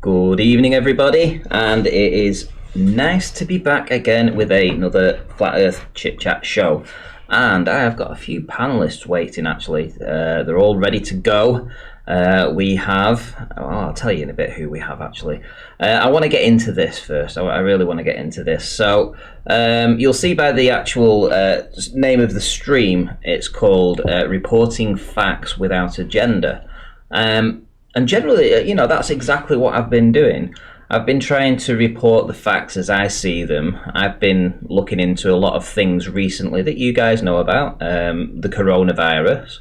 Good evening, everybody, and it is nice to be back again with another Flat Earth Chit Chat show. And I have got a few panelists waiting, actually. They're all ready to go. We have, I'll tell you in a bit who we have, actually. I want to get into this first. I really want to get into this. So, you'll see by the actual name of the stream, it's called Reporting Facts Without Agenda. And generally, that's exactly what I've been doing. I've been trying to report the facts as I see them. I've been looking into a lot of things recently that you guys know about, the coronavirus.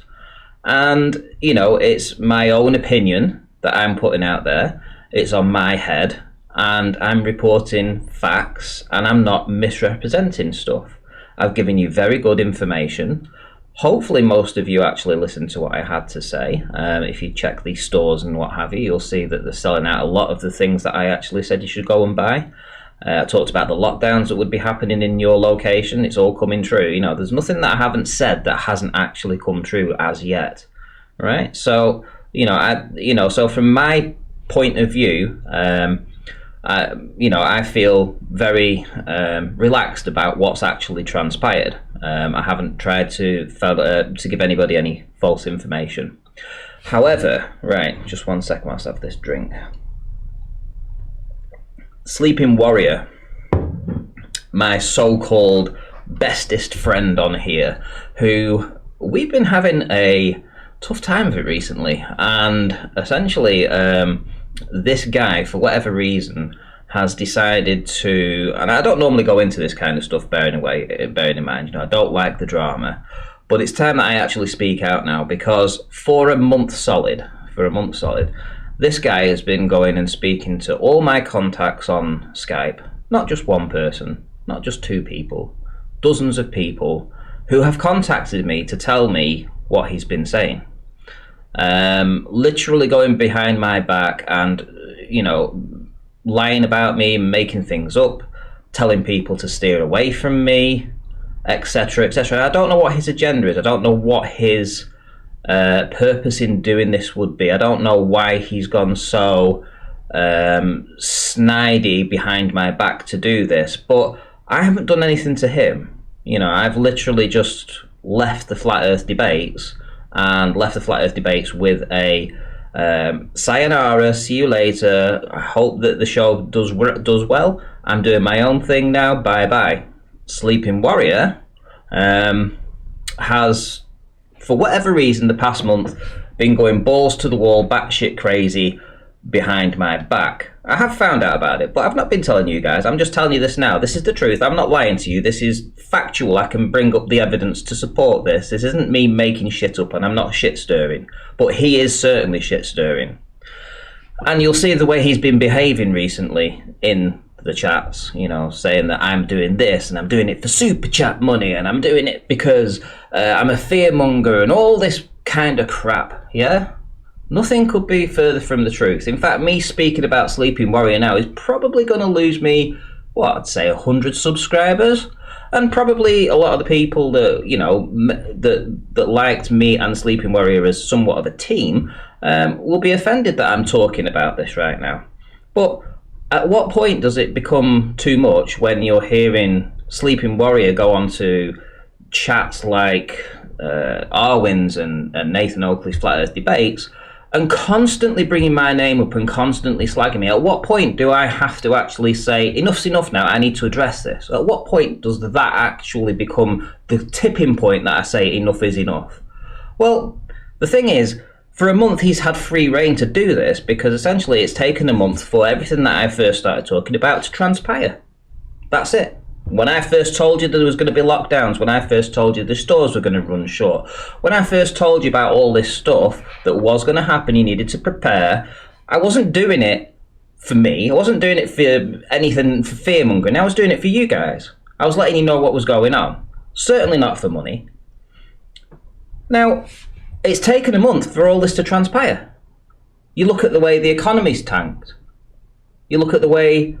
And, it's my own opinion that I'm putting out there. It's on my head, and I'm reporting facts, and I'm not misrepresenting stuff. I've given you very good information. Hopefully most of you actually listened to what I had to say. If you check these stores and what have you, you'll see that they're selling out a lot of the things that I actually said you should go and buy. I talked about the lockdowns that would be happening in your location. It's all coming true. There's nothing that I haven't said that hasn't actually come true as yet, right? So, so from my point of view, I feel very relaxed about what's actually transpired. I haven't tried to give anybody any false information. However, right, just 1 second whilst I have this drink. Sleeping Warrior, my so-called bestest friend on here, who we've been having a tough time of it recently, and essentially this guy, for whatever reason, has decided to, and I don't normally go into this kind of stuff, bearing in mind, I don't like the drama, but it's time that I actually speak out now, because for a month solid, this guy has been going and speaking to all my contacts on Skype, not just one person, not just two people, dozens of people who have contacted me to tell me what he's been saying. Literally going behind my back and, lying about me, making things up, telling people to steer away from me, etc., etc. I don't know what his agenda is. I don't know what his purpose in doing this would be. I don't know why he's gone so snidey behind my back to do this, but I haven't done anything to him. I've literally just left the Flat Earth debates with a sayonara, see you later, I hope that the show does well, I'm doing my own thing now, bye bye. Sleeping Warrior has, for whatever reason, the past month been going balls to the wall, batshit crazy behind my back. I have found out about it, but I've not been telling you guys. I'm just telling you this now. This is the truth. I'm not lying to you. This is factual. I can bring up the evidence to support this. This isn't me making shit up, and I'm not shit stirring. But he is certainly shit stirring. And you'll see the way he's been behaving recently in the chats, saying that I'm doing this, and I'm doing it for super chat money, and I'm doing it because I'm a fearmonger, and all this kind of crap, yeah? Nothing could be further from the truth. In fact, me speaking about Sleeping Warrior now is probably going to lose me, I'd say 100 subscribers. And probably a lot of the people that, that liked me and Sleeping Warrior as somewhat of a team will be offended that I'm talking about this right now. But at what point does it become too much when you're hearing Sleeping Warrior go on to chats like Arwin's and Nathan Oakley's Flat Earth debates, and constantly bringing my name up and constantly slagging me? At what point do I have to actually say, enough's enough now, I need to address this? At what point does that actually become the tipping point that I say enough is enough? Well, the thing is, for a month he's had free reign to do this, because essentially it's taken a month for everything that I first started talking about to transpire. That's it. When I first told you that there was going to be lockdowns, when I first told you the stores were going to run short, when I first told you about all this stuff that was going to happen, you needed to prepare, I wasn't doing it for me. I wasn't doing it for anything for fearmongering. I was doing it for you guys. I was letting you know what was going on. Certainly not for money. Now, it's taken a month for all this to transpire. You look at the way the economy's tanked. You look at the way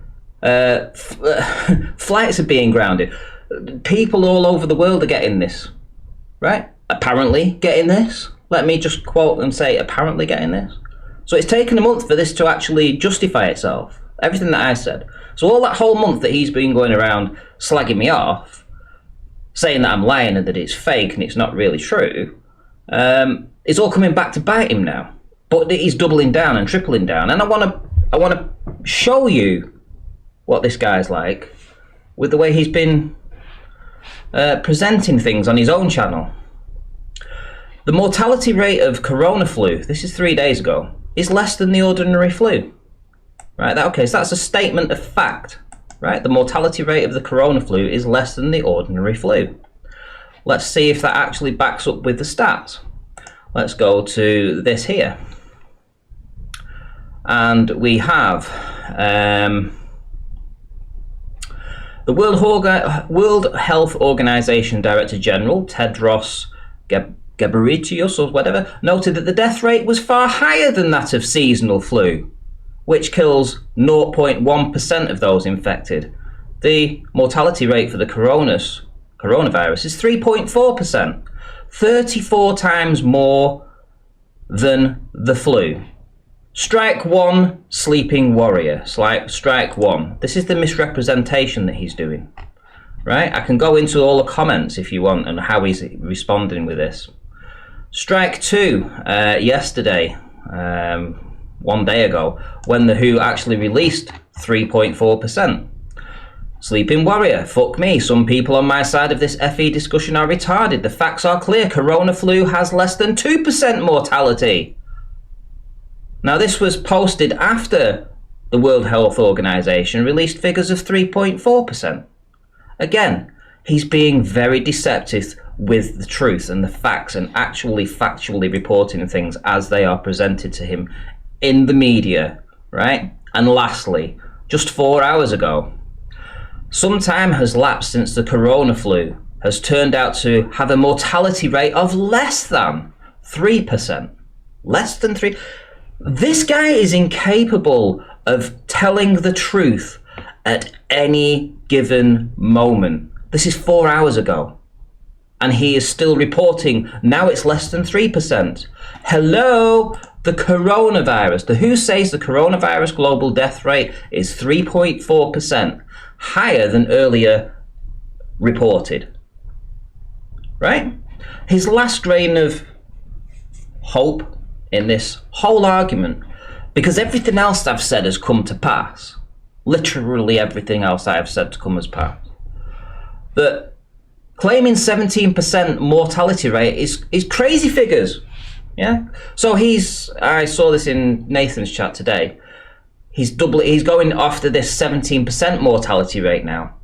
flights are being grounded. People all over the world are getting this, right? Apparently getting this. Let me just quote and say apparently getting this. So it's taken a month for this to actually justify itself. Everything that I said. So all that whole month that he's been going around slagging me off, saying that I'm lying and that it's fake and it's not really true, it's all coming back to bite him now. But he's doubling down and tripling down. And I want to show you what this guy's like with the way he's been presenting things on his own channel. The mortality rate of corona flu, this is 3 days ago, is less than the ordinary flu. Right, okay, so that's a statement of fact. Right, the mortality rate of the corona flu is less than the ordinary flu. Let's see if that actually backs up with the stats. Let's go to this here. And we have the World Health Organization Director General, Tedros Ghebreyesus or whatever, noted that the death rate was far higher than that of seasonal flu, which kills 0.1% of those infected. The mortality rate for the coronavirus is 3.4%, 34 times more than the flu. Strike one, sleeping warrior. Strike one. This is the misrepresentation that he's doing. Right? I can go into all the comments if you want and how he's responding with this. Strike two, yesterday, 1 day ago, when the WHO actually released 3.4%. Sleeping warrior, fuck me, some people on my side of this FE discussion are retarded. The facts are clear, corona flu has less than 2% mortality. Now this was posted after the World Health Organization released figures of 3.4%. Again, he's being very deceptive with the truth and the facts and actually factually reporting things as they are presented to him in the media, right? And lastly, just 4 hours ago, some time has lapsed since the corona flu has turned out to have a mortality rate of less than 3%. Less than 3%. This guy is incapable of telling the truth at any given moment. This is 4 hours ago. And he is still reporting, now it's less than 3%. Hello, the coronavirus. The WHO says the coronavirus global death rate is 3.4%, higher than earlier reported. Right? His last grain of hope in this whole argument, because everything else I've said has come to pass, literally everything else I have said to come as pass, that claiming 17% mortality rate is crazy figures. Yeah. So I saw this in Nathan's chat today. He's going after this 17% mortality rate now.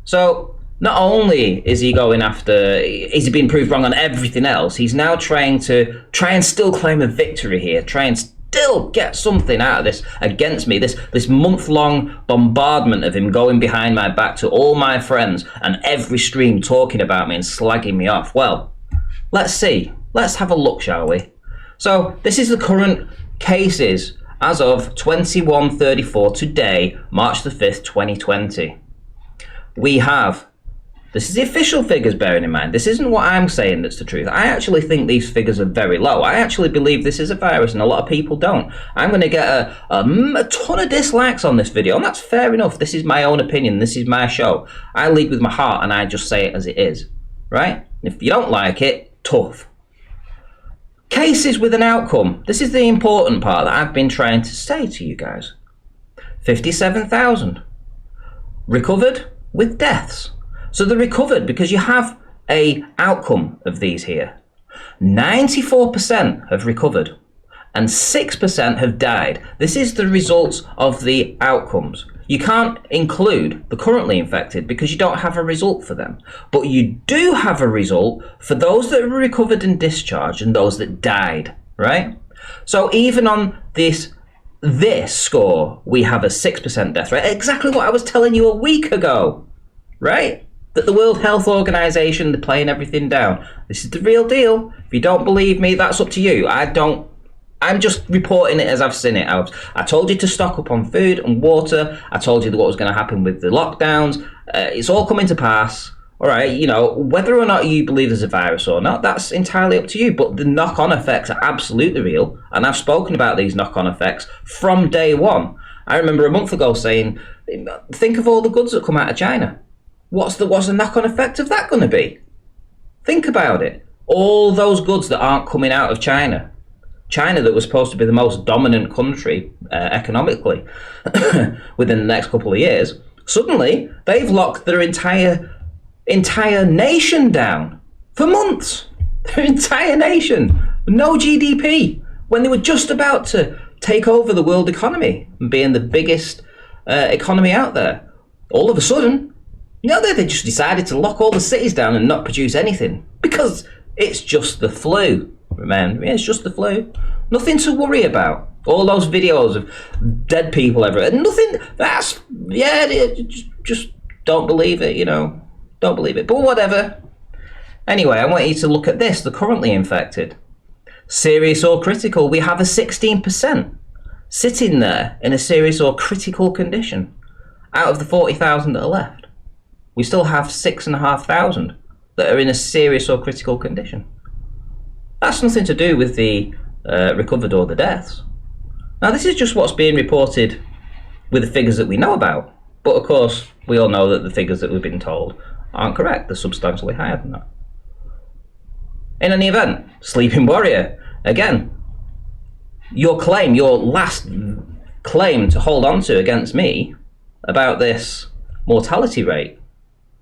So not only is he going after, is he being proved wrong on everything else, he's now trying and still claim a victory here, try and still get something out of this against me, this month-long bombardment of him going behind my back to all my friends and every stream talking about me and slagging me off. Well, let's see. Let's have a look, shall we? So this is the current cases as of 21:34 today, March the 5th, 2020. We have, this is the official figures, bearing in mind, this isn't what I'm saying that's the truth. I actually think these figures are very low. I actually believe this is a virus and a lot of people don't. I'm going to get a ton of dislikes on this video, and that's fair enough. This is my own opinion. This is my show. I lead with my heart and I just say it as it is, right? If you don't like it, tough. Cases with an outcome. This is the important part that I've been trying to say to you guys. 57,000. Recovered with deaths. So they're recovered because you have a outcome of these here. 94% have recovered and 6% have died. This is the results of the outcomes. You can't include the currently infected because you don't have a result for them. But you do have a result for those that were recovered and discharged and those that died, right? So even on this score, we have a 6% death rate. Exactly what I was telling you a week ago, right? That the World Health Organization, they're playing everything down. This is the real deal. If you don't believe me, that's up to you. I'm just reporting it as I've seen it. I told you to stock up on food and water. I told you what was going to happen with the lockdowns. It's all coming to pass. All right, you know, whether or not you believe there's a virus or not, that's entirely up to you. But the knock-on effects are absolutely real, and I've spoken about these knock-on effects from day one. I remember a month ago saying, think of all the goods that come out of China. What's the knock-on effect of that going to be? Think about it. All those goods that aren't coming out of China. China, that was supposed to be the most dominant country economically within the next couple of years, suddenly they've locked their entire nation down for months. Their entire nation. No GDP. When they were just about to take over the world economy and being the biggest economy out there. All of a sudden, you know, they just decided to lock all the cities down and not produce anything. Because it's just the flu. Remember, it's just the flu. Nothing to worry about. All those videos of dead people everywhere. Nothing, just don't believe it, you know. Don't believe it, but whatever. Anyway, I want you to look at this, the currently infected. Serious or critical, we have a 16% sitting there in a serious or critical condition. Out of the 40,000 that are left, we still have 6,500 that are in a serious or critical condition. That's nothing to do with the recovered or the deaths. Now, this is just what's being reported with the figures that we know about. But of course, we all know that the figures that we've been told aren't correct. They're substantially higher than that. In any event, Sleeping Warrior, again, your last claim to hold on to against me about this mortality rate.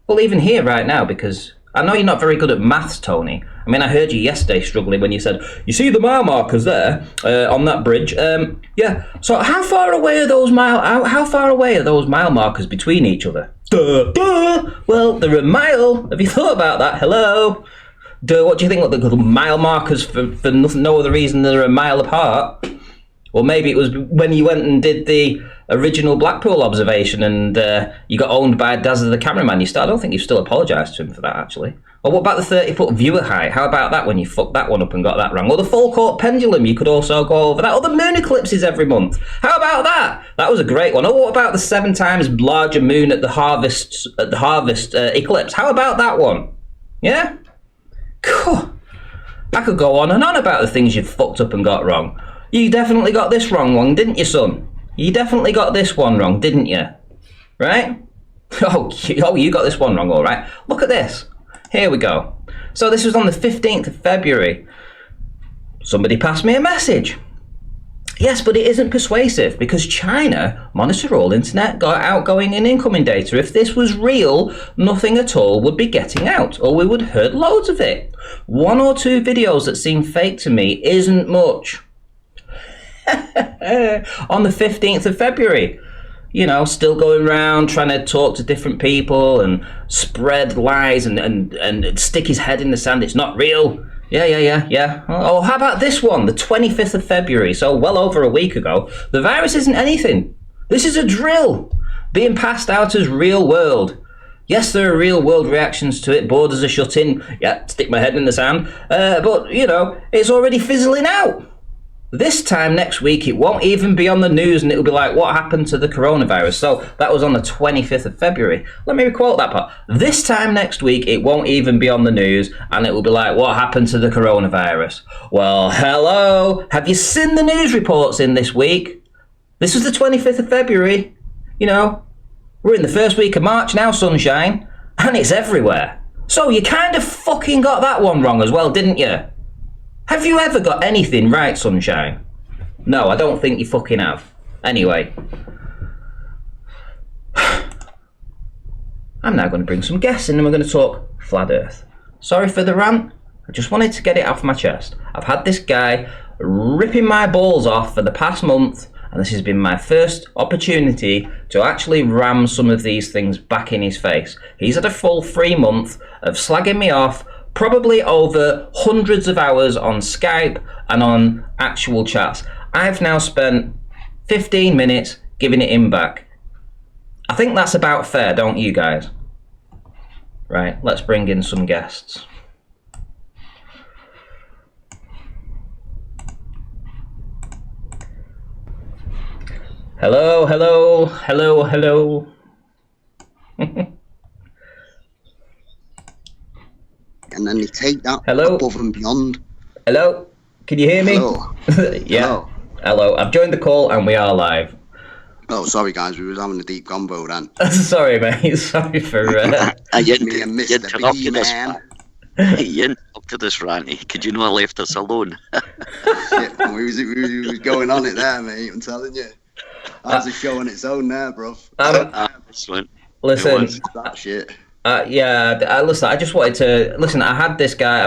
Well, even here right now, because I know you're not very good at maths, Tony. I mean, I heard you yesterday struggling when you said, you see the mile markers there on that bridge. Yeah. So how far away are those mile markers between each other? Duh. Well, they're a mile. Have you thought about that? Hello. Duh. What do you think? What the mile markers for nothing, no other reason than they're a mile apart? Or maybe it was when you went and did the original Blackpool observation and you got owned by Daz the cameraman. I don't think you've still apologised to him for that, actually. Or what about the 30-foot viewer height? How about that when you fucked that one up and got that wrong? Or the full court pendulum, you could also go over that. Or the moon eclipses every month. How about that? That was a great one. Or what about the 7 times larger moon at the harvest eclipse? How about that one? Yeah? Cool. I could go on and on about the things you've fucked up and got wrong. You definitely got this wrong, didn't you, son? You definitely got this one wrong, didn't you? Right? Oh, you got this one wrong, all right. Look at this. Here we go. So this was on the 15th of February. Somebody passed me a message. Yes, but it isn't persuasive because China monitor all internet outgoing and incoming data. If this was real, nothing at all would be getting out, or we would heard loads of it. 1 or 2 videos that seem fake to me isn't much. On the 15th of February, you know, still going around trying to talk to different people and spread lies and stick his head in the sand. It's not real. Yeah. Oh, how about this one? The 25th of February, so well over a week ago. The virus isn't anything. This is a drill being passed out as real world. Yes, there are real world reactions to it. Borders are shut in. Yeah, stick my head in the sand. But, you know, it's already fizzling out. This time next week, it won't even be on the news and it'll be like, what happened to the coronavirus? So that was on the 25th of February. Let me quote that part. This time next week, it won't even be on the news and it will be like, what happened to the coronavirus? Well, hello. Have you seen the news reports in this week? This was the 25th of February. You know, we're in the first week of March now, sunshine, and it's everywhere. So you kind of fucking got that one wrong as well, didn't you? Have you ever got anything right, sunshine? No, I don't think you fucking have. Anyway. I'm now going to bring some guests in and we're going to talk flat earth. Sorry for the rant. I just wanted to get it off my chest. I've had this guy ripping my balls off for the past month and this has been my first opportunity to actually ram some of these things back in his face. He's had a full 3 months of slagging me off, probably over hundreds of hours on Skype and on actual chats. I've now spent 15 minutes giving it him back. I think that's about fair, don't you guys? Right, let's bring in some guests. Hello. and then they take that Hello? above and beyond. Hello? Can you hear me? Hello. Yeah. Hello. I've joined the call and we are live. Oh, sorry guys, we was having a deep combo then. Sorry, mate. Sorry for... Me and Mr. B, man. You interrupted us, Randy. Could you not have left us alone? Shit, we was going on it there, mate, I'm telling you. That's a show on its own there, bro. Listen, that shit. Listen, I just wanted to listen. I've had this guy,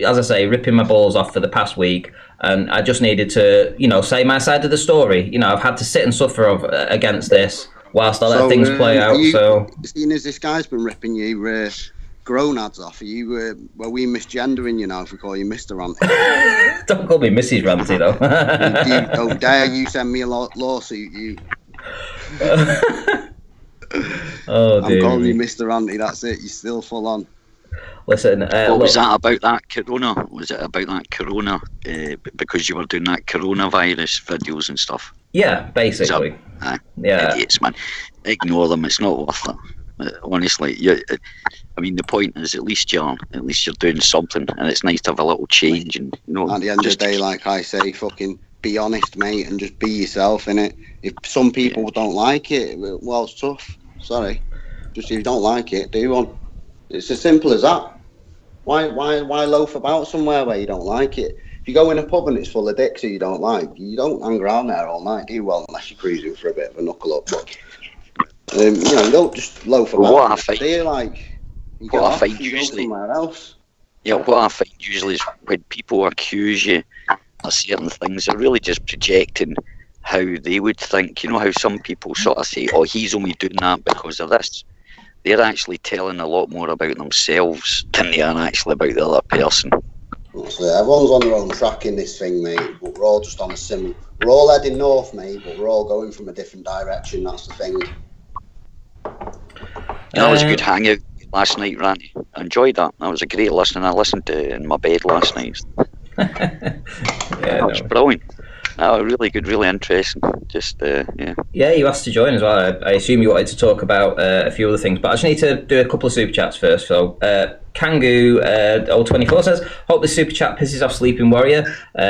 as I say, ripping my balls off for the past week, and I just needed to, say my side of the story. I've had to sit and suffer against this whilst I let things play out. Seeing as this guy's been ripping you grown ads off, are you were we misgendering you now if we call you Mr. Ranty? Don't call me Mrs. Ranty though. Don't dare you send me a lawsuit, you. Oh, dear. I'm calling you Mr. Ranty, that's it, you're still full on. Listen, was that about that corona? Was it about that corona because you were doing that coronavirus videos and stuff? Yeah, basically. Yeah. Idiots, man. Ignore them, it's not worth it. Honestly, the point is at least you're doing something, and it's nice to have a little change. And at the end of the day, like I say, fucking be honest, mate, and just be yourself. Innit? If some people don't like it, well, it's tough. Sorry, just if you don't like it, do one. It's as simple as that. Why loaf about somewhere where you don't like it? If you go in a pub and it's full of dicks who you don't like, you don't hang around there all night, do you? Well, unless you're cruising for a bit of a knuckle up, but. You don't just loaf about. What I find usually somewhere else. Yeah, what I find usually is when people accuse you of certain things, they're really just projecting how they would think. How some people sort of say, "Oh, he's only doing that because of this." They're actually telling a lot more about themselves than they are actually about the other person. Everyone's on their own track in this thing, mate. But we're all just on a similar. We're all heading north, mate, but we're all going from a different direction. That's the thing. That was a good hangout last night, Randy. I enjoyed that. That was a great listen. I listened to it in my bed last night. That was brilliant. Really good, really interesting. Yeah, you asked to join as well. I assume you wanted to talk about a few other things, but I just need to do a couple of super chats first. So, Kangoo 024 says, "Hope this super chat pisses off Sleeping Warrior.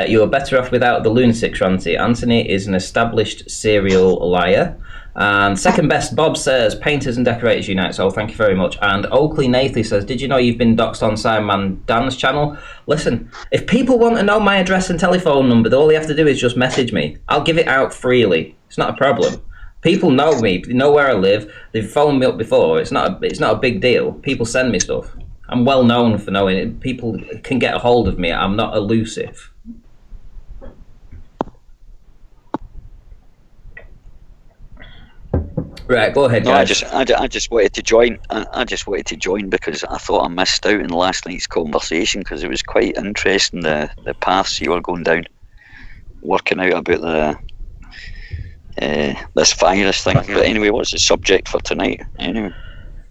You are better off without the lunatics, Ranty. Anthony is an established serial liar." And second best, Bob says, "Painters and Decorators Unite." So thank you very much. And Oakley Nathy says, "Did you know you've been doxed on Signman Dan's channel?" Listen, if people want to know my address and telephone number, all they have to do is just message me. I'll give it out freely. It's not a problem. People know me. They know where I live. They've phoned me up before. It's not a big deal. People send me stuff. I'm well known for knowing it. People can get a hold of me. I'm not elusive. Right, go ahead, guys. I just wanted to join. I just wanted to join because I thought I missed out in last night's conversation because it was quite interesting the paths you were going down, working out about this virus thing. But anyway, what's the subject for tonight? Anyway,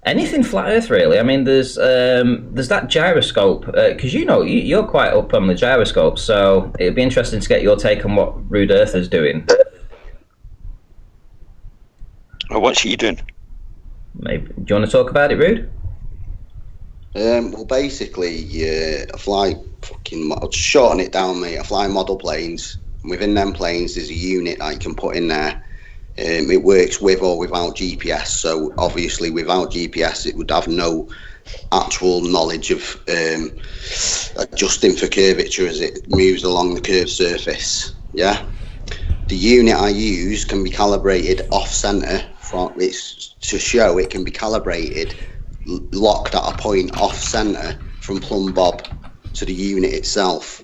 anything flat Earth really. I mean, there's that gyroscope because you're quite up on the gyroscope, so it'd be interesting to get your take on what Rude Earth is doing. What's he doing? Maybe. Do you want to talk about it, Rude? Well, basically, I fly I'll shorten it down, mate. I fly model planes. And within them planes, there's a unit that you can put in there. It works with or without GPS. So obviously, without GPS, it would have no actual knowledge of adjusting for curvature as it moves along the curved surface. Yeah. The unit I use can be calibrated off-center. It's to show it can be calibrated, locked at a point off-center from plumb bob to the unit itself.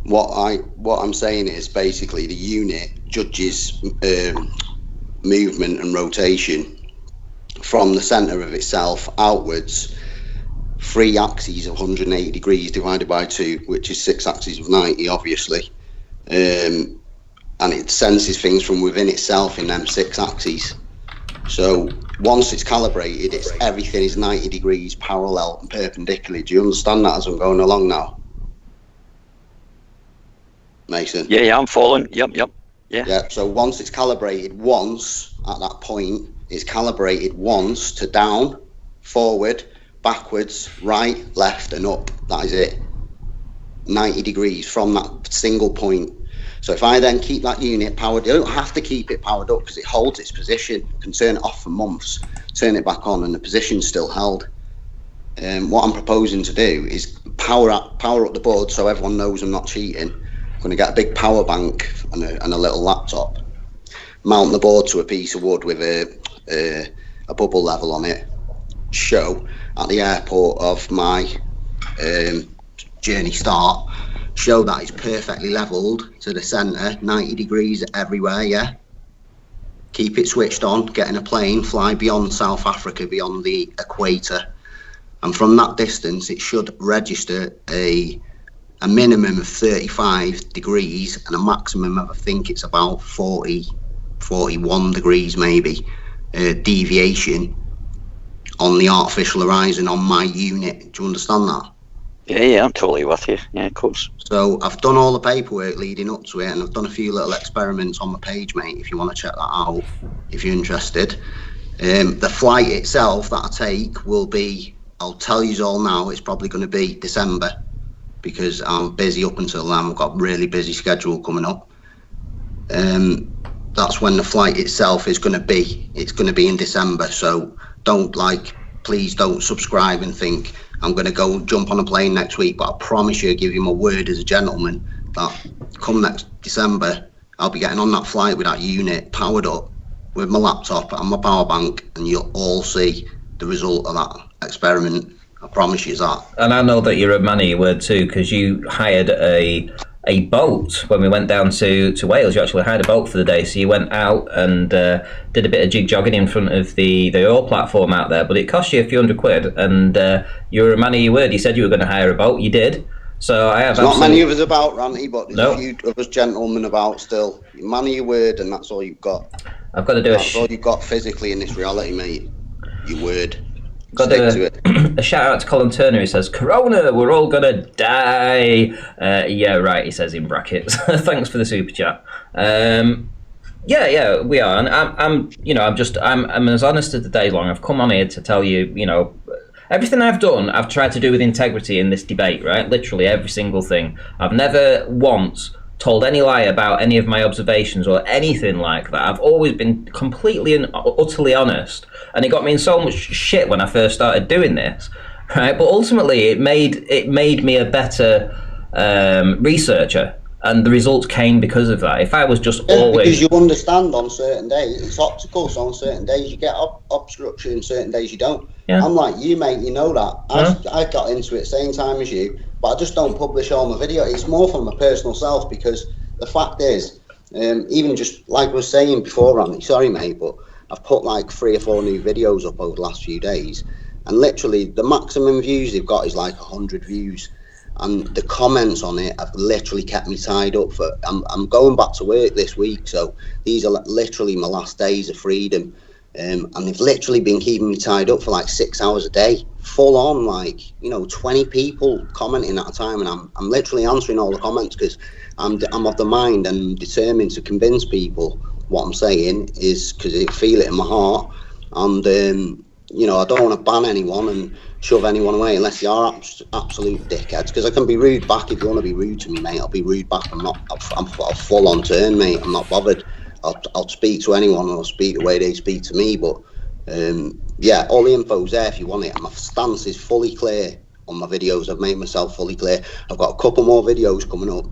What I'm saying is basically the unit judges movement and rotation from the center of itself outwards. 3 axes of 180 degrees divided by 2, which is 6 axes of 90, obviously. And it senses things from within itself in them 6 axes. So once it's calibrated, everything is 90 degrees parallel and perpendicular. Do you understand that as I'm going along now, Mason? Yeah, I'm following. Yep. Yeah. So once it's calibrated once at that point, it's calibrated once to down, forward, backwards, right, left, and up. That is it. 90 degrees from that single point. So if I then keep that unit powered, you don't have to keep it powered up because it holds its position. You can turn it off for months, turn it back on, and the position's still held. What I'm proposing to do is power up the board so everyone knows I'm not cheating. I'm going to get a big power bank and a little laptop, mount the board to a piece of wood with a bubble level on it, show at the airport of my journey start, show that it's perfectly levelled to the centre, 90 degrees everywhere, yeah? Keep it switched on, get in a plane, fly beyond South Africa, beyond the equator, and from that distance it should register a minimum of 35 degrees and a maximum of, I think it's about 41 degrees maybe, deviation on the artificial horizon on my unit. Do you understand that? Yeah, I'm totally with you. Yeah, of course. So I've done all the paperwork leading up to it, and I've done a few little experiments on my page, mate, if you want to check that out, if you're interested. The flight itself that I take will be, I'll tell you all now, it's probably going to be December, because I'm busy up until then. I've got a really busy schedule coming up. That's when the flight itself is going to be. It's going to be in December, so please don't subscribe and think I'm going to go jump on a plane next week, but I promise you, I give you my word as a gentleman, that come next December, I'll be getting on that flight with that unit powered up with my laptop and my power bank, and you'll all see the result of that experiment. I promise you that. And I know that you're a man of your word too, because you hired a boat when we went down to Wales. You actually hired a boat for the day, so you went out and did a bit of jig jogging in front of the oil platform out there, but it cost you a few £100, and you're a man of your word. You said you were going to hire a boat, you did. So I have. There's not many of us about, Ranty, but there's a few of us gentlemen about still. You're man of your word, and that's all you've got. I've got to do that's all you've got physically in this reality, mate. Your word. Got a shout out to Colin Turner, who says, "Corona, we're all gonna die." Yeah, right. He says in brackets. Thanks for the super chat. Yeah, we are, and I'm as honest as the day's long. I've come on here to tell you, everything I've done, I've tried to do with integrity in this debate. Right, literally every single thing. I've never once told any lie about any of my observations or anything like that. I've always been completely and utterly honest, and it got me in so much shit when I first started doing this, right? But ultimately it made me a better researcher, and the results came because of that. If I was just always... Because you understand on certain days, it's optical, so on certain days you get obstruction, certain days you don't. Yeah. I'm like you, mate, you know that. I got into it same time as you, but I just don't publish all my video. It's more for my personal self, because the fact is, even just like I was saying before, Randy, sorry mate, but I've put like 3 or 4 new videos up over the last few days, and literally the maximum views they've got is like 100 views, and the comments on it have literally kept me tied up for. I'm going back to work this week, so these are literally my last days of freedom. And they've literally been keeping me tied up for like 6 hours a day, full on, like 20 people commenting at a time, and I'm literally answering all the comments, because I'm of the mind and determined to convince people what I'm saying is, because I feel it in my heart, and I don't want to ban anyone and shove anyone away unless you are absolute dickheads, because I can be rude back. If you want to be rude to me, mate, I'll be rude back. I'm full on turn, mate. I'm not bothered. I'll speak to anyone, and I'll speak the way they speak to me. But yeah, all the info's there if you want it. And my stance is fully clear on my videos. I've made myself fully clear. I've got a couple more videos coming up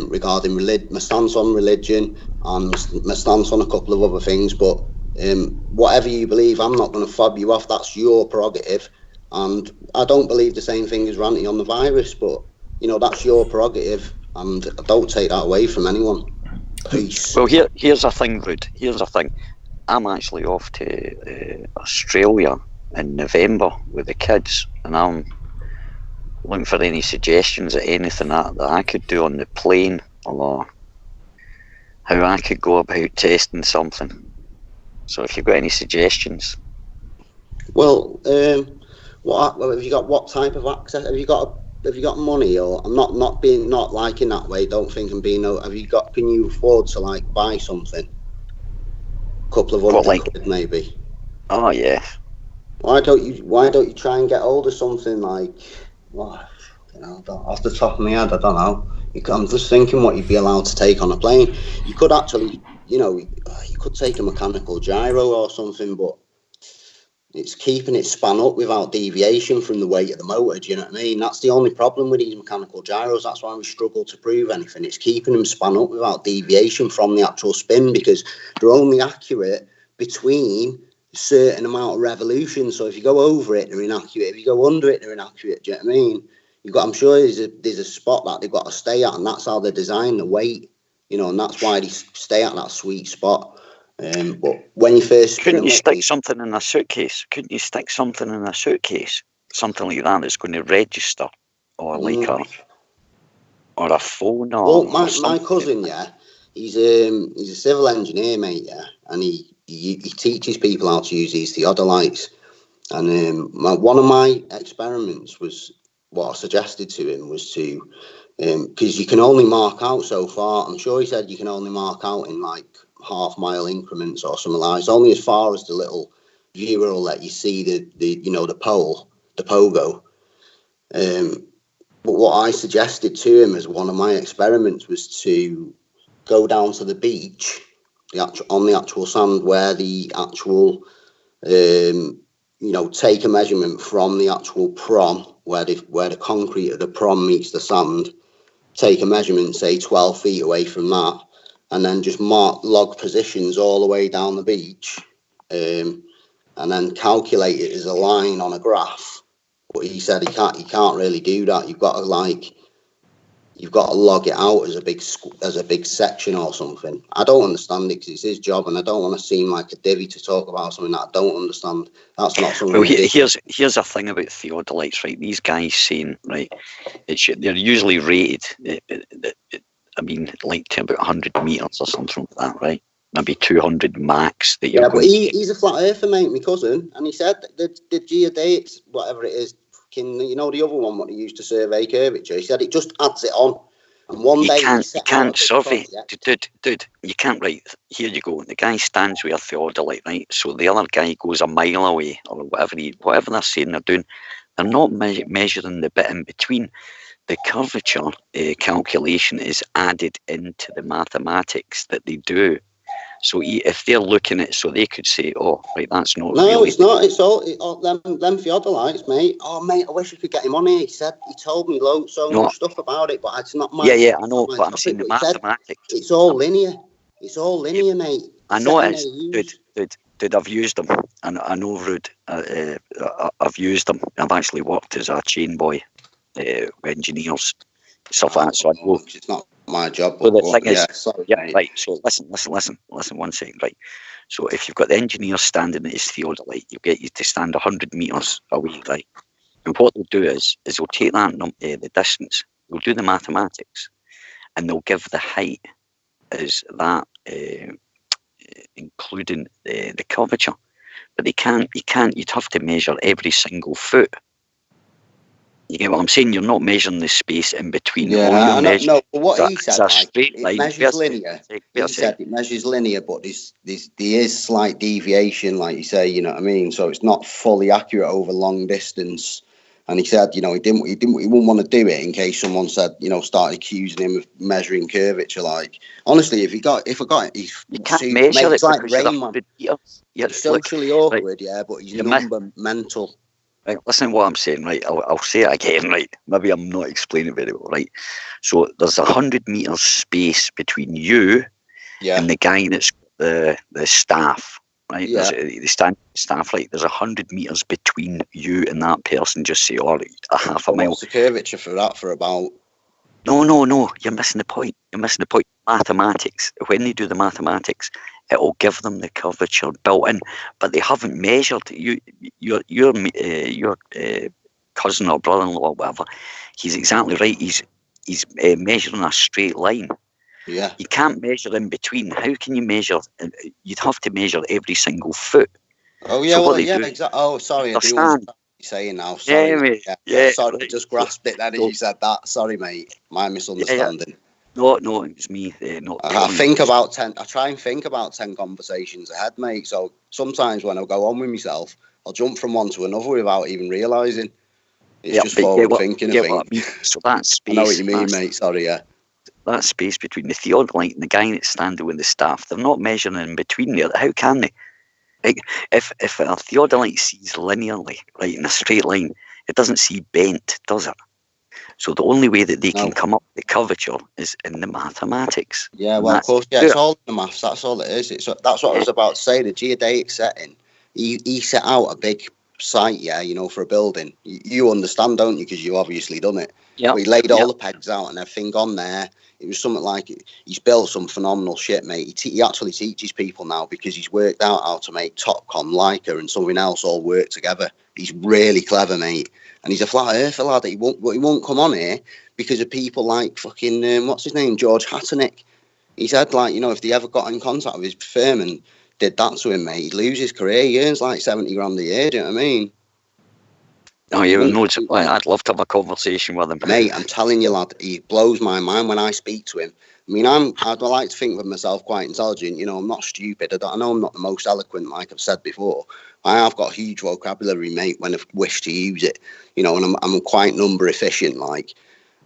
regarding my stance on religion and my stance on a couple of other things. But whatever you believe, I'm not going to fob you off. That's your prerogative. And I don't believe the same thing as Ranty on the virus, but that's your prerogative, and I don't take that away from anyone. Peace. Well, here's the thing, Rude. Here's the thing. I'm actually off to Australia in November with the kids, and I'm looking for any suggestions of anything that I could do on the plane, or how I could go about testing something. So if you've got any suggestions. Well, what have you got? What type of access have you got? Have you got money? Or I'm not like in that way. Don't think I'm being. Have you got? Can you afford to like buy something? A couple of £100 maybe. Oh yeah. Why don't you try and get hold of something like, well, off the top of my head, I don't know. I'm just thinking what you'd be allowed to take on a plane. You could actually, you could take a mechanical gyro or something, but it's keeping it span up without deviation from the weight of the motor. Do you know what I mean? That's the only problem with these mechanical gyros. That's why we struggle to prove anything. It's keeping them span up without deviation from the actual spin, because they're only accurate between a certain amount of revolutions. So if you go over it, they're inaccurate. If you go under it, they're inaccurate. Do you know what I mean? I'm sure there's a spot that they've got to stay at, and that's how they design the weight. And that's why they stay at that sweet spot. But when you first spin Couldn't them you up, stick something in a suitcase? Couldn't you stick something in a suitcase? Something like that that's going to register, or like or a phone, well, or my something. cousin, he's a civil engineer, mate, and he teaches people how to use these theodolites. And one of my experiments was, what I suggested to him was to, because you can only mark out so far. I'm sure he said you can only mark out in like half-mile increments or something like that. It's only as far as the little viewer will let you see the pole, the pogo. But what I suggested to him as one of my experiments was to go down to the beach, on the actual sand, where the actual, take a measurement from the actual prom, where the concrete of the prom meets the sand, take a measurement, say 12 feet away from that, and then just log positions all the way down the beach, and then calculate it as a line on a graph. But he said he can't really do that. You've got to log it out as a big section or something. I don't understand it because it's his job, and I don't want to seem like a divvy to talk about something that I don't understand. That's not something. Well, here's a thing about theodolites, right? These guys saying, right, they're usually rated. I mean, like to about 100 meters or something like that, right? Maybe 200 max. That you're but he's a flat earther, mate, my cousin, and he said the geodate, whatever it is, the other one what he used to survey curvature. He said it just adds it on. And one day you can't survey, dude. You can't. Right, here you go. The guy stands with a theodolite, right? So the other guy goes a mile away, or whatever they're saying they're doing. They're not measuring the bit in between. The curvature calculation is added into the mathematics that they do. So if they're looking at, so they could say, oh, right, that's not no, really. It's not. It's all them theodolites, mate. Oh, mate, I wish I could get him on here. He told me much stuff about it, but it's not my. Yeah, I know, but I'm topic, saying the mathematics. It's all linear. It's all linear, mate. I know it is, dude. I've used them, and I know, Rude. I've used them. I've actually worked as a chain boy, engineers, stuff like that. So I know it's not my job. But the thing is, sorry, right. So listen, 1 second, right. So if you've got the engineer standing at his theodolite, you get you to stand 100 meters away, right? And what they'll do is they'll take that the distance, they'll do the mathematics, and they'll give the height as that, including the curvature. But you'd have to measure every single foot. You get what I'm saying? You're not measuring the space in between. Yeah, no. But what he said, it measures linear. He said it measures linear, but there is slight deviation, like you say. You know what I mean? So it's not fully accurate over long distance. And he said, he wouldn't want to do it in case someone said, started accusing him of measuring curvature. Like, honestly, if I got it, you can't measure it like because Rain Man. It's socially awkward, but he's number mental. Right, listen to what I'm saying, right? I'll say it again, right? Maybe I'm not explaining it very well, right? So there's 100 meters space between you and the guy that's the staff, right? Yeah. The staff, like there's 100 meters between you and that person. Just say, a half a mile. What's the curvature for that? For about? No. You're missing the point. Mathematics. When they do the mathematics, it will give them the curvature built in, but they haven't measured your cousin or brother-in-law or whatever. He's exactly right. He's measuring a straight line. Yeah. You can't measure in between. How can you measure? You'd have to measure every single foot. Oh yeah, so exactly. Oh, sorry, I do understand what you're saying now. Sorry, mate. Sorry, I just grasped it then as you said that. Sorry, mate. My misunderstanding. No, it was me. Not I think about 10. I try and think about 10 conversations ahead, mate. So sometimes when I go on with myself, I'll jump from one to another without even realising. It's just but forward thinking, I get what think. I mean. So that I know what space, you mean, mate. Sorry, yeah. that space between the theodolite and the guy that's standing with the staff, they're not measuring in between there. How can they? Like, if a theodolite sees linearly, right, in a straight line, it doesn't see bent, does it? So the only way that they can No. come up with the curvature is in the mathematics. Yeah, And well, of that's course, yeah, it. it's all in the maths. That's all it is. That's what I Yeah, was about to say. The geodetic setting, he set out a big site, yeah, for a building. You understand, don't you? Because you obviously done it. yeah, But he laid yeah. all the pegs out and everything on there. It was something like he's built some phenomenal shit, mate. He actually teaches people now because he's worked out how to make Topcon, Leica, and something else all work together. He's really clever, mate. And he's a flat earther lad. He won't come on here because of people like fucking what's his name, George Hatternick. He said, like, if they ever got in contact with his firm and did that to him, mate, he'd lose his career. He earns like 70 grand a year, do you know what I mean? Oh, He yeah, won't, no, I'd love to have a conversation with him. mate, I'm telling you, lad, he blows my mind when I speak to him. I mean, I'd like to think of myself quite intelligent. I'm not stupid. I know I'm not the most eloquent, like I've said before. I have got huge vocabulary, mate, when I wish to use it. And I'm quite number efficient, like.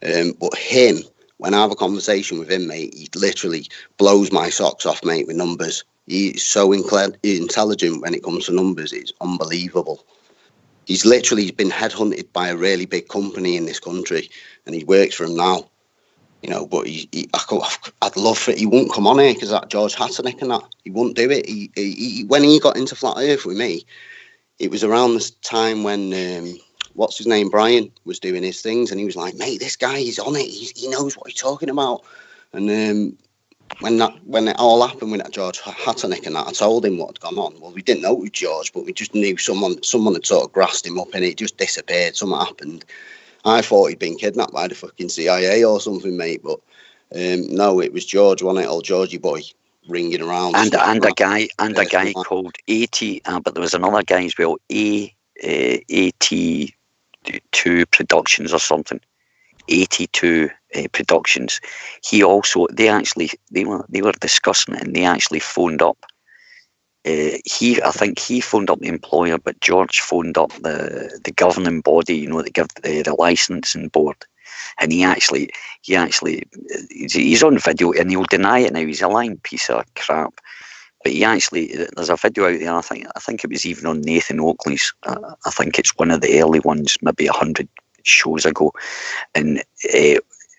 But him, when I have a conversation with him, mate, he literally blows my socks off, mate, with numbers. He's so intelligent when it comes to numbers. It's unbelievable. He's literally been headhunted by a really big company in this country, and he works for him now. But I'd love for it. He won't come on here because that George Hatternick and that. He won't do it. When he got into Flat Earth with me, it was around this time when what's his name, Brian, was doing his things, and he was like, "Mate, this guy is on it. He knows what he's talking about." And when it all happened with that George Hatternick and that, I told him what had gone on. Well, we didn't know it was George, but we just knew someone had sort of grassed him up, and it just disappeared. Something happened. I thought he'd been kidnapped by the fucking CIA or something, mate. But no, it was George, wasn't it? Old Georgie boy ringing around. And a guy personal. called 80, but there was another guy as well, AT2 Productions or something. 82 Productions. They were discussing it, and they actually phoned up. I think he phoned up the employer, but George phoned up the governing body, that give the licensing board. And he's on video, and he'll deny it now. He's a lying piece of crap. But there's a video out there. I think it was even on Nathan Oakley's. I think it's one of the early ones, maybe 100 shows ago. And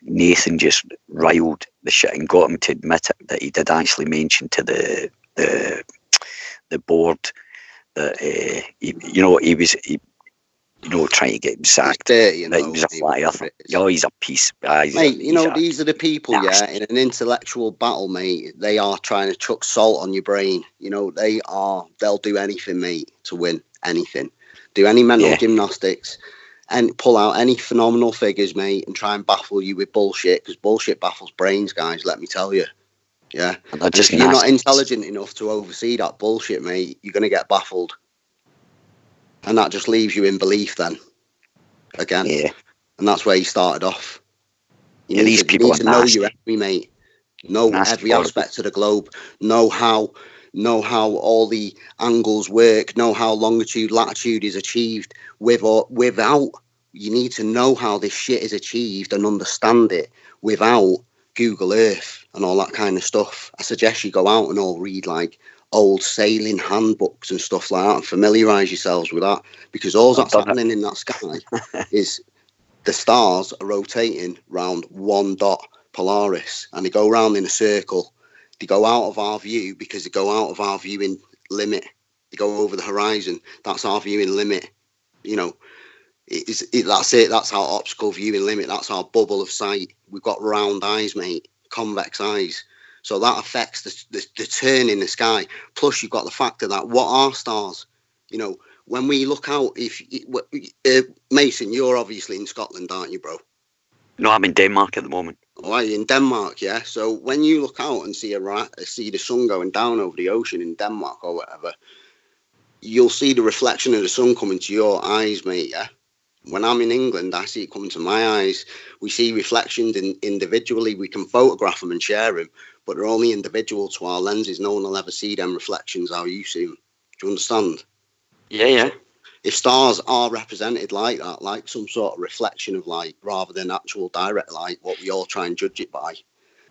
Nathan just riled the shit and got him to admit it, that he did actually mention to the board that he was trying to get him sacked. Dirty, that he was a fly earther. Yeah, he's a piece. Mate, these are the people, yeah, in an intellectual battle, mate. They are trying to chuck salt on your brain. They'll do anything, mate, to win anything. Do any mental gymnastics and pull out any phenomenal figures, mate, and try and baffle you with bullshit, because bullshit baffles brains, guys, let me tell you. Yeah. And if you're not intelligent enough to oversee that bullshit, mate, you're going to get baffled. And that just leaves you in belief then. Again. Yeah. And that's where he started off. You These people need to know your enemy, mate. Know every aspect of the globe. Know how all the angles work. Know how longitude, latitude is achieved with or without. You need to know how this shit is achieved and understand it without Google Earth and all that kind of stuff. I suggest you go out and all read like old sailing handbooks and stuff like that and familiarise yourselves with that, because all that's happening in that sky is the stars are rotating round one dot, Polaris, and they go round in a circle. They go out of our view because they go out of our viewing limit. They go over the horizon. That's our viewing limit. That's it. That's our optical viewing limit. That's our bubble of sight. We've got round eyes, mate, convex eyes. So that affects the turn in the sky. Plus, you've got the factor that what are stars? When we look out, Mason, you're obviously in Scotland, aren't you, bro? No, I'm in Denmark at the moment. Oh, are you in Denmark? Yeah. So when you look out and see the sun going down over the ocean in Denmark or whatever, you'll see the reflection of the sun coming to your eyes, mate. Yeah. When I'm in England, I see it come to my eyes. We see reflections individually. We can photograph them and share them, but they're only individual to our lenses. No one will ever see them reflections how you see them. Do you understand? Yeah, yeah. If stars are represented like that, like some sort of reflection of light rather than actual direct light, what we all try and judge it by,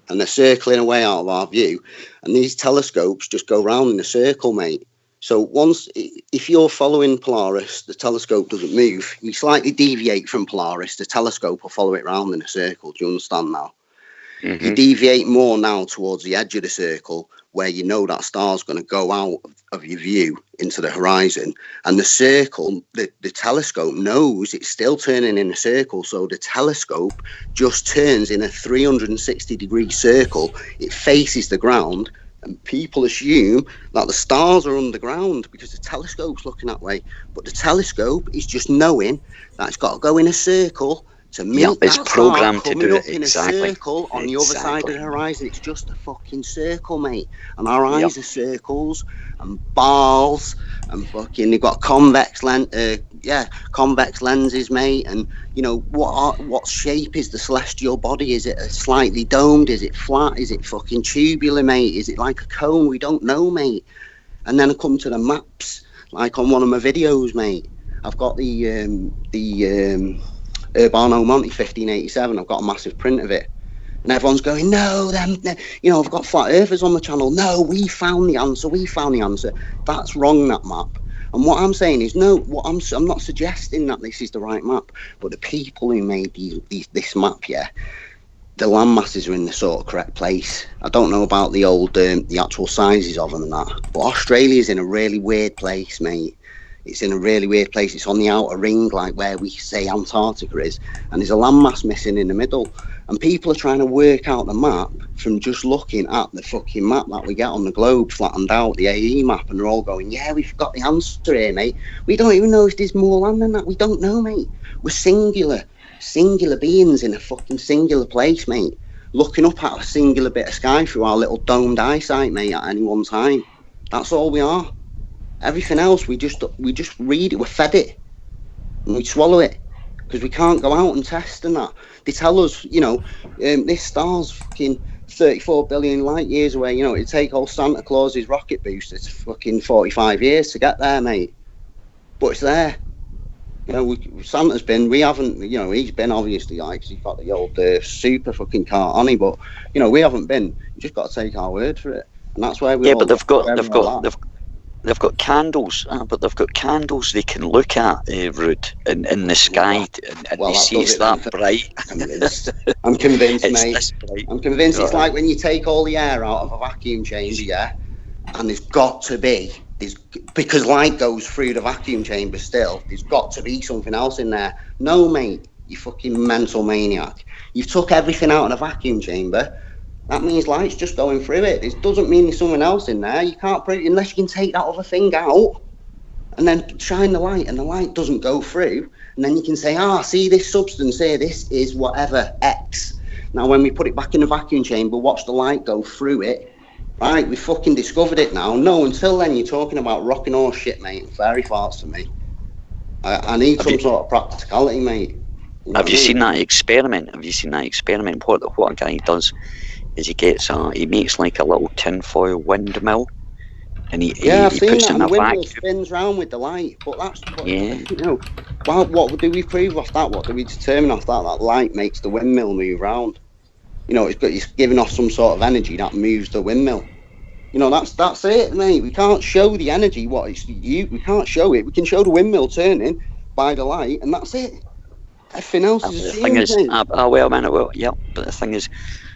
and they're circling away out of our view, and these telescopes just go round in a circle, mate. So once, if you're following Polaris, the telescope doesn't move. You slightly deviate from Polaris, the telescope will follow it round in a circle. Do you understand now? You deviate more now towards the edge of the circle where you know that star's going to go out of your view into the horizon, and the circle, the telescope knows it's still turning in a circle, so the telescope just turns in a 360-degree circle. It faces the ground, and people assume that the stars are underground because the telescope's looking that way, but the telescope is just knowing that it's got to go in a circle to meet it's that star programmed to coming do up it in a exactly. circle on the other side of the horizon. It's just a fucking circle, mate. And our Yep. eyes are circles and balls and fucking they've got convex lenses, mate. And you know what shape is the celestial body? Is it a slightly domed? Is it flat? Is it fucking tubular, mate? Is it like a cone? We don't know, mate. And then I come to the maps, like on one of my videos, mate. I've got the Urbano Monte 1587. I've got a massive print of it. And everyone's going, no, I've got flat earthers on the channel. No, we found the answer. That's wrong, that map. And what I'm saying is, no, I'm not suggesting that this is the right map, but the people who made this map, yeah, the land masses are in the sort of correct place. I don't know about the actual sizes of them and that, but Australia's in a really weird place, mate. It's in a really weird place. It's on the outer ring, like where we say Antarctica is, and there's a landmass missing in the middle. And people are trying to work out the map from just looking at the fucking map that we get on the globe, flattened out, the AE map, and they're all going, yeah, we've got the answer here, mate. We don't even know if there's more land than that. We don't know, mate. We're singular beings in a fucking singular place, mate. Looking up at a singular bit of sky through our little domed eyesight, mate, at any one time. That's all we are. Everything else, we just read it, we're fed it, and we swallow it, because we can't go out and test and that. They tell us, this star's fucking 34 billion light years away. It'd take old Santa Claus's rocket booster to fucking 45 years to get there, mate. But it's there. Santa's been, we haven't, he's been obviously, like, 'cause he's got the old super fucking car on him, but, we haven't been. You just got to take our word for it. And that's where we Yeah, all, but they've got candles, but they've got candles they can look at, Rude, in the sky, and they see it's that bright. I'm convinced, It's mate. this bright. I'm convinced it's like when you take all the air out of a vacuum chamber, yeah, and there's got to be, because light goes through the vacuum chamber still, there's got to be something else in there. No, mate, you fucking mental maniac. You've took everything out of the vacuum chamber. That means light's just going through it. It doesn't mean there's someone else in there. You can't prove, unless you can take that other thing out and then shine the light, and the light doesn't go through. And then you can say, see this substance here, this is whatever, X. Now, when we put it back in the vacuum chamber, watch the light go through it. Right, we fucking discovered it now. No, until then, you're talking about rocking horse shit, mate. Fairy farts to me. I need some sort of practicality, mate. Have you seen that experiment? What a guy does is he makes like a little tinfoil windmill, and he I've seen puts that, in and a the windmill vacuum. spins round with the light. But that's Yeah. What do we prove off that? What do we determine off that? That light makes the windmill move round. It's giving off some sort of energy that moves the windmill. That's it, mate. We can't show the energy. We can't show it. We can show the windmill turning by the light, and that's it. Everything else is The assumed, thing is, mate. but the thing is,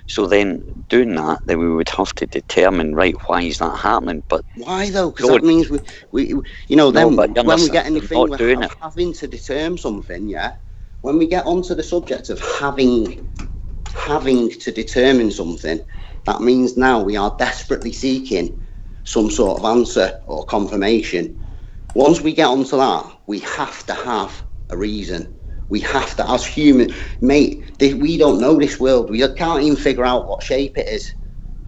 so then doing that, then we would have to determine, right, why is that happening? But why though? Because that means we then when we get anything, we're having to determine something. Yeah, when we get onto the subject of having to determine something, that means now we are desperately seeking some sort of answer or confirmation. Once we get onto that, we have to have a reason. We have to, as human, mate, we don't know this world. We can't even figure out what shape it is.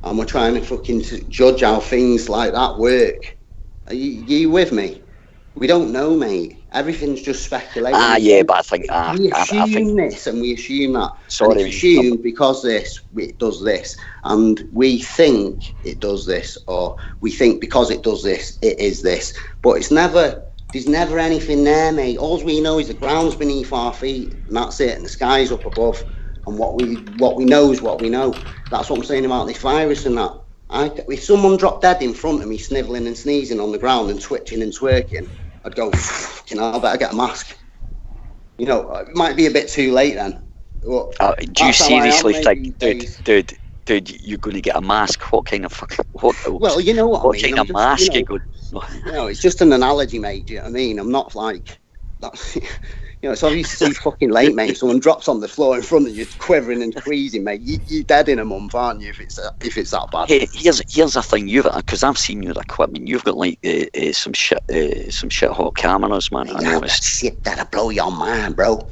And we're trying to fucking judge how things like that work. Are you with me? We don't know, mate. Everything's just speculation. Yeah, but I think we assume I think this and we assume that. Sorry, and it's assumed because this, it does this, and we think it does this, or we think because it does this, it is this. But it's never. There's never anything there, mate. All we know is the ground's beneath our feet, and that's it. And the sky's up above, and what we know is what we know. That's what I'm saying about this virus and that. If someone dropped dead in front of me, snivelling and sneezing on the ground and twitching and twerking, I'd go, you know, I better get a mask. You know, it might be a bit too late then. Do you seriously think, dude, you're going to get a mask? What kind of fucking Well, you know what I mean. Kind of mask you going? No, it's just an analogy, mate. Do you know what I mean? I'm not like that. You know, it's obviously too fucking late, mate. Someone drops on the floor in front of you, quivering and freezing, mate. You're dead in a month, aren't you? If it's that bad. Hey, here's the thing. Because I've seen your equipment. You've got like some shit hot cameras, man. I noticed. Shit that'll blow your mind, bro.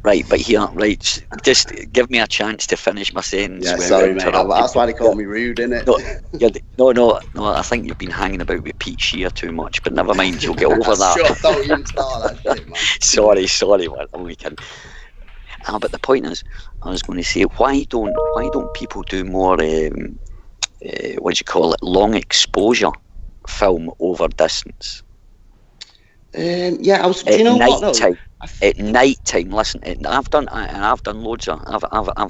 Right, but here, right, just give me a chance to finish my sentence. Yeah, sorry, mate. That's why they call me rude, innit? No, I think you've been hanging about with Pete Shear too much, but never mind, you'll get over that. Sure, don't even start that shit, man. Sorry, man, I'm weekend. But the point is, I was going to say, why don't people do more, what do you call it, long exposure film over distance? Yeah, do you know what though? At night time, listen. I've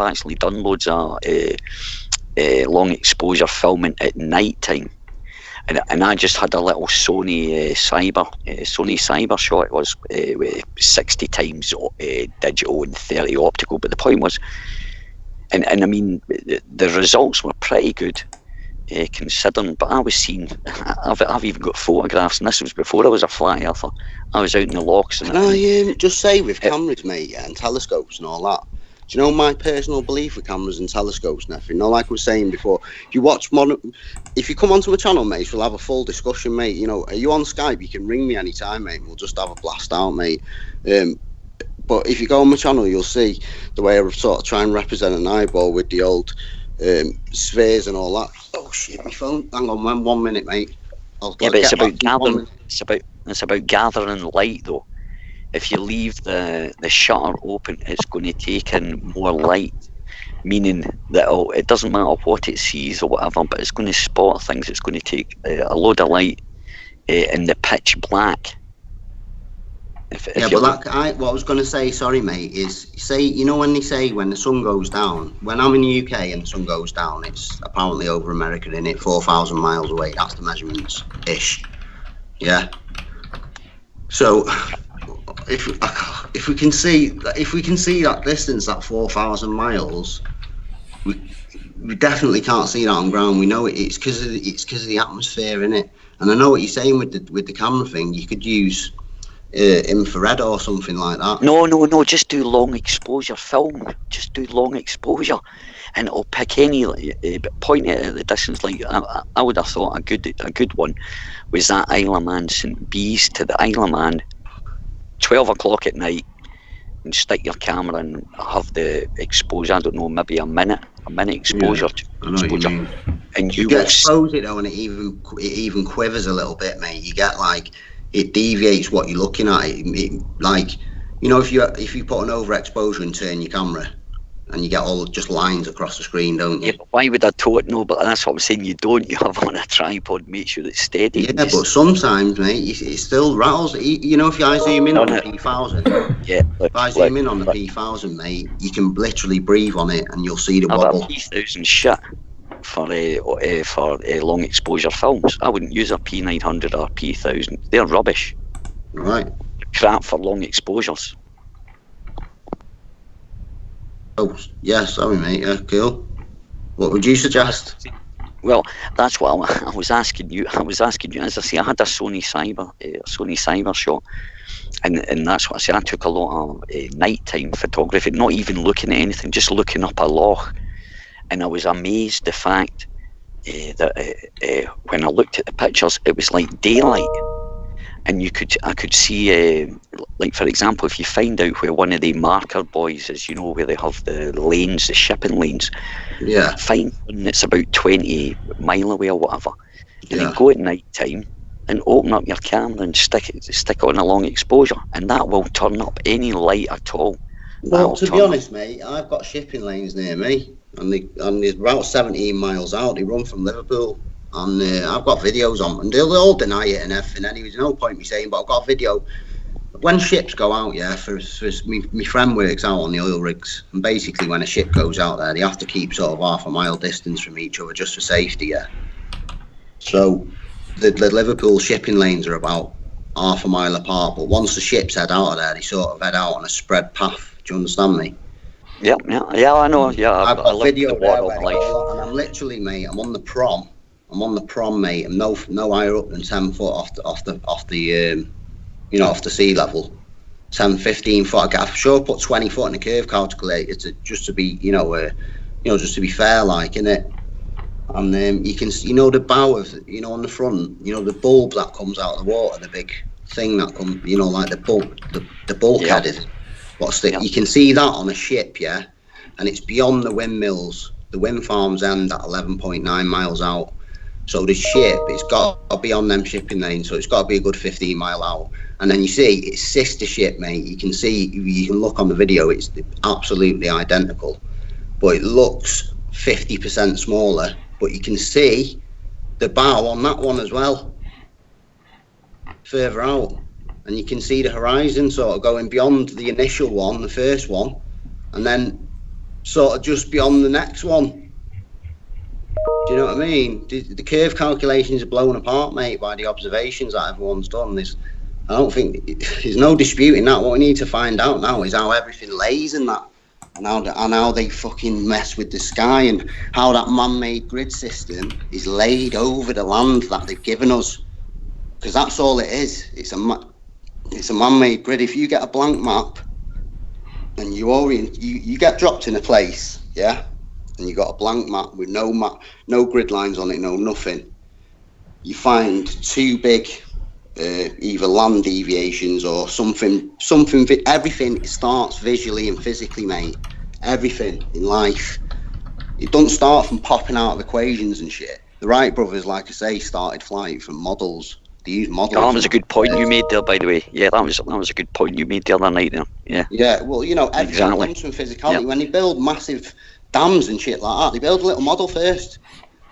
actually done loads of long exposure filming at night time, and I just had a little Sony Cyber shot. It was 60 times digital and 30 optical. But the point was, and I mean, the results were pretty good. Considering, but I was seeing, I've even got photographs, and this was before I was a flat earther. I was out in the lochs. Can I just say, with cameras, mate, and telescopes and all that, do you know my personal belief with cameras and telescopes and everything? Like I was saying before, if you come onto my channel, mate, we'll have a full discussion, mate. You know, are you on Skype? You can ring me anytime, mate. We'll just have a blast out, mate. But if you go on my channel, you'll see the way I sort of try and represent an eyeball with the old spheres and all that. Oh shit, my phone. Hang on, 1 minute, mate. But it's about gathering. It's about gathering light, though. If you leave the shutter open, it's going to take in more light, meaning that it doesn't matter what it sees or whatever, but it's going to spot things. It's going to take a load of light in the pitch black. What I was going to say, sorry, mate, is you know when they say when the sun goes down, when I'm in the UK and the sun goes down, it's apparently over America, in it 4,000 miles away. That's the measurements ish. Yeah. So if we can see that distance, that 4,000 miles, we definitely can't see that on ground. We know it's because of the atmosphere, innit? And I know what you're saying with the camera thing. You could use infrared or something like that. No, just do long exposure film. Just do long exposure, and it'll pick any point it at the distance. Like I would have thought a good one was that Isle of Man St. Bees to the Isle of Man, 12 o'clock at night, and stick your camera and have the exposure. I don't know, maybe a minute exposure. Yeah, I know what you mean. And you get expose it though, and it even quivers a little bit, mate. You get like, it deviates what you're looking at. It like, you know, if you put an overexposure and turn your camera, and you get all just lines across the screen, don't you? Yeah, but why would I do it? No, but that's what I'm saying. You don't. You have on a tripod, make sure it's steady. Yeah, but sometimes, mate, it still rattles. You know, if I zoom in on the P1000, yeah. If I zoom in on the P1000, mate, you can literally breathe on it, and you'll see the wobble. P1000 shit for long exposure films. I wouldn't use a P900 or P1000. They're rubbish. Right. Crap for long exposures. Oh, yeah, sorry, mate. Yeah, cool. What would you suggest? Well, that's what I was asking you. As I say, I had a Sony Cyber shot, and that's what I said. I took a lot of nighttime photography, not even looking at anything, just looking up a loch, and I was amazed the fact that when I looked at the pictures, it was like daylight. And I could see, like for example, if you find out where one of the marker boys is, you know, where they have the lanes, the shipping lanes. Yeah. Find one that's about 20 mile away or whatever, and then go at night time and open up your camera and stick on a long exposure, and that will turn up any light at all. Well, to be honest, mate, I've got shipping lanes near me, and they're about 17 miles out. They run from Liverpool, and I've got videos on them, and they'll all deny it and everything. Anyway, there's no point me saying, but I've got a video. When ships go out, yeah, my friend works out on the oil rigs, and basically when a ship goes out there, they have to keep sort of half a mile distance from each other just for safety, yeah. So the Liverpool shipping lanes are about half a mile apart, but once the ships head out of there, they sort of head out on a spread path. Do you understand me? Yeah, I know. Yeah, I've got video the there water where and I'm literally, mate, I'm on the prom, mate. I'm no higher up than 10 foot off the off the sea level. 10, 15 foot. I've sure put 20 foot in the curve calculator just to be, just to be fair, like, innit? And you can, the bow of, on the front, the bulb that comes out of the water, the big thing that comes, like the bulkhead is. You can see that on a ship, yeah, and it's beyond the windmills. The wind farms end at 11.9 miles out. So the ship, it's got to be on them shipping lanes, so it's got to be a good 15 mile out. And then you see its sister ship, mate. You can look on the video, it's absolutely identical, but it looks 50% smaller. But you can see the bow on that one as well, further out. And you can see the horizon sort of going beyond the initial one, the first one, and then sort of just beyond the next one. Do you know what I mean? The curve calculations are blown apart, mate, by the observations that everyone's done. I don't think there's no disputing that. What we need to find out now is how everything lays in that, and how they fucking mess with the sky, and how that man-made grid system is laid over the land that they've given us. Because that's all it is. It's a man-made grid. If you get a blank map and you get dropped in a place, yeah, and you got a blank map with no grid lines on it, no nothing, you find two big either land deviations or something. Everything starts visually and physically, mate. Everything in life, it doesn't start from popping out of equations and shit. The Wright brothers, like I say, started flight from models. They used models. That was a good point you made there, by the way. Yeah, that was a good point you made the other night there. Yeah. Yeah, well, everything comes from physicality. Yep. When they build massive dams and shit like that, they build a little model first,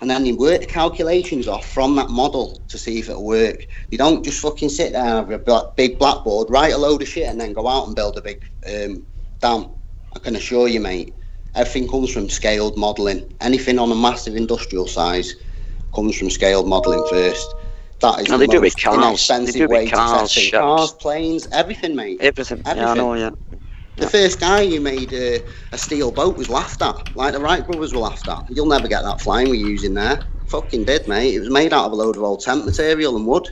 and then they work the calculations off from that model to see if it'll work. They don't just fucking sit there and have a big blackboard, write a load of shit, and then go out and build a big dam. I can assure you, mate, everything comes from scaled modelling. Anything on a massive industrial size comes from scaled modelling first. That is the most inexpensive way to test cars, planes, everything, mate. Everything. Yeah, I know, yeah. The first guy who made a steel boat was laughed at, like the Wright brothers were laughed at. You'll never get that flying we're using there. Fucking did, mate. It was made out of a load of old tent material and wood.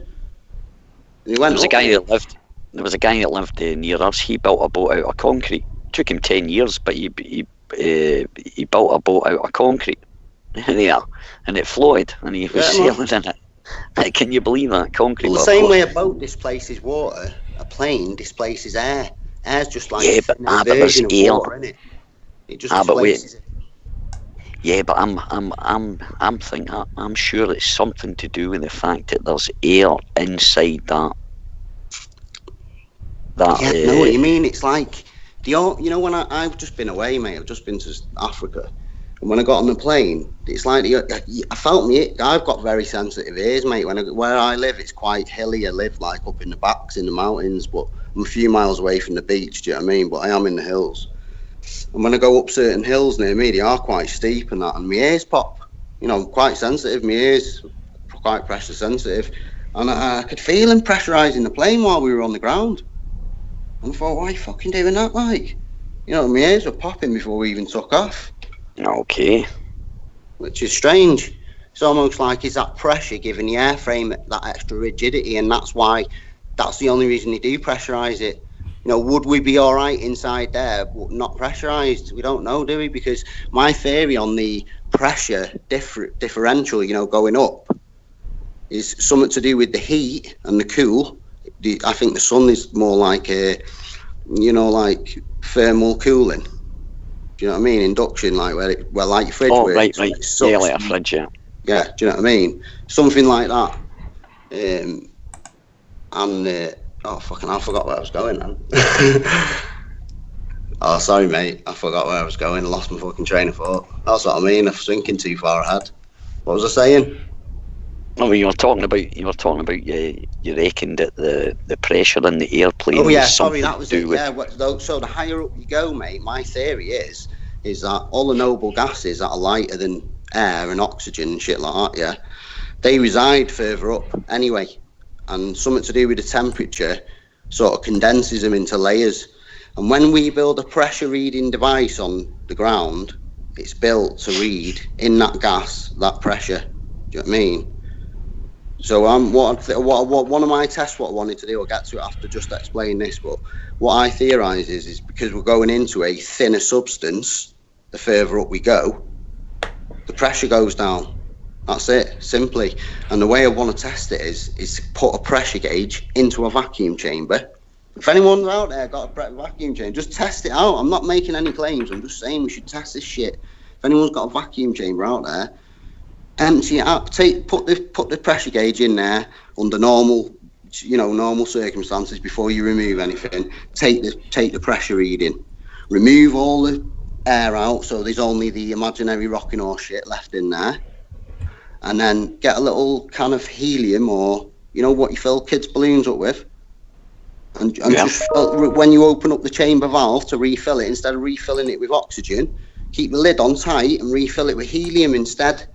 And he went. There was a guy that lived near us. He built a boat out of concrete. It took him 10 years, but he built a boat out of concrete. Yeah, and it floated, and he was sailing in it. Can you believe that? Concrete. Well, the same way a boat displaces water, a plane displaces air. Air's just like a version of water, innit? It just displaces it. Yeah, but I'm thinking, I'm sure it's something to do with the fact that there's air inside that. Yeah, I know what you mean. It's like when I've just been away, mate. I've just been to Africa. And when I got on the plane, it's like I felt I've got very sensitive ears, mate. Where I live, it's quite hilly. I live like up in the backs in the mountains, but I'm a few miles away from the beach. Do you know what I mean? But I am in the hills. And when I go up certain hills near me, they are quite steep and that, and my ears pop. Quite sensitive. My ears are quite pressure sensitive, and I could feel him pressurising the plane while we were on the ground. And I thought, why are you fucking doing that? Like, my ears were popping before we even took off. Okay. Which is strange. It's almost like it's that pressure giving the airframe that extra rigidity, and that's the only reason they do pressurise it. Would we be all right inside there, but not pressurised? We don't know, do we? Because my theory on the pressure differential, going up, is something to do with the heat and the cool. I think the sun is more like like thermal cooling. Do you know what I mean? Induction, like like your fridge works. Right. Yeah, like a fridge, yeah. Yeah, do you know what I mean? Something like that. and I forgot where I was going then. Oh, sorry, mate. I forgot where I was going. I lost my fucking train of thought. That's what I mean. I'm thinking too far ahead. What was I saying? I mean, you were talking about you reckoned that the pressure in the airplane. Oh yeah, was sorry, something that was to it. do with. Yeah. So the higher up you go, mate, my theory is that all the noble gases that are lighter than air and oxygen and shit like that, yeah, they reside further up anyway, and something to do with the temperature sort of condenses them into layers. And when we build a pressure reading device on the ground, it's built to read in that gas that pressure. Do you know what I mean? So what one of my tests, what I wanted to do, I'll get to it after just explain this, but what I theorise is because we're going into a thinner substance, the further up we go, the pressure goes down. That's it, simply. And the way I want to test it is to put a pressure gauge into a vacuum chamber. If anyone's out there got a vacuum chamber, just test it out. I'm not making any claims. I'm just saying we should test this shit. If anyone's got a vacuum chamber out there, empty it out. Put the pressure gauge in there under normal circumstances before you remove anything. Take the pressure reading. Remove all the air out, so there's only the imaginary rocking horse shit left in there. And then get a little can of helium, or what you fill kids' balloons up with, and just when you open up the chamber valve to refill it, instead of refilling it with oxygen, keep the lid on tight and refill it with helium instead.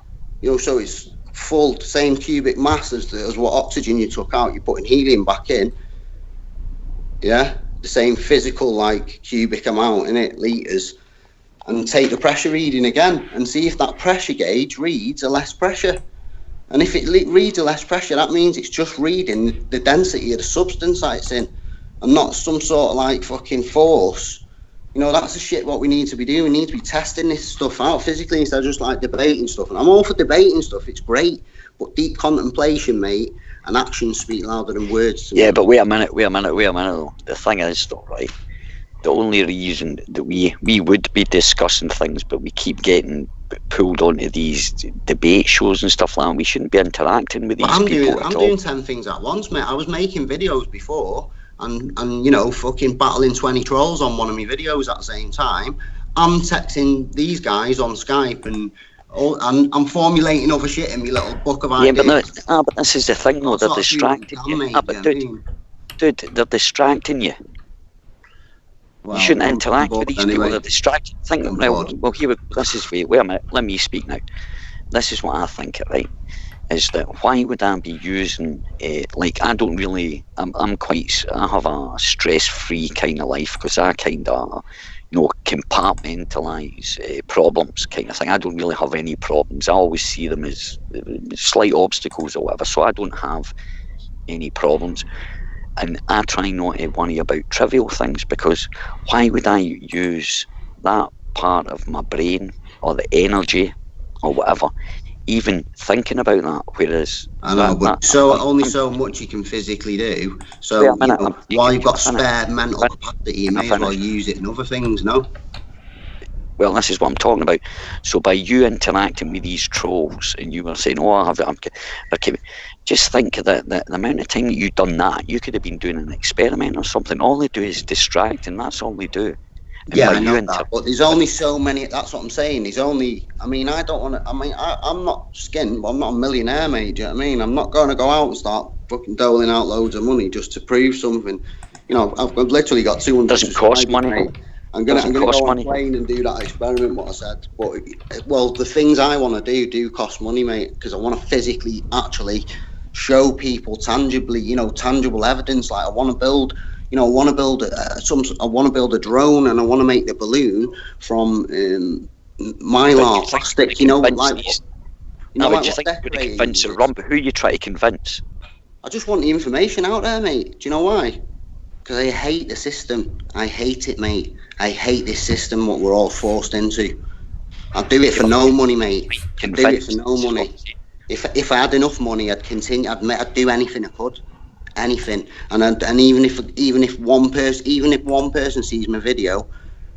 So it's full, same cubic mass as what oxygen you took out. You're putting helium back in. Yeah, the same physical cubic amount in it, liters. And take the pressure reading again and see if that pressure gauge reads a less pressure. And if it reads a less pressure, that means it's just reading the density of the substance that it's in, and not some sort of fucking force. That's the shit what we need to be doing. We need to be testing this stuff out physically instead of just debating stuff. And I'm all for debating stuff, it's great, but deep contemplation, mate, and actions speak louder than words to me. Yeah, but wait a minute though. The thing is though, right? The only reason that we would be discussing things, but we keep getting pulled onto these debate shows and stuff like that, we shouldn't be interacting with these people I'm doing 10 things at once, mate. I was making videos before and fucking battling 20 trolls on one of my videos at the same time. I'm texting these guys on Skype and I'm formulating other shit in my little book of ideas. Yeah, but this is the thing though, they're distracting you. Dude, they're distracting you. Well, you shouldn't interact with these people. They're distracted. Wait a minute. Let me speak now. This is what I think, right? Is that why would I be using I don't really. I have a stress-free kind of life because I kind of compartmentalise problems kind of thing. I don't really have any problems. I always see them as slight obstacles or whatever. So I don't have any problems. And I try not to worry about trivial things, because why would I use that part of my brain or the energy or whatever even thinking about that? Whereas I know, only so much you can physically do. So while you've got spare mental capacity, you may as well use it in other things, no? Well, this is what I'm talking about. So by you interacting with these trolls and you were saying, okay, just think that the amount of time that you've done that, you could have been doing an experiment or something. All they do is distract, and that's all they do. And I know that, but there's only so many. That's what I'm saying. I'm not skinned, but I'm not a millionaire, mate. Do you know what I mean? I'm not going to go out and start fucking doling out loads of money just to prove something. I've literally got 200. Doesn't cost money. Mate. I'm gonna go on a plane and do that experiment, what I said. But the things I want to do cost money, mate, because I want to physically actually show people tangibly, tangible evidence. I want to build, I want to build a drone, and I want to make the balloon from mylar plastic. Do you think you're going to convince a rump? Who are you trying to convince? I just want the information out there, mate. Do you know why? Because I hate the system. I hate it, mate. I hate this system, what we're all forced into. I'd do it for no money, mate. I'd do it for no money. If I had enough money, I'd continue. I'd do anything I could, anything. And even if one person sees my video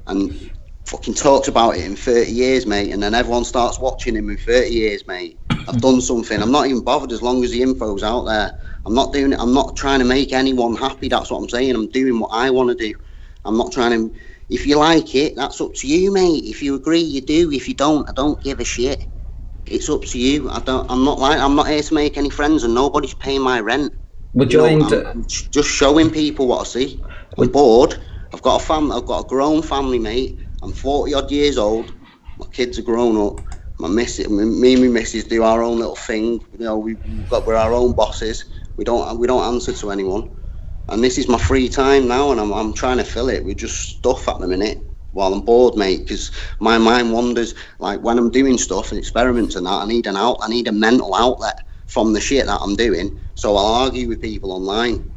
and fucking talks about it in 30 years, mate, and then everyone starts watching him in 30 years, mate, I've done something. I'm not even bothered as long as the info's out there. I'm not doing it. I'm not trying to make anyone happy. That's what I'm saying. I'm doing what I want to do. I'm not trying to. If you like it, that's up to you, mate. If you agree, you do. If you don't, I don't give a shit. It's up to you. I'm not here to make any friends, and nobody's paying my rent. We joined. I'm just showing people what I see. I'm bored. I've got a family. I've got a grown family, mate. I'm 40 odd years old. My kids are grown up. Me and my missus do our own little thing. We're our own bosses. We don't answer to anyone. And this is my free time now, and I'm trying to fill it with just stuff at the minute while I'm bored, mate. Because my mind wanders. Like when I'm doing stuff and experiments and that, I need a mental outlet from the shit that I'm doing. So I'll argue with people online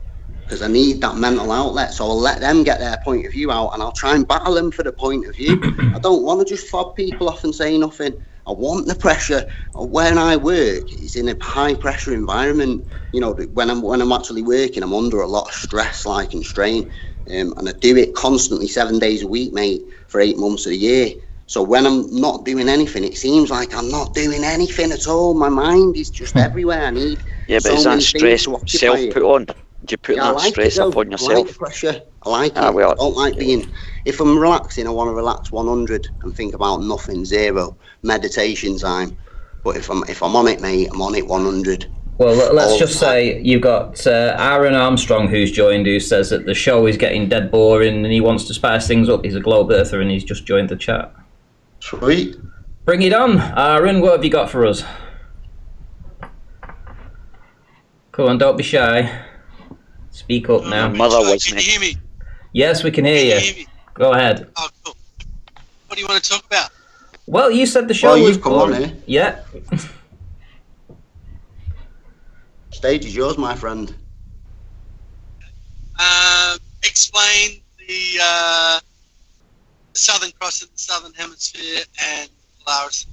because I need that mental outlet. So I'll let them get their point of view out, and I'll try and battle them for the point of view. I don't want to just fob people off and say nothing. I want the pressure. When I work, it's in a high pressure environment. When I'm actually working, I'm under a lot of stress, and strain, and I do it constantly 7 days a week, mate, for 8 months of the year. So when I'm not doing anything, it seems like I'm not doing anything at all. My mind is just everywhere. I need but so is that many stress things to self occupy put on? Do you put that like stress upon yourself? I like the pressure. I like it. Well, I don't like being. If I'm relaxing, I want to relax 100 and think about nothing, zero meditation time. But if I'm on it, mate, I'm on it 100. Well, let's just say you've got Aaron Armstrong who's joined, who says that the show is getting dead boring and he wants to spice things up. He's a globe earther and he's just joined the chat. Sweet. Bring it on, Aaron. What have you got for us? Come on, don't be shy. Speak up now. Mother was Can you hear me? Yes, we can hear you. Can you hear me? Go ahead. Oh, cool. What do you want to talk about? Well, you said the show Well, was you've come on boring. here. Yeah. Stage is yours, my friend. Explain the Southern Cross in the Southern Hemisphere and Polaris.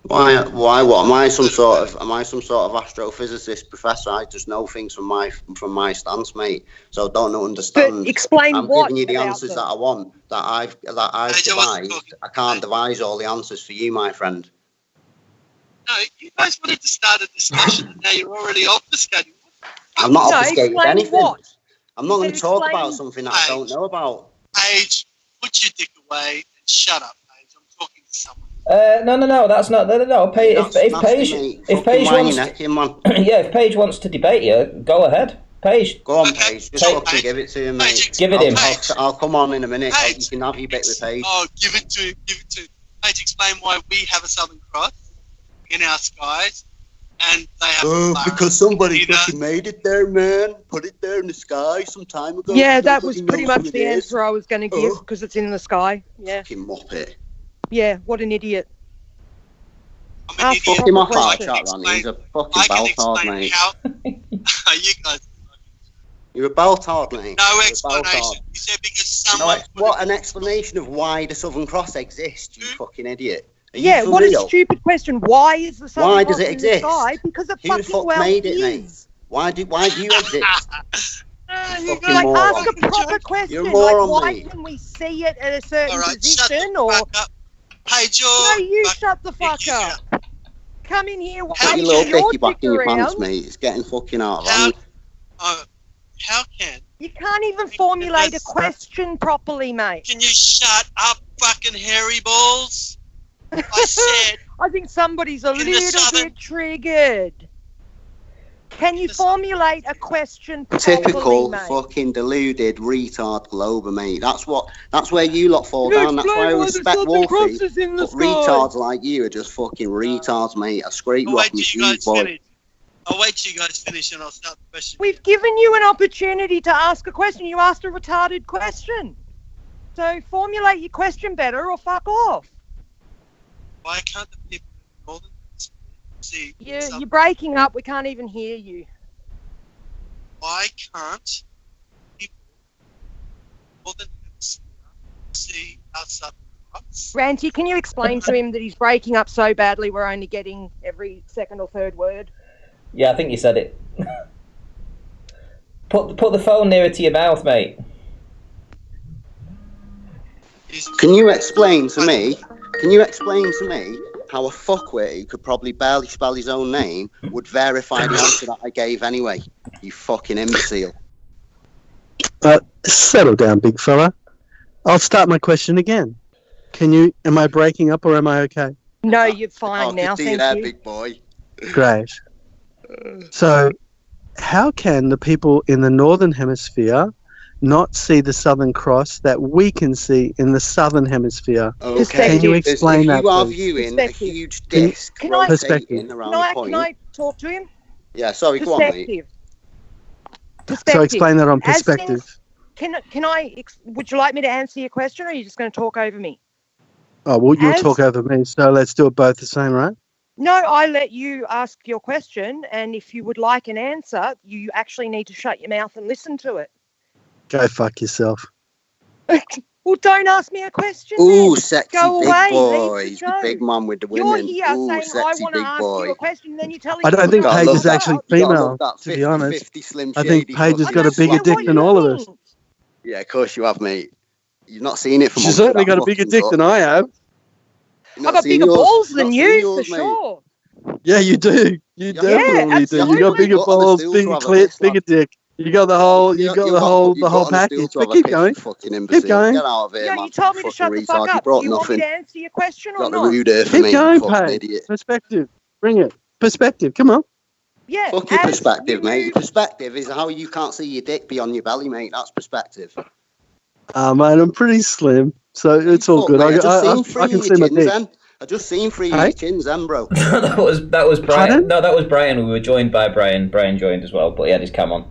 Why? What am I some sort of astrophysicist professor? I just know things from my stance, mate. So don't understand. But explain I'm what giving you the about answers them? that I want, that I've devised. I can't devise all the answers for you, my friend. No, you guys wanted to start a discussion and now you're already obfuscating. I'm not No, obfuscating explain anything. what? I'm not going to talk Explain- about something that I don't know about. Paige, put your dick away and shut up, Paige. I'm talking to someone. No, that's not. No. If Paige, if Paige wants, if Paige wants to debate you, go ahead, Paige. Go on, Okay. Paige. Just Take- fucking give it to him, Paige, mate. Give it him. I'll come on in a minute. Paige. You can have your bit with Paige. Oh, give it to him. Paige, explain why we have a Southern Cross in our skies and they have Polaris. Because somebody Neither- fucking made it there, man. Put it there in the sky some time ago. Yeah, that was Nobody pretty knows much who it the is. answer I was going to give Oh. because it's in the sky. Yeah, Fucking muppet. yeah. What an idiot. I'm an Ask idiot. Fuck him off Proper our question. chat, man. He's a fucking I can beltard, explain mate. how you guys. You're a beltard, mate. No You're a explanation. beltard. You said because No, someone. what an explanation of why the Southern Cross exists, you fucking idiot. Are you Yeah, for what real? a stupid question. Why is the Southern Why does Cross it in the exist? sky? Because it Who the fucking fuck well made it, mate? is. Why do you exist? You fucking Like, moron. ask a proper question. You're a moron, Like, why mate. can we see it at a certain All right, shut position? the Or fuck up. Paige, no, you fuck- shut the fuck you up. Come in here, How Put wave your can little your picky back dick in your pants, around. mate. It's getting fucking out of How, hand. how can? You can't even formulate a That's- question properly, mate. Can you shut up, fucking hairy balls? I said. I think somebody's a In the little southern- bit triggered. Can you the- formulate a question properly, Typical mate? fucking deluded retard glober, mate. That's where you lot fall down. That's why I respect Wolfie. But retards like you are just fucking retards, mate. I scrape I'll you off wait my till you guys shoes, boy. finish. I'll wait till you guys finish and I'll start the question. We've given you an opportunity to ask a question. You asked a retarded question. So formulate your question better or fuck off. Why can't the people in the Northern Hemisphere see? You're breaking up. We can't even hear you. Why can't people in the Northern Hemisphere see our Southern Cross? Ranty, can you explain to him that he's breaking up so badly we're only getting every second or third word? Yeah, I think you said it. Put the phone nearer to your mouth, mate. Can you explain to me? how a fuckwit who could probably barely spell his own name would verify the answer that I gave anyway. You fucking imbecile. Settle down, big fella. I'll start my question again. Am I breaking up or am I okay? No, you're fine now. Good to Thank there, you. big boy. Great. So, how can the people in the Northern Hemisphere not see the Southern Cross that we can see in the Southern Hemisphere? Okay. Can you explain that, If you are please? viewing a huge disc Can I- rotating around the point... Can I talk to him? Yeah, sorry, go on, mate. Perspective. So explain that on As perspective. Would you like me to answer your question, or are you just going to talk over me? Oh, well, you'll As- talk over me, so let's do it both the same, right? No, I let you ask your question, and if you would like an answer, you actually need to shut your mouth and listen to it. Go fuck yourself. Well, don't ask me a question. Ooh, then. sexy Go big away, boy. leave the He's show. the big man with the You're women. here Ooh, saying I sexy want to big ask boy. you a question, and then you tell I don't think gotta Paige love is that. actually You gotta female, love that to be honest. 50 Slim I think Shady Paige has fucking got a bigger slap. dick than all of us. Yeah, of course you have, mate. You've not seen it from She's under certainly that got a bigger fucking dick gut. than I have. You've I've not got seen bigger yours. balls You've than not you, seen for yours, mate. sure. Yeah, you do. You definitely do. You got absolutely. bigger Got on the balls, stool bigger to have a clit, piss, bigger lad. dick. You got the whole, you got the whole on the stool package. to But have a keep piss, going. you fucking imbecile. going. Get out of here, Yeah, man. you told me to fucking shut the fuck retard. You up. brought Do you want me nothing. to answer your question or Got the not? rude here for Keep me, going, you fucking Paige. idiot. Perspective. Bring it. Perspective. Come on. Yeah. Fuck your as perspective, you mate. Your move- perspective is how you can't see your dick beyond your belly, mate. That's perspective. Mate, I'm pretty slim, so it's all Fuck, good. mate, I just seen I three can of see your my chins, dick. then. I just seen three of Hey? your chins, then, bro. that was Brian. Pardon? No, that was Brian. We were joined by Brian. Brian joined as well, but he had his cam on.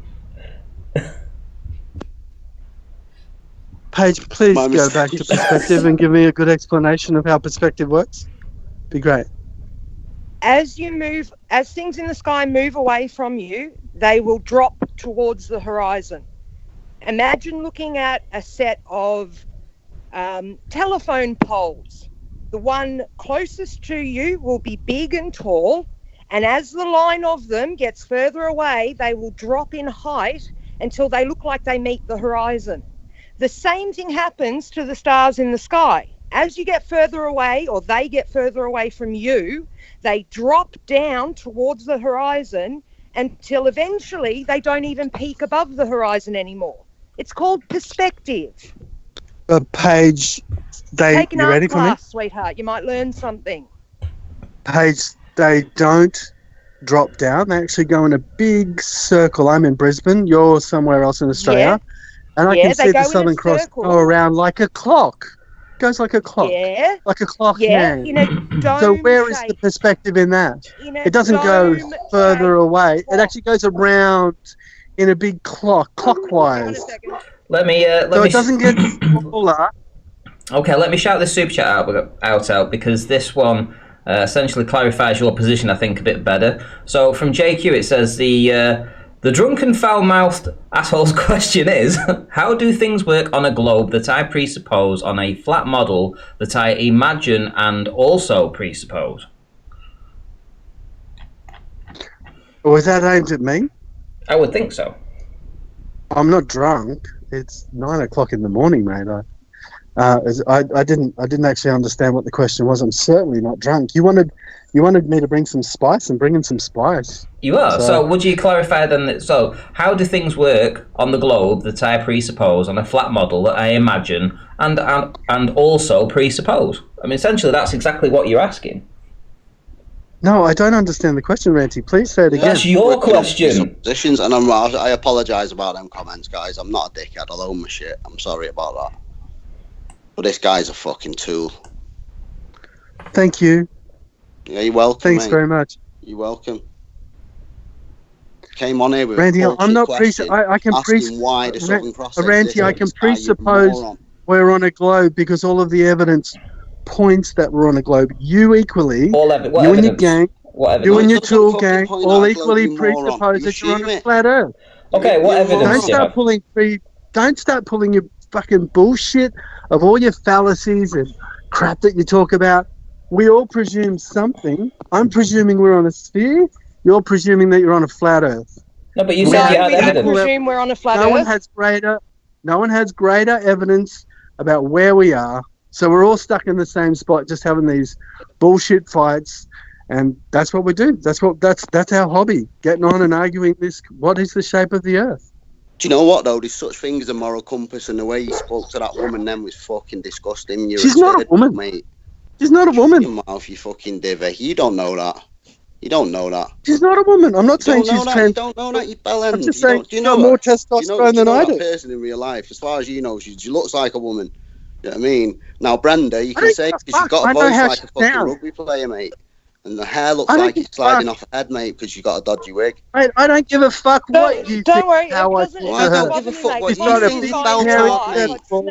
Paige, please My go back to mistake. perspective and give me a good explanation of how perspective works. Be great. as things in the sky move away from you, they will drop towards the horizon. Imagine looking at a set of telephone poles. The one closest to you will be big and tall, and as the line of them gets further away, they will drop in height until they look like they meet the horizon. The same thing happens to the stars in the sky. As you get further away, or they get further away from you, they drop down towards the horizon until eventually they don't even peak above the horizon anymore. It's called perspective. Paige, Take an you art ready for me? class, sweetheart. You might learn something. Paige, they don't drop down. They actually go in a big circle. I'm in Brisbane. You're somewhere else in Australia. And I can they see go the in a Southern Cross circle. go around like a clock. Goes like a clock. Yeah. Like a clock Yeah, hand. in a dome So where is the shape. perspective in that? In a It doesn't go dome further shape away. It clock. actually goes around in a big clock, Hang on clockwise. a second. Let me. So it doesn't get smaller. Okay, let me shout this super chat out because this one essentially clarifies your position, I think, a bit better. So from JQ, it says the drunken foul-mouthed asshole's question is, how do things work on a globe that I presuppose on a flat model that I imagine and also presuppose? Was that aimed at me? I would think so. I'm not drunk. It's 9 o'clock in the morning, mate. I didn't actually understand what the question was. I'm certainly not drunk. You wanted me to bring some spice, and bring in some spice. You are. So would you clarify then? So how do things work on the globe that I presuppose on a flat model that I imagine and also presuppose? I mean, essentially, that's exactly what you're asking. No, I don't understand the question, Ranty. Please say it again. That's your question. Positions, and I apologise about them comments, guys. I'm not a dickhead. I'll own my shit. I'm sorry about that. But this guy's a fucking tool. Thank you. Yeah, you're welcome. Thanks mate. very much. You're welcome. Came on here with Randy, a I'm not question, I can asking why the Southern Cross Randy, I can exists. Are you a presuppose moron? we're on a globe because all of the evidence points that we're on a globe. You equally, What you and your evidence? gang, What evidence? you and your Doesn't tool fucking gang, point all out, equally you moron. presuppose You that you're on assume a it. flat Earth. Okay, what You're evidence Don't do you start have? pulling your fucking bullshit of all your fallacies and crap that you talk about. We all presume something. I'm presuming we're on a sphere. You're presuming that you're on a flat Earth. No, but you No, said you had we don't evidence. presume we're on a flat No one Earth. has greater evidence about where we are So we're all stuck in the same spot, just having these bullshit fights, and that's what we do. That's our hobby, getting on and arguing this. What is the shape of the Earth? Do you know what though? There's such thing as a moral compass, and the way you spoke to that woman then was fucking disgusting. She's not a woman, mate. She's not a woman. Your mouth, you fucking divvy. You don't know that. You don't know that. She's not a woman. I'm not saying she's trans. You don't know that, you bellend. I'm just saying she's got more testosterone than I do. That person in real life, as far as you know, she looks like a woman. You know what I mean? Now, Brenda, you can say because she's got a voice like a fucking rugby player, mate. And the hair looks like it's sliding off her head, mate, because you got a dodgy wig. Mate, I don't give a fuck what you don't think. worry, How I doesn't, feel I to don't her. give a fuck what It's you not a think, big belt hair, out,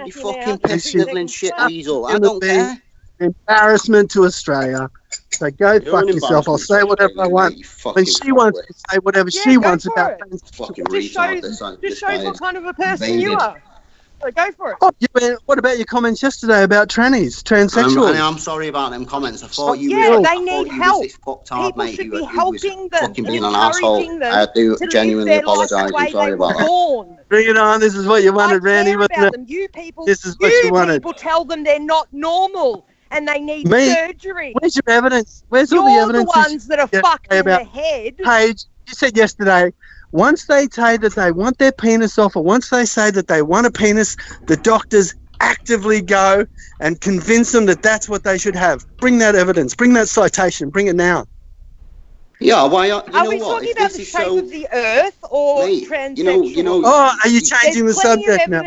you fucking piss-nibbling shit weasel. I don't care. Embarrassment to Australia. So go fuck yourself. I'll say whatever I want. When she wants to say whatever she wants about things. Fucking Just shows what kind of a person you are. So go for it. Oh, yeah, what about your comments yesterday about transsexuals? I'm sorry about them comments. I thought you they need help. People should be helping them, encouraging them. I do to genuinely live their life apologise. the way I'm sorry they were about that. born. Bring it on. This is what you wanted, Randy. I care about them. You people, This is what you wanted. people tell them they're not normal and they need surgery. Where's your evidence? Where's all the You're evidence? the ones that are fucked in the head. Paige, you said yesterday, once they say that they want their penis off, or once they say that they want a penis, the doctors actively go and convince them that that's what they should have. Bring that evidence. Bring that citation. Bring it now. Yeah, why? Are we talking about the shape of the Earth or transsexual? Oh, are you changing the subject now?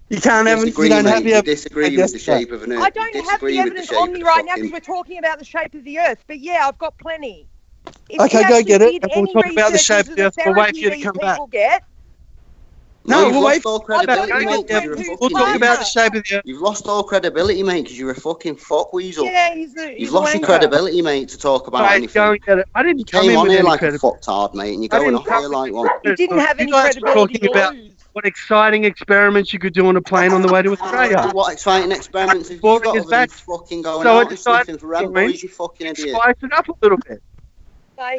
You can't have it. You don't have the evidence. Disagree with the shape of an Earth. I don't have the evidence on me right now because we're talking about the shape of the Earth. But yeah, I've got plenty. Okay, go get it. And we'll talk about the shape of the Earth. We'll wait for you to come back. No, we'll wait for credibility, mate. We'll talk about the shape of the Earth. You've lost all credibility, mate, because you're a fucking fuck weasel. Yeah, you've lost your credibility, mate, to talk about anything. Go and get it. I didn't come in here like a fucktard, mate, and you're going off here like one. You didn't have any credibility to lose. What exciting experiments you could do on a plane on the way to Australia. What exciting experiments have you got other than fucking going out and sniffing for Ramboys, you fucking idiot? Spice it up a little bit.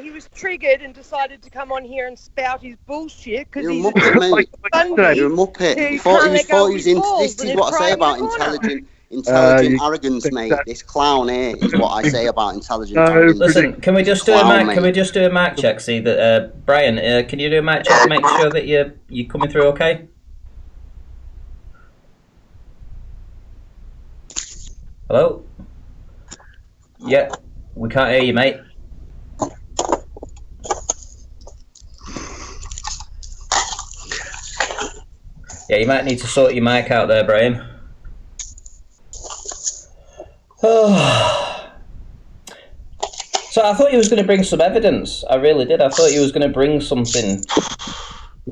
He was triggered and decided to come on here and spout his bullshit because he's a muppet, You're a muppet. He thought he was in. This is what I say about intelligent arrogance, mate. This clown here is what I say about intelligent arrogance. Listen, can we just do a mic? Can we just do a mic check? See that, Brian. Can you do a mic check to make sure that you're coming through okay? Hello. Yeah, we can't hear you, mate. Yeah, you might need to sort your mic out there, Brian. Oh. So I thought you was going to bring some evidence. I really did. I thought you was going to bring something.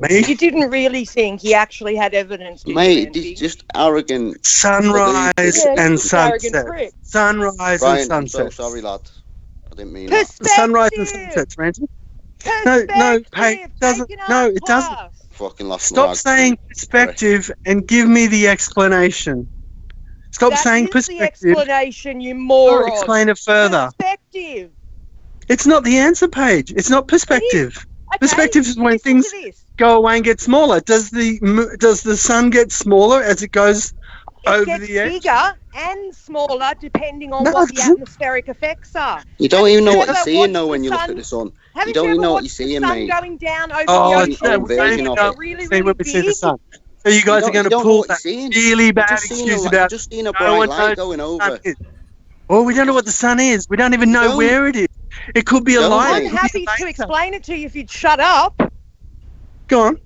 You didn't really think he actually had evidence, did mate, he's just arrogant. Sunrise and sunset. Sunrise Brian, and sunset. I'm so sorry, lad. I didn't mean that. Sunrise and sunset, Randy. No, Pate, doesn't. No, it doesn't. Stop saying perspective and give me the explanation. Stop saying perspective. The explanation, you moron. Explain it further. Perspective. It's not the answer, Paige. It's not perspective. Perspective is when things go away and get smaller. Does the sun get smaller as it goes over the edge? It gets bigger and smaller depending on what the atmospheric effects are. You don't even know what you're seeing, though, when you look at the sun. You don't even know what you're seeing, mate. Going down over the ocean, really see the sun. So you guys are going to pull that really bad excuse about just seeing a bright light going over. Well, we don't know what the sun is. We don't even know where it is. It could be a light. I'm happy to explain it to you if you'd shut up. Go on.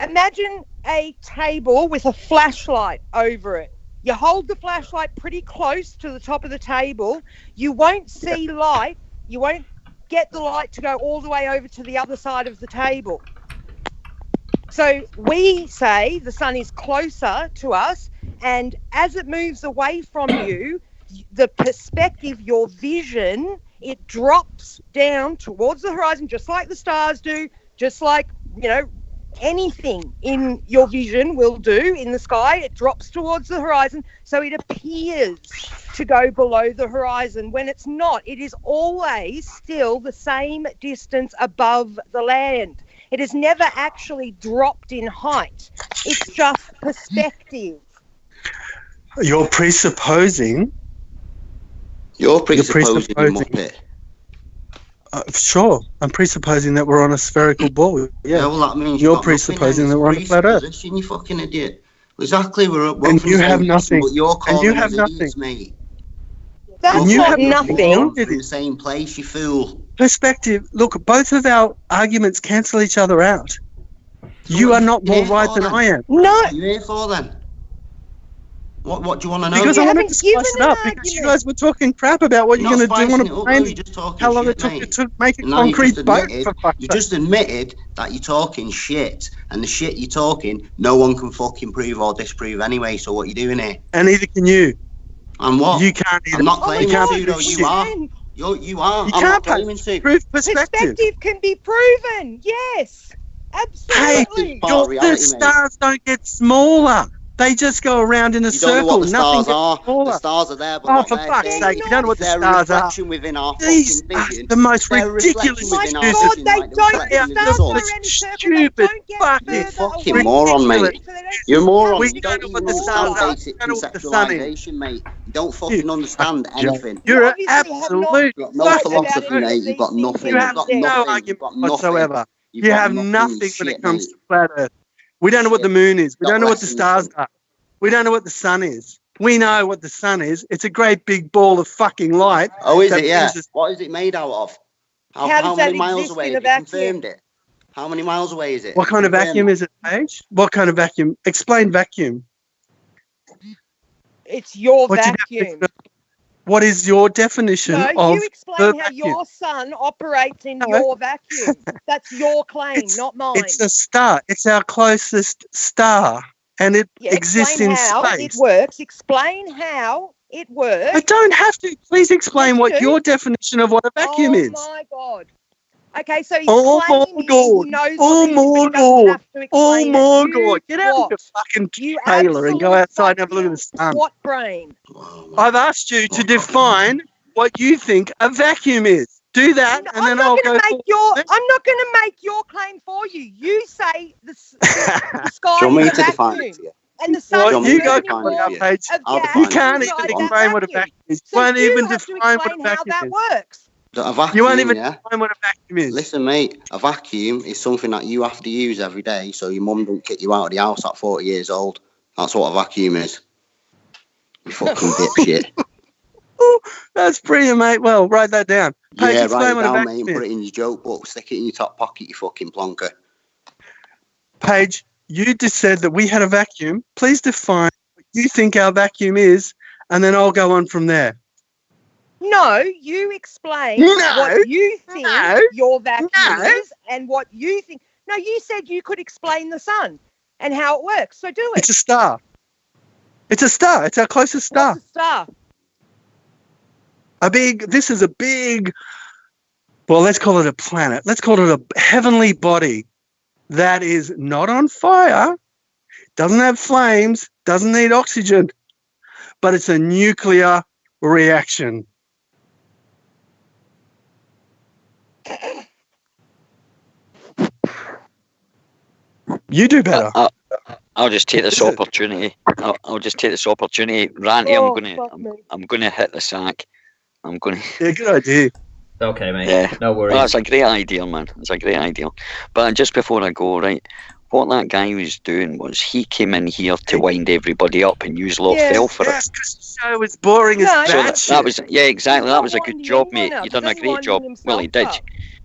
Imagine a table with a flashlight over it. You hold the flashlight pretty close to the top of the table. You won't see light. You won't get the light to go all the way over to the other side of the table. So we say the sun is closer to us, and as it moves away from you, the perspective, your vision, it drops down towards the horizon, just like the stars do, just like, anything in your vision will do in the sky. It drops towards the horizon, so it appears to go below the horizon when it's not. It is always still the same distance above the land. It has never actually dropped in height. It's just perspective. You're presupposing. You're presupposing, you presupposing. muppet. Sure, I'm presupposing that we're on a spherical ball. Yeah, Yeah, well, that means you're you've got nothing, presupposing then. that we're on a flat Earth. Presupposition, you fucking idiot. Exactly, we're And from you the have same nothing. But you're And you calling have us nothing. idiots, mate. That's And you not have nothing. You're from the same place, you fool. Perspective. Look, both of our arguments cancel each other out. You are not more right than I am. No, What are you here for then? What do you want to know? Because You I wanted haven't to spice given it an up because you argument. guys were talking crap about what You're you're not going to do on spicing a it up, plane. though, you're just talking How long shit, it took mate. you to make a And now you've concrete just boat, admitted, for fuck's you sake. just admitted that you're talking shit, and the shit you're talking, no one can fucking prove or disprove anyway. So what are you doing here? And neither can you. And what? You can't either. I'm not Oh my claiming God, to, though. you You are. can. You are. You I'm can't not claiming to. prove perspective. Perspective can be proven. Yes, Hey, absolutely. Part of the reality, mate. stars don't get smaller. They just go around in a You don't know circle. what the Nothing stars gets are. smaller. The stars are there, but Oh, not for there. fuck's Shane. sake, you don't know what the They're a stars are. reflection within our These fucking are vision. the most They're a ridiculous reflection My within our excuses. God, vision, they like the don't. reflection The of the stars sun. are in any circle. They Stupid don't get fucking- You're further fucking away moron, from mate. you, so they don't You're a seem moron. We You don't don't know even what the stars understand are. basic We don't know what the sun is. conceptualization, mate. You don't fucking understand anything. You're an obviously have not absolute You've got no thought fucking about philosophy, any idiot. of mate. You've these got things nothing. You in have You've got depth. no nothing. argument You've got nothing. whatsoever. You've You got have nothing. nothing when Shit, it comes mate. to flat Earth. We don't know what the moon is. We Got don't know what the lessons. stars are. We don't know what the sun is. We know what the sun is. It's a great big ball of fucking light. Oh, is that it? Yeah. brings us- What is it made out of? How How does many that miles exist away in have a you confirmed vacuum? it? How many miles away is it? What kind of Confirm vacuum that. is it, Paige? What kind of vacuum? Explain vacuum. It's your What's your vacuum. definition of- What is your definition No, of you the explain how vacuum? your sun operates in No. your vacuum. That's your claim, not mine. It's a star. It's our closest star, and it Yeah, exists explain in how space. it works. Explain how it works. I don't have to. Please explain Yes, you what do. your definition of what a vacuum oh is. my God. Okay, so he's Oh my claiming God. he knows Oh what it is, but my he doesn't God. have to Oh explain my it. You God. Get out of your twat. fucking You trailer and go absolute outside and have a look at the fucking sun. Twat brain. Oh, I've asked you to define what you think a vacuum is. Do that, and I'm then not I'll going go. to make your. I'm not going to make your claim for you. You say the sky Do you want me is a to define it vacuum, to you? and the Do sun you is want You me to go define for it that for you? page. I'll gas You define can't it. even inside that explain what a vacuum. vacuum is. So You won't you even have to define what a explain how vacuum that is. works. A vacuum, You won't even yeah? define what a vacuum is. Listen, mate, a vacuum is something that you have to use every day so your mum don't kick you out of the house at 40 years old. That's what a vacuum is. You fucking dipshit. Oh, that's brilliant, mate. Well, write that down. Paige, Yeah, explain write it what a down, mate, vacuum and put is. it in your joke book. Stick it in your top pocket, you fucking plonker. Paige, you just said that we had a vacuum. Please define what you think our vacuum is, and then I'll go on from there. No, you explain No, what you think no, your vacuum no. is and what you think. No, you said you could explain the sun and how it works. So do it. It's a star. It's a star. It's our closest star. What's a star? This is a big, well, let's call it a planet. Let's call it a heavenly body that is not on fire, doesn't have flames, doesn't need oxygen, but it's a nuclear reaction. You do better. I'll just take this opportunity. I'll just take this opportunity. Ranty, I'm gonna hit the sack. I'm gonna. Yeah, good idea. Okay, mate. Yeah. No worries. Well, that's a great idea, man. It's a great idea. But just before I go, right, what that guy was doing was he came in here to wind everybody up and use lot fell for it. Yes, because the show was boring No. as So bad that was exactly. He's That not was a good winding job, anyone mate. up. You done a He's great job. winding Well, he himself did. up.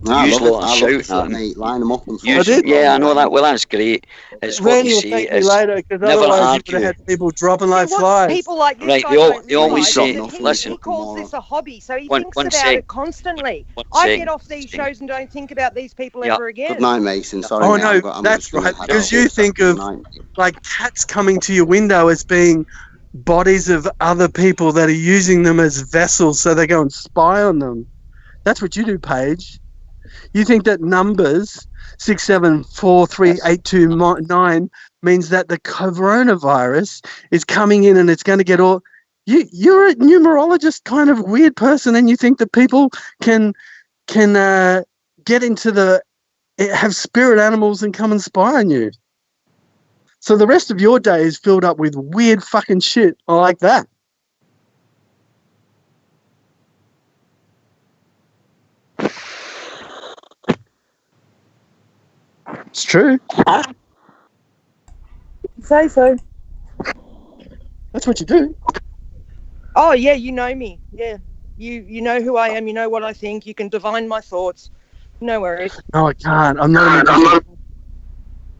No, I Use love it. lot of I love shouting it, at him. mate. Line them up and Use, did? yeah, I know that. Well, that's great. It's what Randy you will say. thank me It's later, because never otherwise you would argue. have had people dropping See, like what flies. people like this Right, guy they don't always realise say, is that listen. he calls this a hobby, so he One thinks about sec. it constantly. One I sec. get off these shows and don't think about these people Yeah. ever again. Good night, Mason. Sorry, Oh, mate. no, I'm that's just gonna right, head because out. you think of, Good night. like, cats coming to your window as being bodies of other people that are using them as vessels so they go and spy on them. That's what you do, Paige. You think that numbers 6743829 means that the coronavirus is coming in and it's going to get all. You're a numerologist kind of weird person, and you think that people can get into have spirit animals and come and spy on you. So the rest of your day is filled up with weird fucking shit like that. It's true. Say so. That's what you do. Oh yeah, you know me. Yeah, you know who I am. You know what I think. You can divine my thoughts. No worries. No, I can't. I'm not.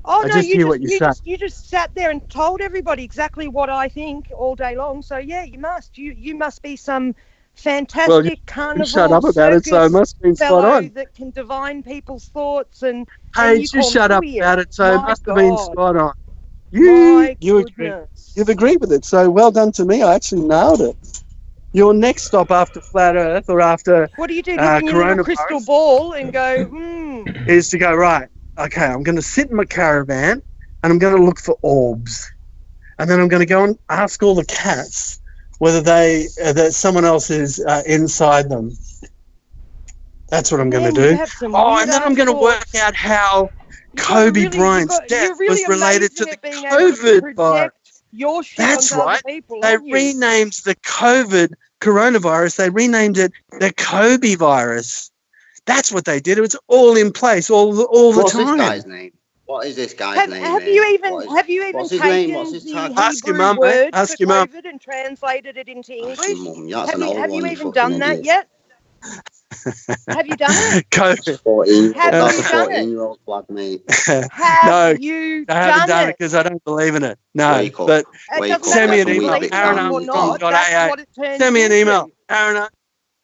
Oh I no, just hear what you say. you just sat there and told everybody exactly what I think all day long. So yeah, you must. You must be some fantastic carnival shut up about it, so it circus must have been spot fellow on. that can divine people's thoughts and. Hey, you just call shut me up weird. about it, so it My must have been God. spot on. My You agree. goodness. You've agreed with it, so well done to me. I actually nailed it. Your next stop after Flat Earth or after What do you do? Look in your little crystal coronavirus ball and go, is to go, right, okay, I'm going to sit in my caravan and I'm going to look for orbs. And then I'm going to go and ask all the cats whether that someone else is inside them. That's what I'm going to do. And then I'm going to work out how Kobe Bryant's death was related to the COVID virus. Your shit That's onto right. Other people, They aren't you? renamed the coronavirus. They renamed it the Kobe virus. That's what they did. It was all in place all the time. What's this guy's name? What is this guy's name? Have you even what's his taken name? What's his tag? the Ask your Hebrew mum, mate. word Ask for your mum. COVID and translated it into English? Mum. Yeah, that's an old Have one, you you even fucking done that idiot. yet? Have you done it? COVID. 14. Have That's you a done it? 14-year-old flag, mate. Have you I haven't done it it? because I don't believe in it. No, Wake up. but It doesn't send me matter an if you email. believe in Aaron something or not. Armstrong. That's what it turns Send me an into. email. Aaron,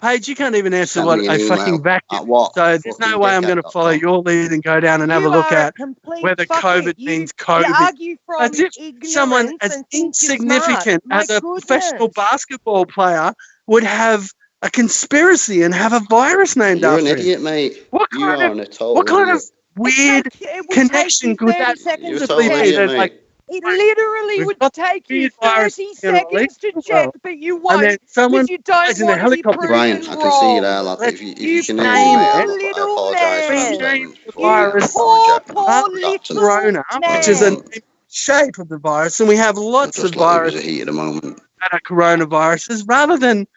Paige, you can't even answer Send what me an a email. fucking vacuum At what? So there's no way I'm going to follow your lead and go down and have a look at whether COVID means Kobe. You argue from As if someone as and think you're insignificant smart. as a professional basketball player would have a conspiracy and have a virus named You're after an idiot, mate. What You kind are of a total what kind of idiot. weird connection could that You're a possibly total be? idiot, That, like, mate. It literally We've would got take you weird virus 30 in seconds to Elite. check, but you and won't then someone because you don't flies in a want to be helicopter. proven Brian, I can see you there, wrong. lad. If you You can hear me, mate, poor I little apologise for them man. statements. The before, mate. I virus Poor apologise to them. little Corona, which is a man. shape of the virus, and we have lots of Just like it was viruses a heat at the moment. that are coronaviruses. Rather than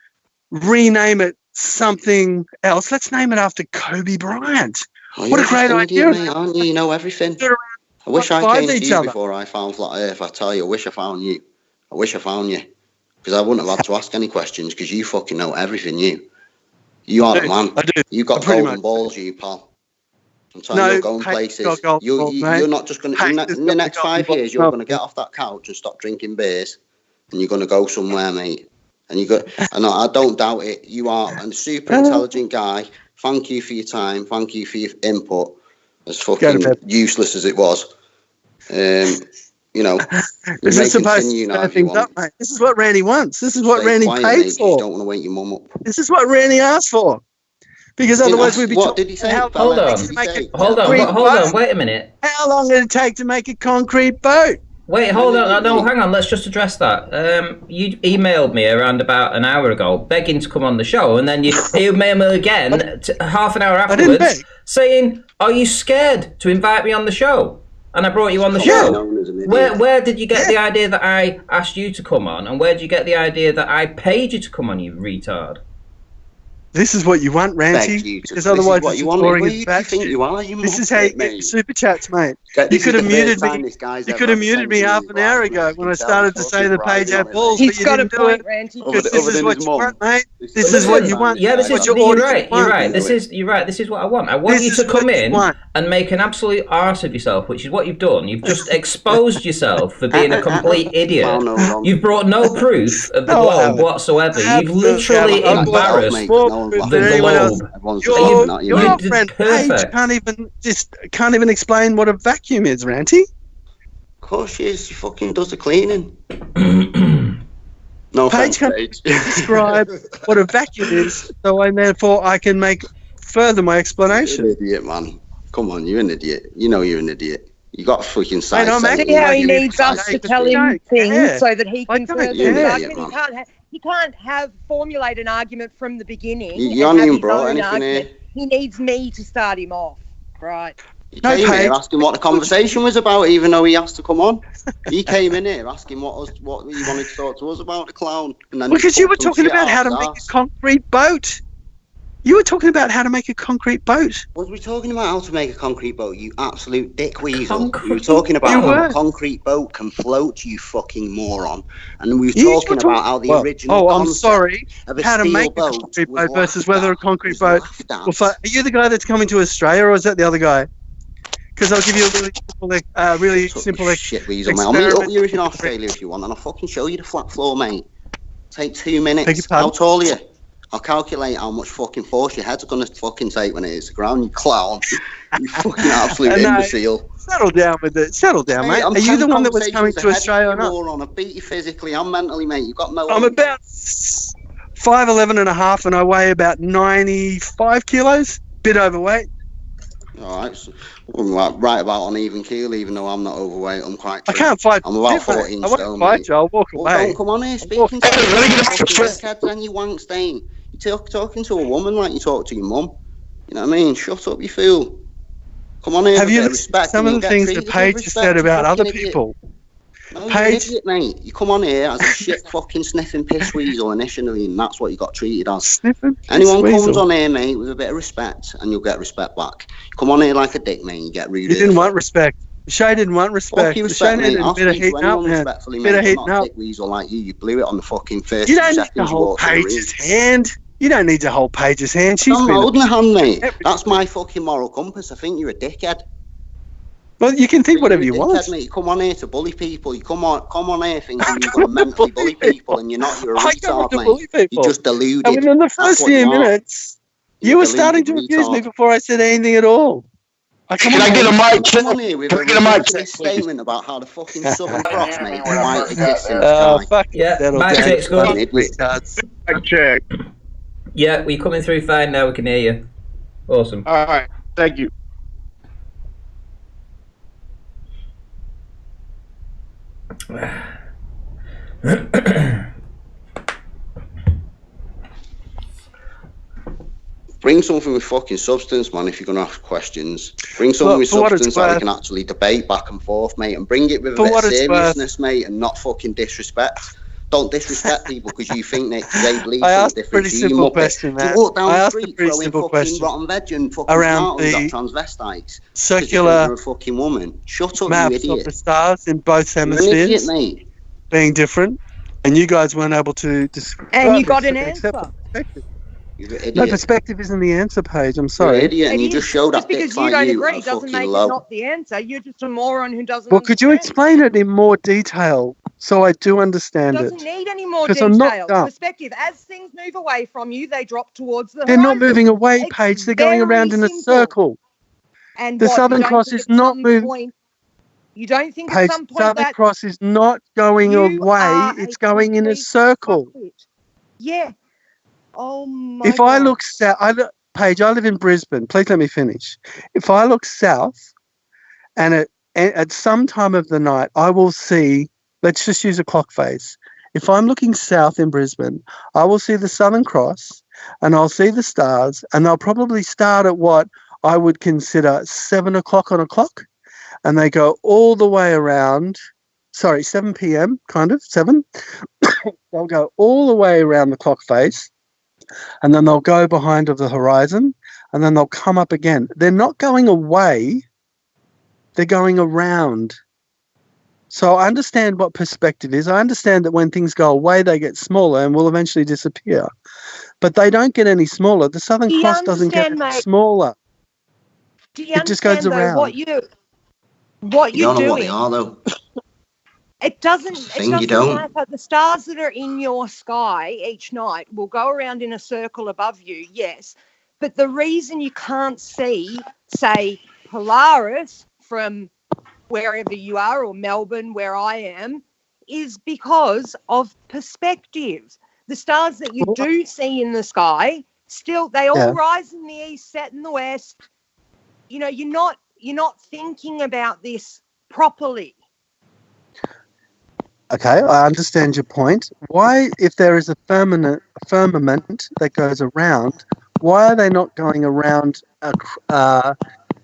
rename it something else, let's name it after Kobe Bryant. Oh, What a you're great just an idea! idiot, mate, aren't you? You know everything. I wish I Find came to each you other. before I found Flat Earth. I tell you, I wish I found you. I wish I found you. Because I wouldn't have had to ask any questions because you fucking know everything, you. You are the man. I do. You got pretty golden much balls, you pal. I'm telling No, you, you're going Paige places. got golden balls, mate. You're not just going to. In the next 5 years, you're going to get off that couch and stop drinking beers, and you're going to go somewhere, mate. And you go. And I don't doubt it. You are a super intelligent guy. Thank you for your time. Thank you for your input. As fucking useless as it was. You know, this is supposed to stir things up, mate. This is what Randy wants. This is what Randy paid for. You don't want to wake your mum up. This is what Randy asked for. Because otherwise we'd be what did he say? Hold on, wait a minute. How long did it take to make a concrete boat? Wait, hold on. No, hang on. Let's just address that. You emailed me around about an hour ago begging to come on the show, and then you emailed me again half an hour afterwards saying, "Are you scared to invite me on the show?" And I brought you on the show. Where did you get the idea that I asked you to come on, and where did you get the idea that I paid you to come on, you retard? This is what you want, Ranty, because otherwise it's boring as bad. This is how you get super chats, mate. You could have muted me. You could have muted me half an hour ago when I started to say the Page had balls, but you didn't do it. Because this is what you want, mate. This is what you want. Yeah, this is you're right. You're right. This is what I want. I want you to come in and make an absolute arse of yourself, which is what you've done. You've just exposed yourself for being a complete idiot. You've brought no proof of the globe whatsoever. You've literally embarrassed the globe. Your friend Paige can't even explain what a vacuum is, Ranty. Of course she is. She fucking does the cleaning. No, Paige can't describe what a vacuum is, so therefore I can make further my explanation. You're an idiot, man. Come on, you're an idiot. You know you're an idiot. You got fucking side. See how he needs us to tell him things so that he can further his argument. He can't have formulate an argument from the beginning. You haven't even brought anything here. He needs me to start him off, right? He No, came Paige. here asking what the conversation was about, even though he asked to come on. He came in here asking what he wanted to talk to us about, the clown. And then Because you were pulled some talking shit about out how of to his make arse. a concrete boat. You were talking about how to make a concrete boat. Was we talking about how to make a concrete boat, you absolute dick weasel? We were Concrete talking about You how were. a concrete boat can float, you fucking moron. And we were You talking talk- about how the well, original I'm concept sorry. of a How to steel make a boat concrete was boat versus laughed whether at. a concrete Was boat. laughed at. Well, are you the guy that's coming to Australia, or is that the other guy? Because I'll give you a really simple, Shit weasel, mate. I'll meet up experiment. with you in Australia if you want, and I'll fucking show you the flat floor, mate. Take 2 minutes. Beg your pardon? How tall are you? I'll calculate how much fucking force your head's gonna fucking take when it hits the ground, you clown. You fucking absolute No, imbecile. Settle down with it. Settle down, mate. I'm Are you 10 the one that was coming conversations to ahead of Australia or you, not? moron. I beat you physically and mentally, mate. You've got no I'm hope. about 5'11" and a half, and I weigh about 95 kilos. Bit overweight. All right, so I'm like right about on even keel, even though I'm not overweight. I'm quite. I can't fight. I'm about you, mate. 14 I won't stone, fight mate. you. I'll walk Well, away. don't come on here speaking to dickheads and you wank stain. You're talking to a woman like you talk to your mum. You know what I mean? Shut up, you fool. Come on here. Have with you a bit of listened to respect some and of the you'll get things that treated with Paige has respect, said you about other fucking idiot. people? No, you're an Paige- idiot, mate. You come on here as a shit fucking sniffing piss weasel initially, and that's what you got treated as. Sniffing Anyone piss comes weasel. on here, mate, with a bit of respect, and you'll get respect back. Come on here like a dick, mate, you get rude. You didn't want respect. Shay didn't want Fuck respect. you, Shay respect, mate. needed a I'll bit of speak to heating up, anyone man. respectfully, Bit mate, of but heating not a up. dick weasel like you. You blew it on the fucking first You 2 don't need to seconds you hold walked in the room. Paige's hand. You don't need to hold Paige's hand. She's I'm been holding a hand, mate. everything. That's my fucking moral compass. I think you're a dickhead. Well, you can think You're whatever a you dickhead, want. mate. You come on here to bully people. You come on here thinking you've got to mentally bully people, and you're not. You're a I come retard, to mate. bully people. You're just deluded. And within the first what you few are. minutes, you You're were a starting to deluded accuse me retard. before I said anything at all. Can I get a mic check? Come on here with a ridiculous statement about how the fucking Southern Cross, mate, might exist in the sky. Fuck Yeah, settle mic down, check's good. fucking retards. Check. Yeah, we're coming through fine now. We can hear you. Awesome. All right. Thank you. Bring something with fucking substance, man, if you're going to ask questions. Bring something with for what it's substance that we worth- can actually debate back and forth, mate, and bring it with a For bit what of it's seriousness, mate, and not fucking disrespect. Don't disrespect people because you think they believe I something asked a different. pretty to you, simple muppet. question, You man. walk down I the asked a street pretty throwing simple fucking question rotten veg and fucking around tomatoes the at transvestites. circular You're a fucking woman. Shut up, you maps of idiot. the stars in both You're an idiot, hemispheres mate. being different, and you guys weren't able to describe And you got it an except answer. for perspective. You're an idiot. No, perspective isn't the answer, Paige. I'm You're an sorry. idiot, and It you is. just showed Just that because dicks you like don't you agree are doesn't fucking make low. it not the answer. You're just a moron who doesn't Well, could you understand. explain it in more detail so I do understand Doesn't it? need any more 'Cause detail. I'm not dumb. Perspective. As things move away from you, they drop towards the They're not horizon. moving away, It's Paige. They're going very around in a simple. circle. And The what, Southern you don't Cross think is at not some moving. point, you don't think at Paige, some point Southern that Cross is not going you away. are It's a going in a complete circle. fuckwit. Yeah. Oh my If God. I look south, Paige, I live in Brisbane. Please let me finish. If I look south, and at some time of the night, I will see. Let's just use a clock face. If I'm looking south in Brisbane, I will see the Southern Cross, and I'll see the stars, and they'll probably start at what I would consider 7 o'clock on a clock, and they go all the way around. Sorry, 7 p.m. kind of 7. They'll go all the way around the clock face. And then they'll go behind of the horizon, and then they'll come up again. They're not going away, they're going around. So I understand what perspective is. I understand that when things go away, they get smaller and will eventually disappear. But they don't get any smaller. The Southern Do you Cross doesn't get any understand, mate? smaller. Do you It just goes understand, though, around. what You you're don't know what they doing? are, though. It doesn't Thing you don't. matter. The stars that are in your sky each night will go around in a circle above you, yes. But the reason you can't see, say, Polaris from wherever you are, or Melbourne, where I am, is because of perspective. The stars that you do see in the sky, still, they all rise in the east, set in the west. You know, you're not thinking about this properly. Okay, I understand your point. Why, if there is a firmament that goes around, why are they not going around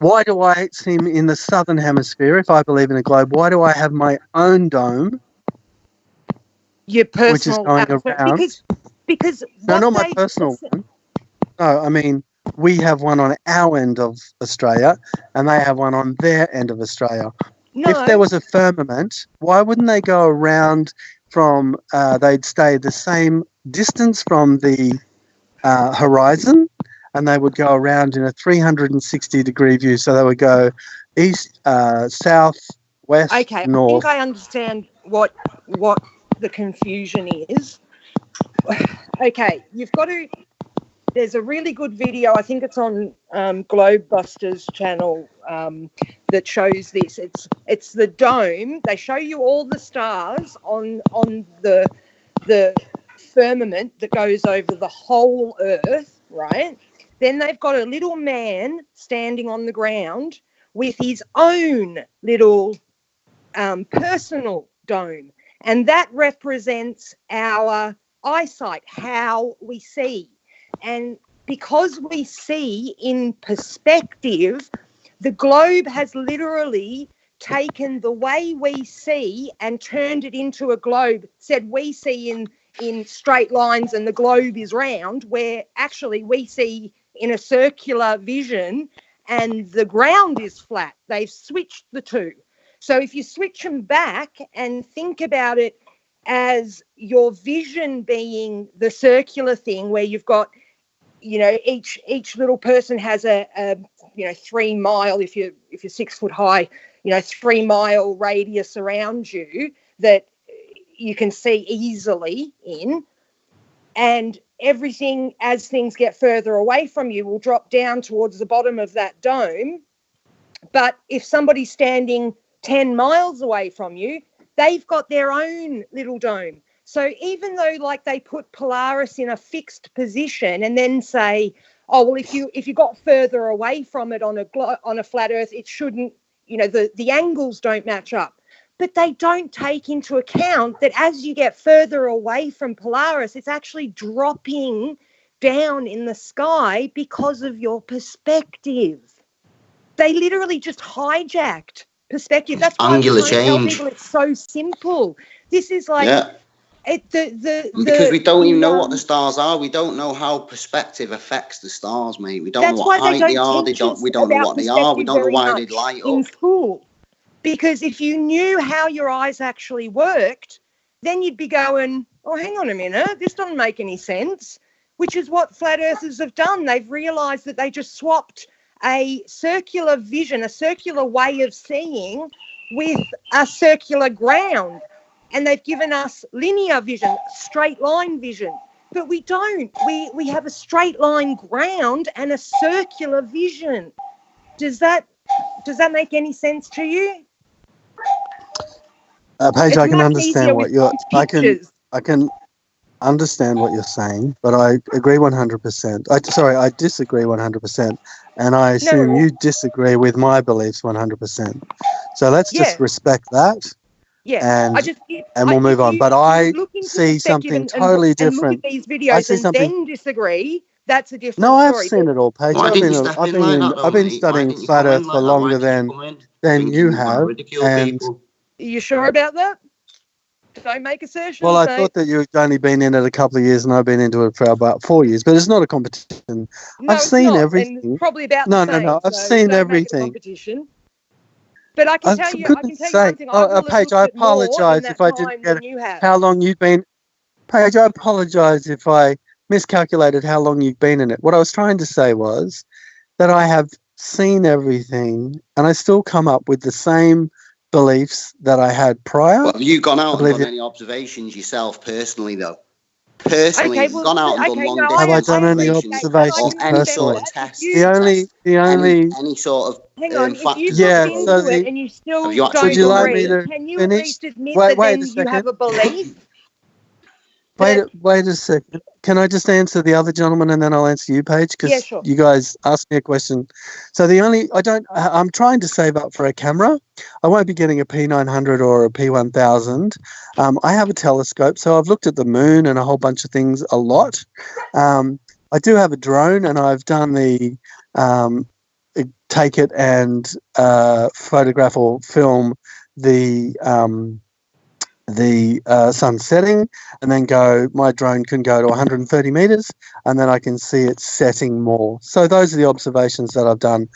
Why do I seem in the southern hemisphere? If I believe in a globe, why do I have my own dome, Your which is personal going around? because No, what not my they personal one. No, I mean, we have one on our end of Australia, and they have one on their end of Australia. no If there was a firmament, why wouldn't they go around from? They'd stay the same distance from the horizon, and they would go around in a 360-degree view. So they would go east, south, west, okay, I north. think I understand what the confusion is. Okay, you've got to. There's a really good video. I think it's on Globebusters channel that shows this. It's the dome. They show you all the stars on the firmament that goes over the whole Earth, right? Then they've got a little man standing on the ground with his own little personal dome, and that represents our eyesight, how we see. And because we see in perspective, the globe has literally taken the way we see and turned it into a globe. Said we see in straight lines and the globe is round, where actually we see in a circular vision and the ground is flat. They've switched the two. So if you switch them back and think about it as your vision being the circular thing, where you've got, you know, each little person has a 3 mile, if you're 6 foot high, 3 mile radius around you that you can see easily in, and everything, as things get further away from you, will drop down towards the bottom of that dome. But if somebody's standing 10 miles away from you, they've got their own little dome. So even though, like, they put Polaris in a fixed position and then say, oh, well, if you got further away from it on a flat Earth, it shouldn't, the angles don't match up. But they don't take into account that as you get further away from Polaris, it's actually dropping down in the sky because of your perspective. They literally just hijacked perspective. That's why Angular I tell change. people it's so simple. This is like because we don't even know what the stars are. We don't know how perspective affects the stars, mate. We don't know what height they are. We don't know what they are. We don't know why they light in up. school. Because if you knew how your eyes actually worked, then you'd be going, oh, hang on a minute, this doesn't make any sense, which is what flat earthers have done. They've realised that they just swapped a circular vision, a circular way of seeing with a circular ground. And they've given us linear vision, straight line vision. But we don't. We have a straight line ground and a circular vision. Does that make any sense to you? Paige, I can understand what you're. I can understand what you're saying, but I agree 100%. I disagree 100%, and I assume you disagree with my beliefs 100%. So let's just respect that. Yeah, and we'll move on. But I see something totally different. And look at these videos and then disagree. That's a different story. No, I've seen it all, Paige. I've been studying flat Earth for longer than you have. And are you sure about that? Don't make assertions. Well, I thought that you'd only been in it a couple of years, and I've been into it for about 4 years. But it's not a competition. No, I've seen everything. And it's probably about the same. No. I've seen everything. Competition. But I can tell you, one thing. Paige, I apologise if I didn't get how long you've been. Paige, I apologise if I miscalculated how long you've been in it. What I was trying to say was that I have seen everything, and I still come up with the same beliefs that I had prior. Well, have you gone out and done any observations yourself personally, though? Personally, you've gone out and done long distance. Have I done any observations personally? Any sort of hang on, if you've looked into it and you still don't agree, can you at least admit that then you have a belief? Wait a second. Can I just answer the other gentleman and then I'll answer you, Paige? Because you guys asked me a question. So I'm trying to save up for a camera. I won't be getting a P900 or a P1000. I have a telescope, so I've looked at the moon and a whole bunch of things a lot. I do have a drone, and I've done the take it and photograph or film the sun setting, and then my drone can go to 130 meters, and then I can see it setting more. So those are the observations that I've done.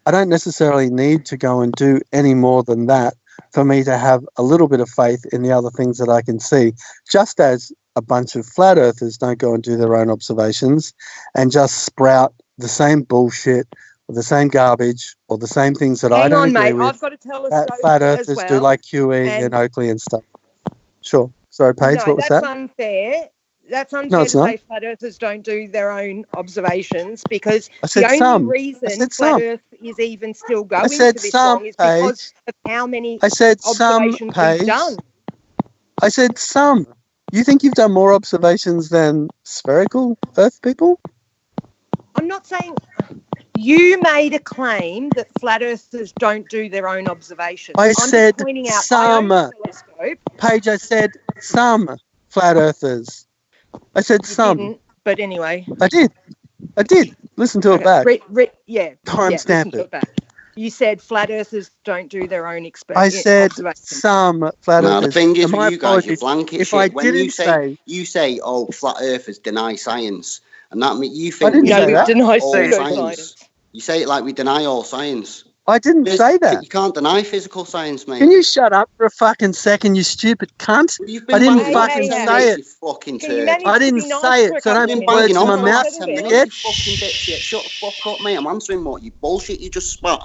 I don't necessarily need to go and do any more than that for me to have a little bit of faith in the other things that I can see, just as a bunch of flat earthers don't go and do their own observations and just sprout the same bullshit or the same garbage or the same things that I don't agree with. I've got a telescope Flat as earthers well. do, like QE and Oakley and stuff. Sure. Sorry, Paige, what was that? That's unfair. That's No, unfair it's to not. say flat earthers don't do their own observations, because I said the only some. reason flat Earth is even still going said for this some, long is because Paige. of how many I said some, observations Paige. we've done. I said some. You think you've done more observations than spherical Earth people? I'm not saying you made a claim that flat earthers don't do their own observations. I I'm said just pointing out some. my own telescope. Paige, I said some flat earthers. I said You some. didn't, but anyway. I did. Listen to it back. Listen to it back. You said flat earthers don't do their own I said observations. some flat No, earthers. the thing is And my with you guys, you apologies, blanket if shit. I When didn't you say, oh, flat earthers deny science, and that means you I think didn't we say we that. deny all pseudoscience. You say it like we deny all science. I didn't say that. You can't deny physical science, mate. Can you shut up for a fucking second, you stupid cunt? You've I didn't banging fucking on 10 say minutes, it. You fucking Can you turd. manage I to didn't be nice say for it, a so couple don't of put minutes? words in my Banging on mouth, for Settle 10 down. minutes, you dickhead. fucking dipshit. Shut the fuck up, mate. I'm answering what you bullshit you just spat.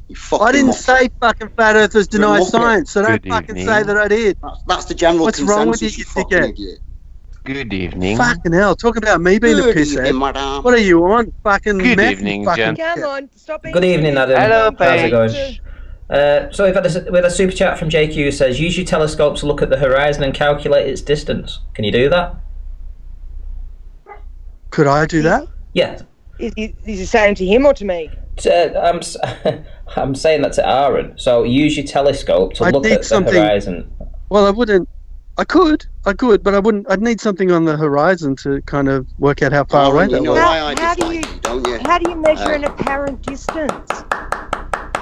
You fucking I didn't muppet. say fucking flat earthers You're a deny muppet. science, so don't Good fucking evening. say that I did. That's the general What's consensus, wrong with you, you you fucking dickhead? idiot. Good evening. Fucking hell, talk about me being a Good evening, pisshead. madam. What are you on? Fucking Good meth, evening, you fucking gent. Come on, stop being Good evening, silly. Adam. Hello, How's it going? Paige. So we've had a super chat from JQ who says, use your telescope to look at the horizon and calculate its distance. Can you do that? Could I do that? Yeah. Is he saying to him or to me? I'm saying that to Aaron. So use your telescope to I'd look need at the something- horizon. Well, I wouldn't. I could, but I wouldn't. I'd need something on the horizon to kind of work out how far away Aaron, that you know was. why I How do dislike you, don't you? How do you measure an apparent distance?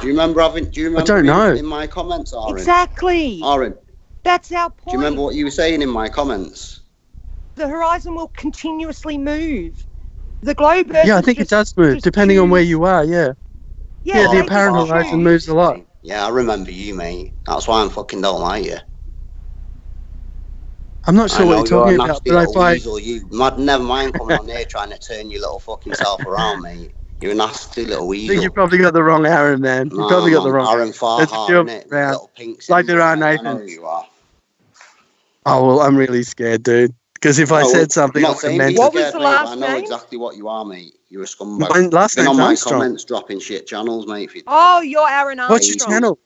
Do you remember don't know. in my comments, Aaron? Exactly. Aaron, do That's our point. you remember what you were saying in my comments? The horizon will continuously move. The globe Earth Yeah, I is think it just- does move, just depending on where choose- you are, yeah. Yeah, the they apparent just horizon choose. moves a lot. Yeah, I remember you, mate. That's why I fucking don't like you. I'm not sure I what know you're talking a about, nasty but little if I... weasel. Never mind coming on here trying to turn your little fucking self around, mate. You're a nasty little I weasel. think you probably got the wrong Aaron, man. You probably got the wrong Aaron There's a few Farhart, of innit? them around. Little pink Like there symbol, are mate. I know Nathans. who you are. Oh, well, I'm really scared, dude. Because if I No, said something, I'm I not would have saying meant be What it. was scared, the mate, but last I know name? exactly what you are, mate. You're a scumbag. My last Been name's on my Armstrong. comments dropping shit channels, mate. Oh, you're Aaron Armstrong. What's your channel?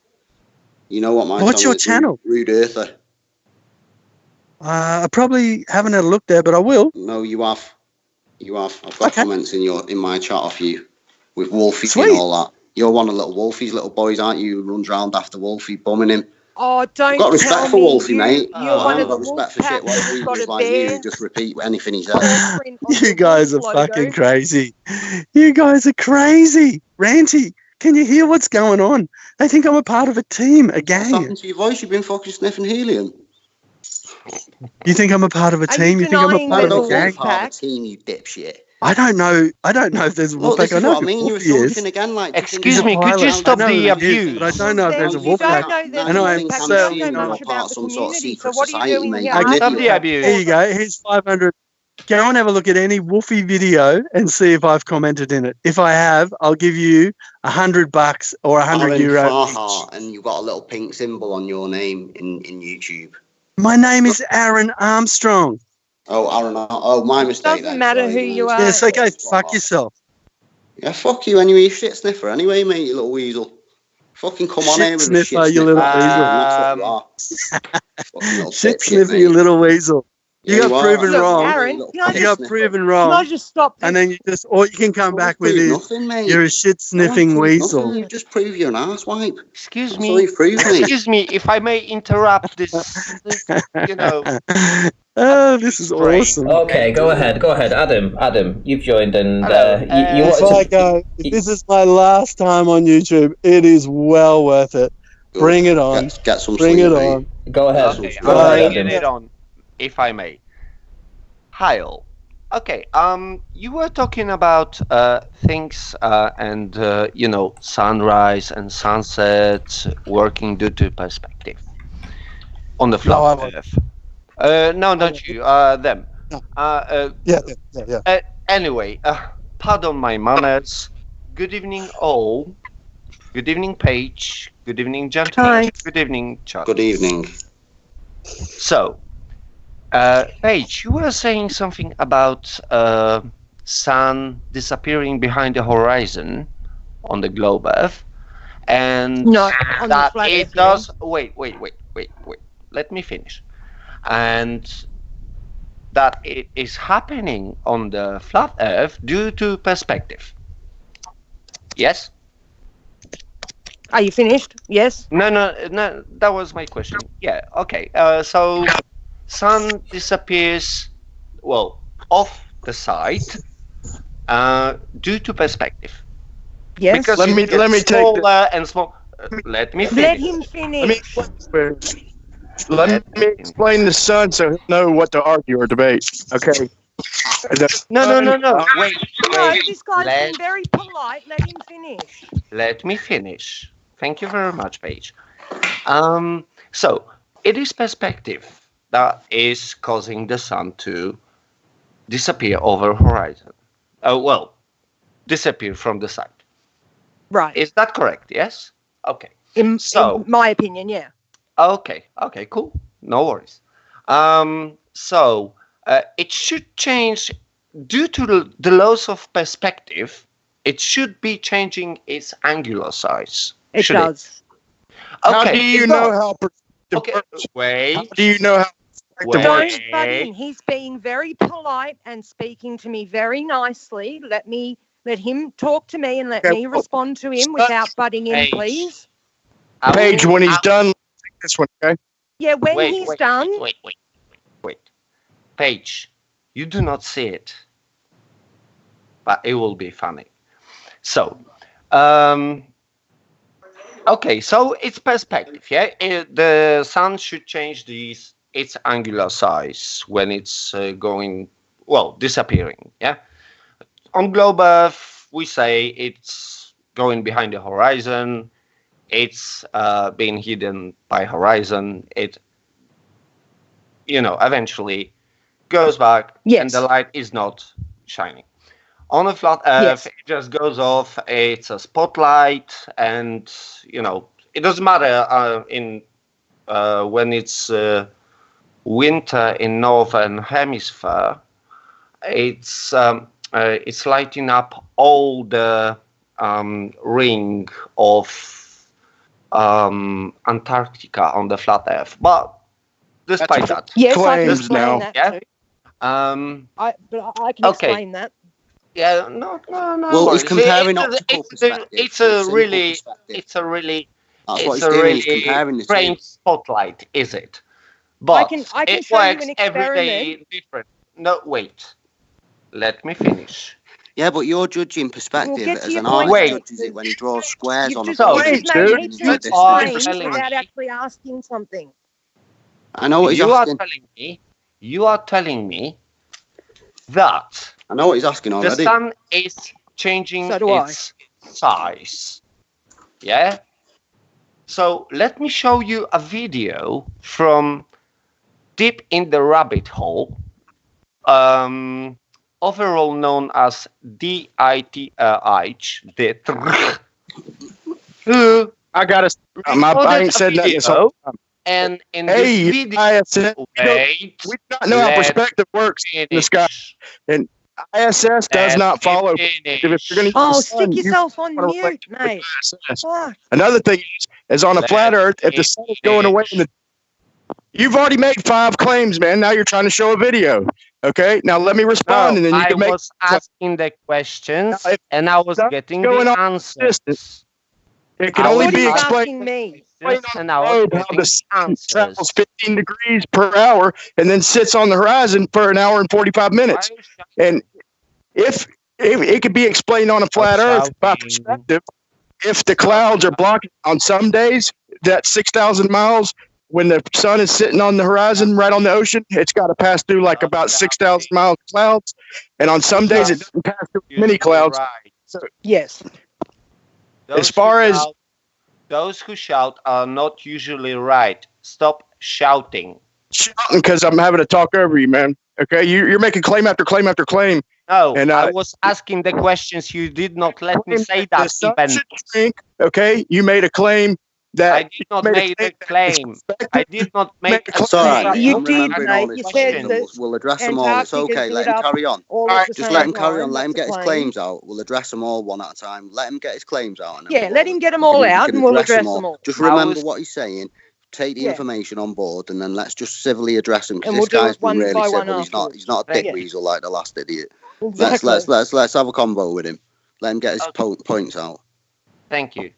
You know what my What's channel your is? channel? Rude Earther. I probably haven't had a look there, but I will. No, you have. You have. I've got Okay. comments in my chat off you with Wolfie Sweet. and all that. You're one of little Wolfie's little boys, aren't you? Who runs round after Wolfie, bumming him. Oh, don't Got respect tell for me Wolfie, mate. You're I one haven't of the got respect wolf for shit pack white who's got weasels a like you who bear just repeat anything he says. print on You your guys are wolf fucking logo. crazy. You guys are crazy. Ranty, can you hear what's going on? They think I'm a part of a team, a What's gang. happened to your voice? You've been fucking sniffing helium. You think I'm a part of a Are team? you You think I'm a denying part I of there's a a don't wolf gang? think part of a pack? team, you dipshit. I don't know. I don't know if there's a Look, wolf pack. this I is know what I who mean. You're Wolfie is. insulting again. Like, do you think Excuse he's me, a could you pilot. stop I know the who he is, abuse? but I don't know if there's a You wolf don't pack. know there's I know a I'm wolf pack. You certainly don't know not much about the some sort of community. secret So what are you society, doing mate. here? Okay. I'm Stop the your abuse. Here you go. Here's 500. Go and have a look at any Wolfie video and see if I've commented in it. If I have, I'll give you $100 or €100 Aaron each. Farhart, and you've got a little pink symbol on your name in YouTube. My name is Aaron Armstrong. Oh, Aaron. Oh, my mistake. Doesn't then. matter Sorry, who mate. you are. Yeah, so go Farhart. fuck yourself. Yeah, fuck you anyway, you shit sniffer. Anyway, mate, you little weasel. Fucking come on Shit here with sniffer, a shit you sniffer. little That's what you are. Fucking little Shit dipshit, sniffer, mate. you little weasel. Yeah, You got are. proven Look, wrong. Aaron, Little can I You fucking got sniffer. proven Can I wrong. just stop this? And then or you can come Well, back prove with is nothing, mate. you're a shit sniffing Prove weasel. nothing. You just prove you're an arsewipe. Excuse That's all me. you've proved, mate. Excuse me, if I may interrupt this, you know. This is awesome. Okay, go ahead, Adam. Adam, you've joined, and Hello, you If wanted I to. go, if this is my last time on YouTube, it is well worth it. Good. Bring it on. Get some Bring sleep, it mate. on. Go ahead. Okay, Go I'm ahead, bringing Adam. it on, if I may. Hi all. Okay, you were talking about things and sunrise and sunset working due to perspective on the No, flat I won't. Earth. No, not you. Them. No. Uh, Yeah. Anyway, pardon my manners. Good evening, all. Good evening, Paige. Good evening, gentlemen. Hi. Good evening, Chuck. Good evening. So, Paige, you were saying something about sun disappearing behind the horizon on the globe Earth, and No, on the that flat it Earth, does. Wait. Let me finish. And that it is happening on the flat Earth due to perspective. Yes? Are you finished? Yes. No. That was my question. Yeah. Okay. So, sun disappears, well, off the side, due to perspective. Yes. Because Let you me- get let me take smaller and small. Let me finish. Let him finish. Let me explain the sun so he'll know what to argue or debate. Okay. No. Wait. No, this guy's Let- been very polite. Let him finish. Let me finish. Thank you very much, Paige. So it is perspective that is causing the sun to disappear over horizon. Well, disappear from the sight. Right. Is that correct? Yes. Okay. In So- my opinion, yeah. Okay, cool. No worries. So it should change due to the loss of perspective. It should be changing its angular size. It should does. How Okay. do you It's know not. how perspective Okay. works? How Wait. do you know how perspective Wait. works? Don't butt in. He's being very polite and speaking to me very nicely. Let him talk to me and let Okay, me well, respond to him without butting in, Paige. please. I Paige, will- when he's I- done, take this one, okay? Yeah, when wait, he's wait, done. Wait. Paige, you do not see it, but it will be funny. So, okay, so it's perspective, yeah? The sun should change its angular size when it's disappearing, yeah? On globe Earth, we say it's going behind the horizon, it's being hidden by horizon, it, eventually goes back, Yes. and the light is not shining. On a flat Earth, Yes. it just goes off. It's a spotlight, and it doesn't matter when it's winter in northern hemisphere. It's lighting up all the ring of Antarctica on the flat Earth. But despite that, Yes, I can Claims explain now. that Yeah. too. But I can Okay. explain that. yeah, no. Well, he's worries. comparing It's a- optical it's a- perspective. It's a simple really, perspective. it's a really, That's what it's he's a doing. He's really comparing the two. strange spotlight, is it? But can it show you works an every experiment. day different. No, wait. Let me finish. Yeah, but you're judging perspective We'll get to as your an point, artist Wait. judges it when he draws squares You've on a just, So- you've page. just made dude, heaps you of are claims telling without me- actually asking something. I know what he's You asking. you are telling me that I know what he's asking the already. sun is changing So do I. its size. Yeah? So let me show you a video from Deep in the Rabbit Hole, overall known as DITH, who I gotta. I recorded ain't said a nothing. This video, whole time. and in Hey, this video, ISS. wait, We do not know how let perspective works in the sky. finish. ISS does Let not me follow. finish. If you're going to Oh, use the sun, stick you yourself on wanna mute, relate to mate. ISS. Fuck. Another thing is on a Let flat Earth, if the sun is going away, you've already made 5 claims, man. Now you're trying to show a video. Okay, now let me respond, and then you I can make. was asking the questions, Now, if and I was something's getting going the on answers. It can I only was be Nobody's explained. asking me. just on an the hour road how getting the the sun travels answers. 15 degrees per hour and then sits on the horizon for an hour and 45 Why minutes. are you shouting? And if it could be explained on a flat Earth by perspective, if the clouds are blocking on some days, that 6,000 miles, when the sun is sitting on the horizon right on the ocean, it's got to pass through like about 6,000 miles of clouds. And on some days, it doesn't pass through many clouds. Right. So Yes. as far as those who shout are not usually right. Stop shouting. shouting, because I'm having to talk over you, man. Okay, you're making claim after claim after claim. No, And I was asking the questions. You did not let me say that. The sun Even should shrink. Okay, you made a claim that I did not make a claim. I did not make a It's all right, claim. mate. You I'm did, remembering all mate. his You claims, said and that we'll address them all. It's Antarctica's okay. Let lit him up carry on. all at the Just same let him carry on. time. Let him That's get a his claim. claims out. We'll address them all one at a time. Let him get his claims out. And then Yeah, let him get them all out and we'll address them all. Just I remember was- what he's saying. Take the Yeah. information on board, and then let's just civilly address him. Because And we'll this do guy's it been one really by one civil. afterwards. He's not a Thank dick you. weasel like the last idiot. Exactly. Let's have a convo with him. Let him get his Okay. points out. Thank you.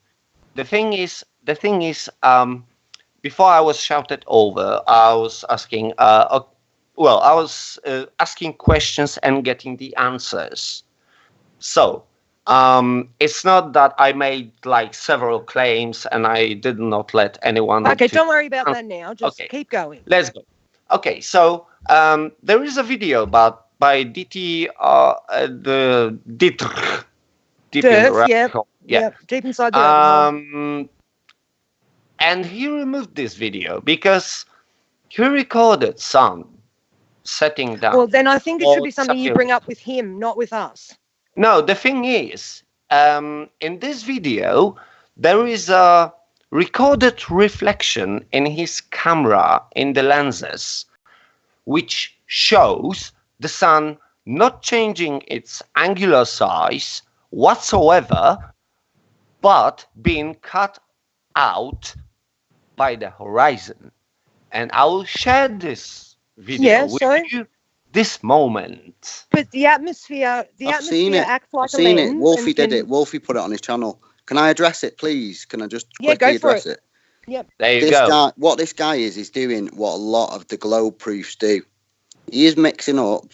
The thing is, before I was shouted over, I was asking, asking questions and getting the answers. So, it's not that I made like several claims and I did not let anyone. Okay, to- don't worry about that now. Just Okay. keep going. Let's go. Okay, so there is a video by DT, the Dieter. Deep in the Dirk, rabbit yep. hole. Yep. Deep inside the rabbit hole. And he removed this video because he recorded sun setting down. Well, then I think it should be something you disappearing. bring up with him, not with us. No, the thing is, in this video, there is a recorded reflection in his camera in the lenses, which shows the sun not changing its angular size whatsoever, but being cut out by the horizon. And I will share this video with you this moment. But the atmosphere, I've seen it. acts like I've seen a lens. it. Wolfie and did can- it. Wolfie put it on his channel. Can I address it, please? Can I just Yeah, quickly go for address it? Yep. There you This go. guy, what this guy is doing what a lot of the globe proofs do. He is mixing up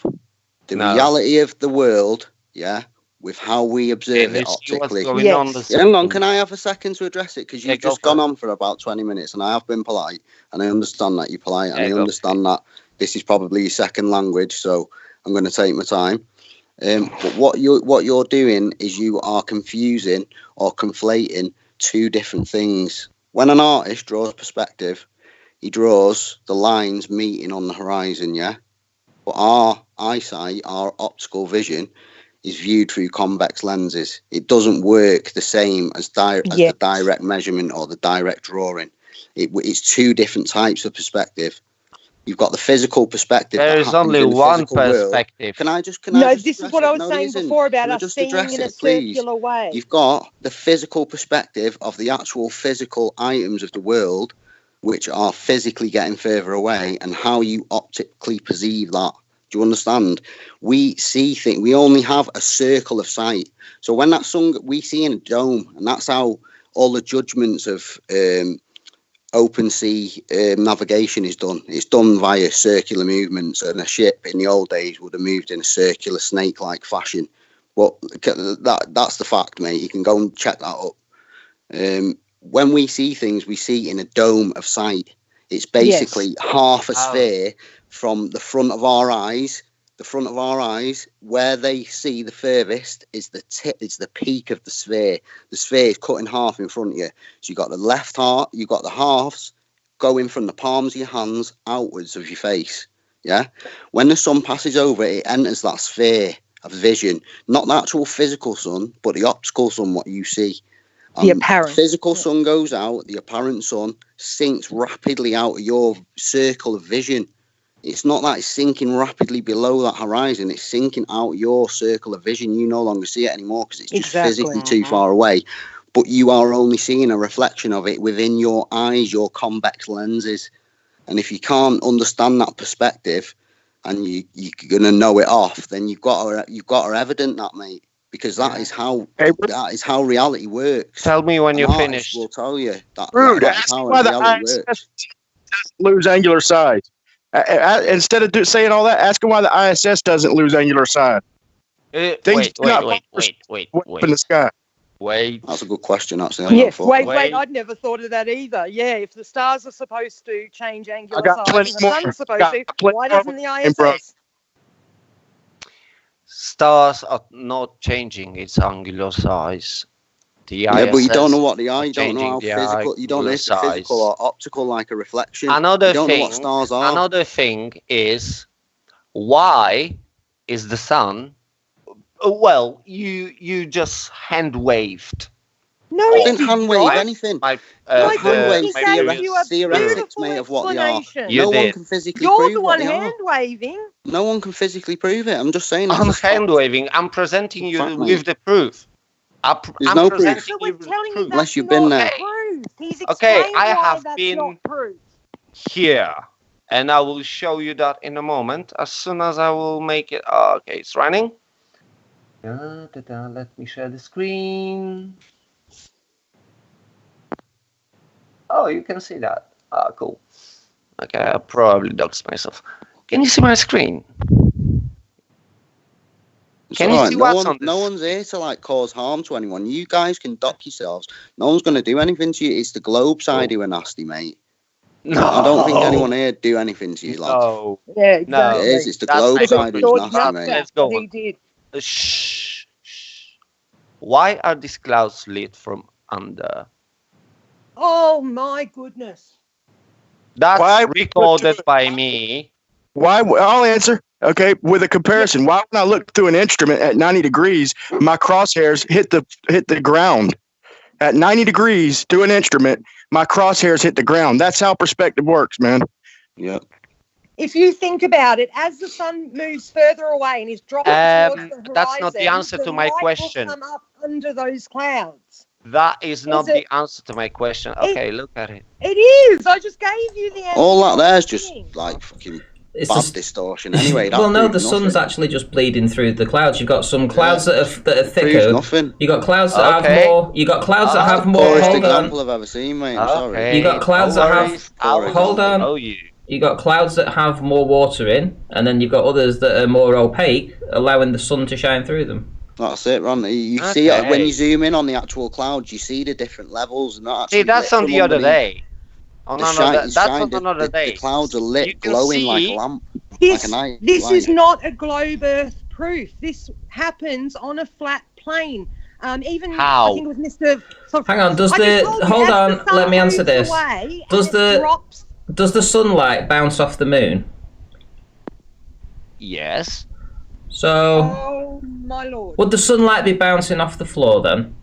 the reality of the world, with how we observe it optically. Hang on, can I have a second to address it? Because you've just gone on for about 20 minutes, and I have been polite, and I understand that you're polite, and I understand that this is probably your second language, so I'm going to take my time. But what you're doing is you are confusing or conflating two different things. When an artist draws perspective, he draws the lines meeting on the horizon, but our eyesight, our optical vision, is viewed through convex lenses. It doesn't work the same as the direct measurement or the direct drawing. It's two different types of perspective. You've got the physical perspective. There is only one perspective. Can I just this is what I was saying before about us seeing in a circular way. You've got the physical perspective of the actual physical items of the world, which are physically getting further away, and how you optically perceive that. Do you understand? We see things. We only have a circle of sight. So when that sun, we see in a dome, and that's how all the judgments of open sea navigation is done. It's done via circular movements, and a ship in the old days would have moved in a circular snake-like fashion. Well, that's the fact, mate. You can go and check that up. When we see things, we see in a dome of sight. It's basically half a sphere from the front of our eyes. The front of our eyes, where they see the furthest, is the tip. It's the peak of the sphere. The sphere is cut in half in front of you. So you got the left half. You got the halves going from the palms of your hands outwards of your face. Yeah. When the sun passes over, it enters that sphere of vision. Not the actual physical sun, but the optical sun. What you see. The apparent. Physical sun goes out. The apparent sun sinks rapidly out of your circle of vision. It's not that it's sinking rapidly below that horizon. It's sinking out your circle of vision. You no longer see it anymore because it's just physically too far away. But you are only seeing a reflection of it within your eyes, your convex lenses. And if you can't understand that perspective, and you're gonna know it off, then you've got to evident that, mate. because that is how reality works. Tell me when An you're artist finished. will tell you that, Rude. that is Ask how why the reality ISS works. doesn't lose angular size. Instead of saying all that, ask him why the ISS doesn't lose angular size. Things Wait, do not wait, fall wait, up in the sky. wait. That's a good question, actually. Yes, wait, Wait. I'd never thought of that either. Yeah, if the stars are supposed to change angular got size plenty and the more. sun's supposed Got to, plenty why more doesn't the in bro. ISS? Stars are not changing its angular size. The Yeah, but you don't know what the eye. is You don't know how changing the physical. You don't know if it's angular physical size. or optical, like a reflection. Another you don't know thing. what stars are. Another thing is, why is the sun? Well, you just hand waved. No, I he didn't did hand wave not. anything. My, My hand wave he gave you a theoretics, beautiful mate, of what they are. explanation. You No one did. can physically You're prove the what one they are. hand waving. No one can physically prove it. I'm just saying. I'm It's a hand fact. waving. I'm presenting you Fact, with mate. the proof. There's I'm no presenting proof. So you we're with telling you proof. Unless that's you've been not there. proof. He's Okay, explained I why have that's been- not proof. Here, and I will show you that in a moment. As soon as I will make it. Okay, it's running. Let me share the screen. Oh, you can see that. Cool. Okay, I probably doxed myself. Can you see my screen? It's Can you alright. see what's on No this? one's here to like cause harm to anyone. You guys can dock yourselves. No one's going to do anything to you. It's the globe side who are nasty, mate. No. I don't think anyone here do anything to you, lads. No. Yeah, No. exactly. It is. It's the That's globe not side good. who's George nasty, Nutsack, mate. Let's go what on. he did. Shh. Why are these clouds lit from under? Oh my goodness. That's Why- recorded by me. Why? I'll answer. Okay, with a comparison. Why when I look through an instrument at 90 degrees, my crosshairs hit the ground? At 90 degrees through an instrument, my crosshairs hit the ground. That's how perspective works, man. Yeah. If you think about it, as the sun moves further away and is dropping towards the horizon, That's not the answer to my light question. will come up under those clouds. That is not Is it- the answer to my question. Okay, look at it. It is. I just gave you the answer. All that to there's the just thing. like fucking It's bad just- distortion. Anyway, that well, no, the proves sun's nothing. actually just bleeding through the clouds. You've got some clouds that are Proves thicker. nothing. You got clouds that Okay. have more. You got clouds that have more. Poorest Hold on. example I've ever seen, mate. I'm sorry. Okay. You got clouds no that have- worries. I will Hold on. show you. You got clouds that have more water in, and then you've got others that are more opaque, allowing the sun to shine through them. That's it, Ron. You see it when Okay. you zoom in on the actual clouds. You see the different levels, and not actually. See, that's lit on from the other underneath. day. On The another, shine- that's shine- on another the day. clouds are You lit, can glowing like see- a lamp. This, like a night this light. is not a globe Earth proof. This happens on a flat plane. Even How? I think it was Mr. Hang on, does I just told you, hold as on, the sun let me answer moves this. away Does and it the- drops? Does the sunlight bounce off the moon? Yes. So, Oh my lord! would the sunlight be bouncing off the floor then?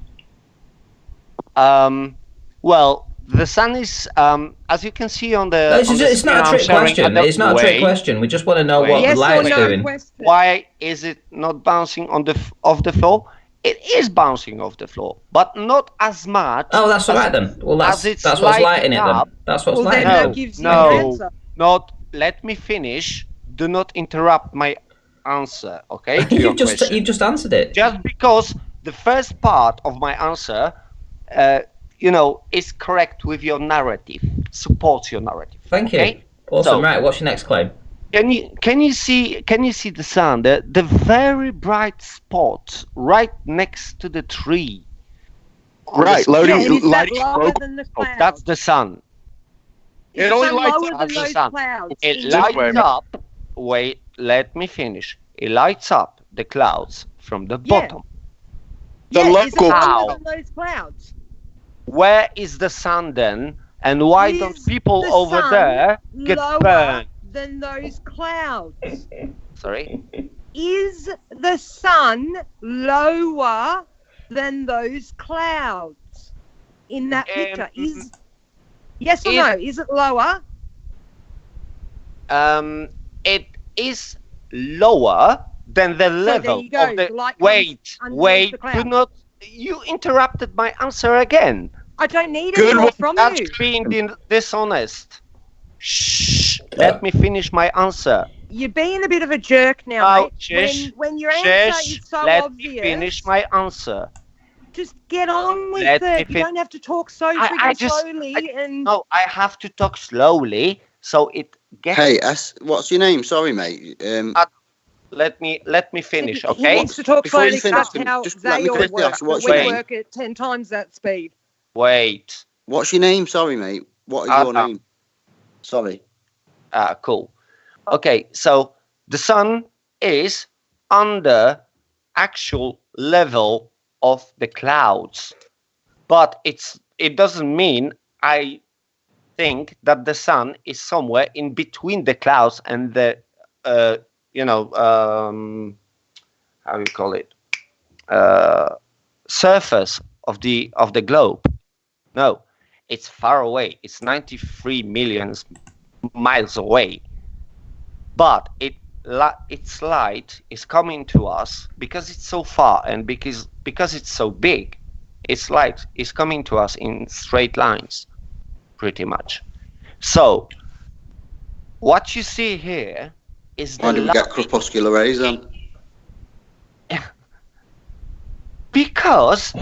Well, the sun is, as you can see on the. No, it's, on the it's not screen a I'm trick sharing question. at the- It's not a trick Wait. question. We just want to know Wait. what Yes the or light's no doing. question. Why is it not bouncing on the off the floor? It is bouncing off the floor, but not as much. Oh, that's all as right then. Well, as it's that's what's lighting it lighting up. then. That's what's Well, then lighting that it. gives you an answer. Not. Let me finish. Do not interrupt my answer. Okay. To your question. You've just answered it. Just because the first part of my answer, is correct with your narrative, supports your narrative. Thank you. Okay? Awesome. So- Right. What's your next claim? Can you see the sun, the very bright spot right next to the tree? Right, Yeah, loading. and is that lighting lower broke. than the clouds? That's the sun. Is It the only sun lights lower up than as the those sun. clouds? It in lights way. up. Wait, let me finish. It lights up the clouds from the Yeah. bottom. The yeah, is it local- lower How? than those clouds? Where is the sun then? And why Is don't people the over sun there get lower burned? than those clouds? Sorry. Is the sun lower than those clouds in that picture? Is yes or is- no? Is it lower? It is lower than the level you go, of the. the light comes Wait, underneath wait. the Do cloud. not. You interrupted my answer again. I don't need Good any more one. from That's you. being dishonest. Shh. Let me finish my answer. You're being a bit of a jerk now, Oh, mate. shush, When your answer Shush, is so let obvious, me finish my answer. just get on with Let me it. You don't have to talk so I friggin' just- slowly. And No, I have to talk slowly so it gets. Hey, what's your name? Sorry, mate. Let me finish, he okay? needs to talk Before you slowly. finish, That's how just let they me all quickly work. ask you, But what's we your name? work at 10 times that speed. Wait. What's your name? Sorry, mate. What is your Adam. name? Sorry. Cool. Okay, so the sun is under actual level of the clouds, but it doesn't mean I think that the sun is somewhere in between the clouds and the how you call it, surface of the globe. No, it's far away. It's 93 million miles away, but its light is coming to us because it's so far, and because it's so big. Its light is coming to us in straight lines, pretty much. So what you see here is Why the do we get light, crepuscular rays then? because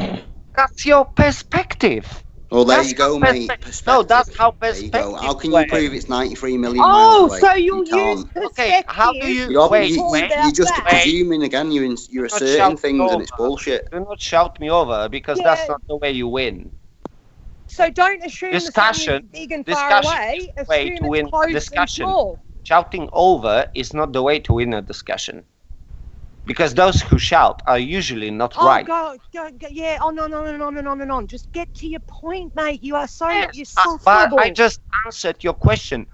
that's your perspective. Well, there That's you go, how mate. perspective- No, that's how There you go. perspective How can you works. prove it's 93 million Oh, miles away? so you'll You can't. use perspective. Okay, how do you You're, wait? you, Wait, you're just that. presuming again. You're Do not asserting shout things, over. and it's bullshit. Do not shout me over, because Yeah. that's not the way you win. So don't assume the sun Discussion- is big and far discussion away. is the way Assume to it's win close discussion. and small. Shouting over is not the way to win a discussion, because those who shout are usually not Oh, right. go, yeah. On and on. Just get to your point, mate. You are so Yes, you're so but I flibble. just answered your question.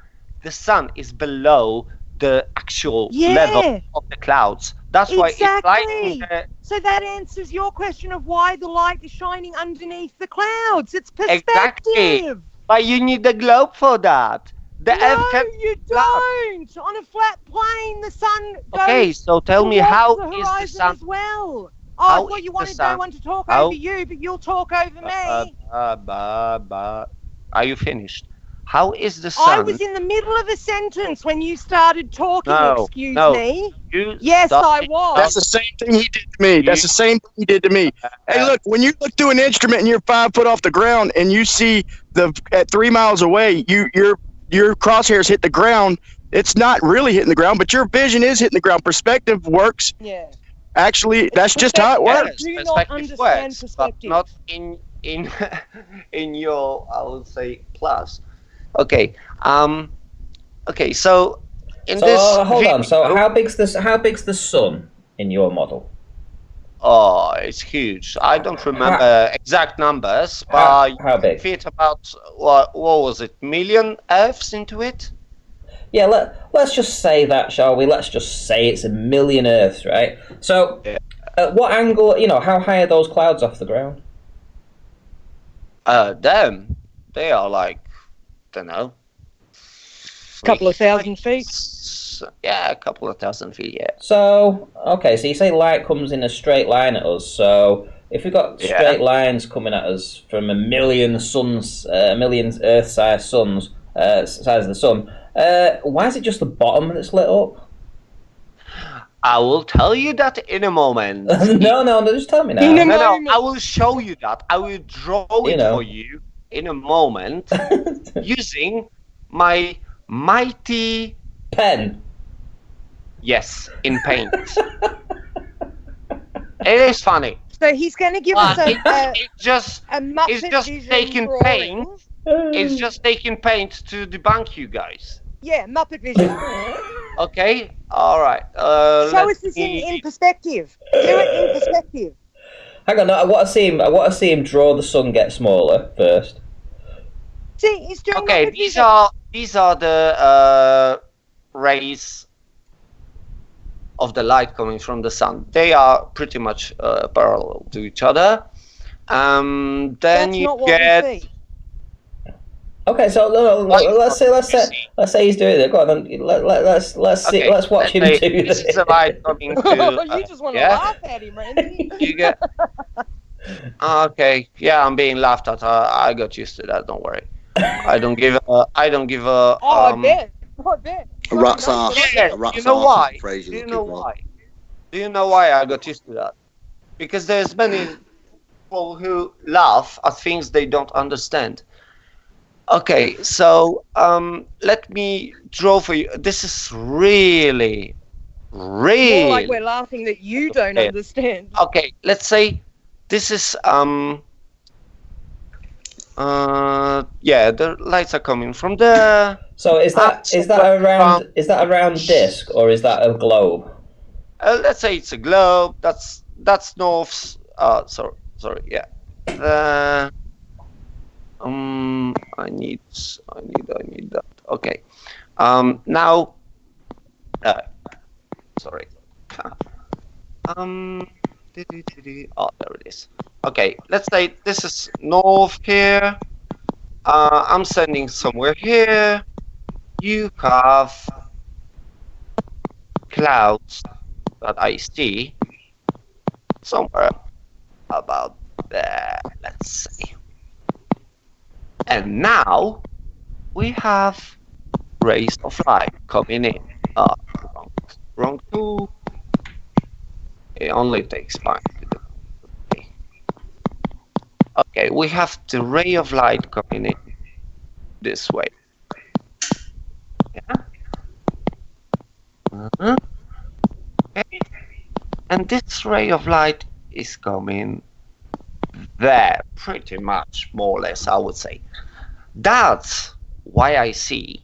The sun is below the actual level of the clouds. That's why it's lighting Exactly. So that answers your question of why the light is shining underneath the clouds. It's perspective. Exactly. But you need the globe for that. The Earth No, can. you don't. On a flat plane, the sun goes Okay, so tell me, towards how the is the horizon sun? as well. Oh, How I thought you is the wanted sun- no one to talk how- over you, but you'll talk over me. Are you finished? How is the I sun? was in the middle of a sentence when you started talking. No, Excuse no. me. You Yes, I started- was. That's the same thing he did to me. That's the same thing he did to me. Hey, look, when you look through an instrument and you're 5 foot off the ground and you see at 3 miles away, your crosshairs hit the ground. It's not really hitting the ground, but your vision is hitting the ground. Perspective works. Yeah. Actually, that's just how it perspective. works. Do not Perspective understand works, perspective. but not in in your, I would say, plus. Okay. Okay. So in So this. hold on. So video- how big's the sun in your model? Oh, it's huge. I don't remember exact numbers, but How big? fit about what was it, million Earths into it? Yeah, let's just say that, shall we? Let's just say it's 1 million Earths, right? So, at what angle? How high are those clouds off the ground? Them, they are like, don't know, Couple of thousand feet. Yeah, a couple of thousand feet. Yeah. So, okay, so you say light comes in a straight line at us. So, if we've got Yeah. straight lines coming at us from 1 million suns, 1 million Earth-sized suns, size of the sun, why is it just the bottom that's lit up? I will tell you that in a moment. no, just tell me now. No, I will show you that. I will draw it know. for you in a moment using my mighty Pen. yes in paint. It is funny. So he's going to give us It's just a Muppet it's just Vision taking drawing. paint. It's just taking paint to debunk you guys. Yeah, Muppet Vision. Okay, all right. Show us this in perspective. Do it in perspective. Hang on, no, I want to see him draw the sun get smaller first. See, he's doing Okay, Muppet these Vision. are the rays of the light coming from the sun. They are pretty much parallel to each other. Then That's you not what get. we see. Okay, so let's say he's doing it. Go on, then. Let's see. Okay, Let's watch him let's do say this. This is the light coming to. You just want to yeah? laugh at him, Randy. You get. Okay, yeah, I'm being laughed at. I got used to that. Don't worry. I don't give a. Oh, I bet. A rat's Well, arse. Yeah, A rat's you know arse is why? the phrase Do you're you know looking for. why? Do you know why I got used to that? Because there's many people who laugh at things they don't understand. Okay, so let me draw for you. This is really, More like really we're laughing that you don't Yeah. understand. Okay. Let's say this is yeah, the lights are coming from there. So is that a round disc or is that a globe? Let's say it's a globe. That's north. Sorry. Yeah. I need that. Okay. Now. Sorry. Oh, there it is. Okay. Let's say this is north here. I'm sending somewhere here. You have clouds that I see somewhere about there, let's say. And now we have rays of light coming in. Wrong tool. It only takes time to do. Okay, we have the ray of light coming in this way. Yeah. Okay. And this ray of light is coming there, pretty much, more or less, I would say. That's why I see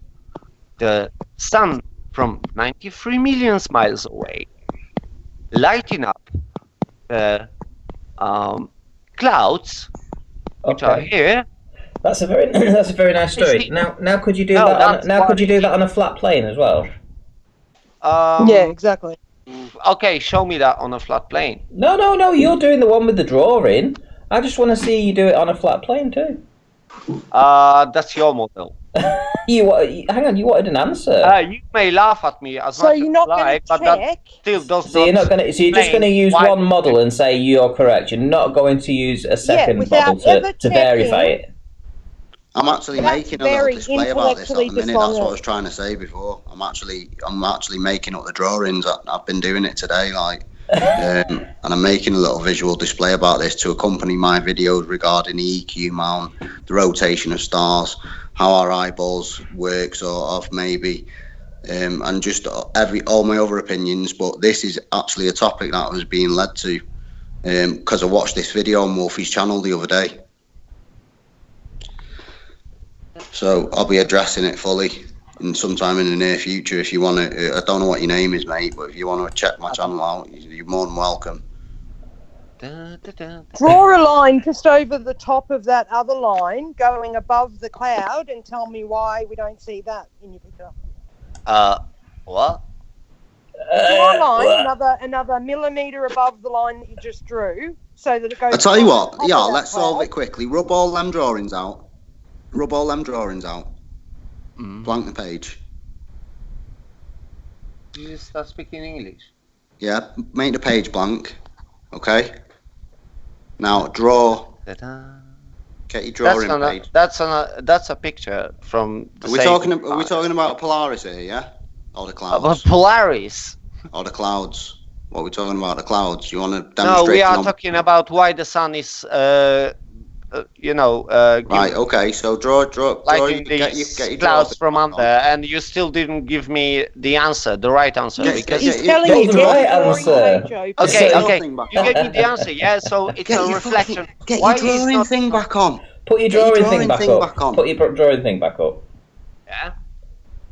the sun from 93 million miles away lighting up the clouds which are here. That's a very nice story. Now could you do No, that? that's Could you do that on a flat plane as well? Yeah, exactly. Okay, show me that on a flat plane. No. You're doing the one with the drawing. I just want to see you do it on a flat plane too. That's your model. Hang on. You wanted an answer. You may laugh at me as So much you're as not you going like, to but that check? still does So you're not going to. So you're just going to use why- one model and say you're correct. You're not going to use a second without model ever to verify checking. it. I'm actually That's making a little very display about this at the intellectually minute. That's what I dishonest. was trying to say before. I'm actually making up the drawings. I've been doing it today, and I'm making a little visual display about this to accompany my videos regarding the EQ mount, the rotation of stars, how our eyeballs work, sort of maybe, and just all my other opinions. But this is actually a topic that I was being led to because I watched this video on Wolfie's channel the other day. So I'll be addressing it fully in sometime in the near future. If you want to, I don't know what your name is, mate, but if you want to check my channel out, you're more than welcome. Draw a line just over the top of that other line going above the cloud and tell me why we don't see that in your picture. What? Draw a line another millimeter above the line that you just drew so that it goes. I'll tell you what, over the yeah, top of that let's solve cloud. it quickly. Rub all them drawings out. Blank the page. You just start speaking English. Yeah, make the page blank. Okay. Now draw. Get your drawing page. That's a picture from. Are we talking about Polaris here? Yeah, or the clouds? About Polaris. Or the clouds? What are we talking about? The clouds? You want to demonstrate? No, we are talking about why the sun is, right. Okay. So draw. Lighting Get these your clouds from under, and you still didn't give me the answer, the right answer. Yes, He's telling you the right answer. Okay. You gave me the answer. Yeah. So it's a reflection. Get your drawing thing back on. Put your drawing thing back up. Put your drawing thing back up. Yeah.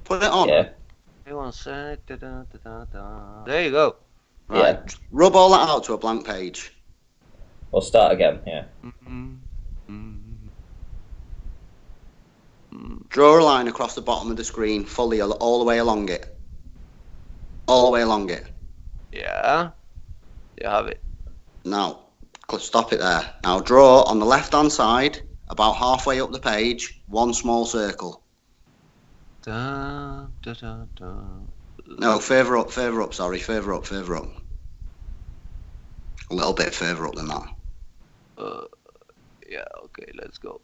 Put it on. Yeah. There you go. Right. Yeah. Rub all that out to a blank page. We'll start again. Yeah. Draw a line across the bottom of the screen, fully all the way along it. All the way along it. Yeah. You have it. Now, stop it there. Now draw on the left-hand side, about halfway up the page, one small circle. No, further up, sorry, further up. A little bit further up than that. Yeah, okay, let's go.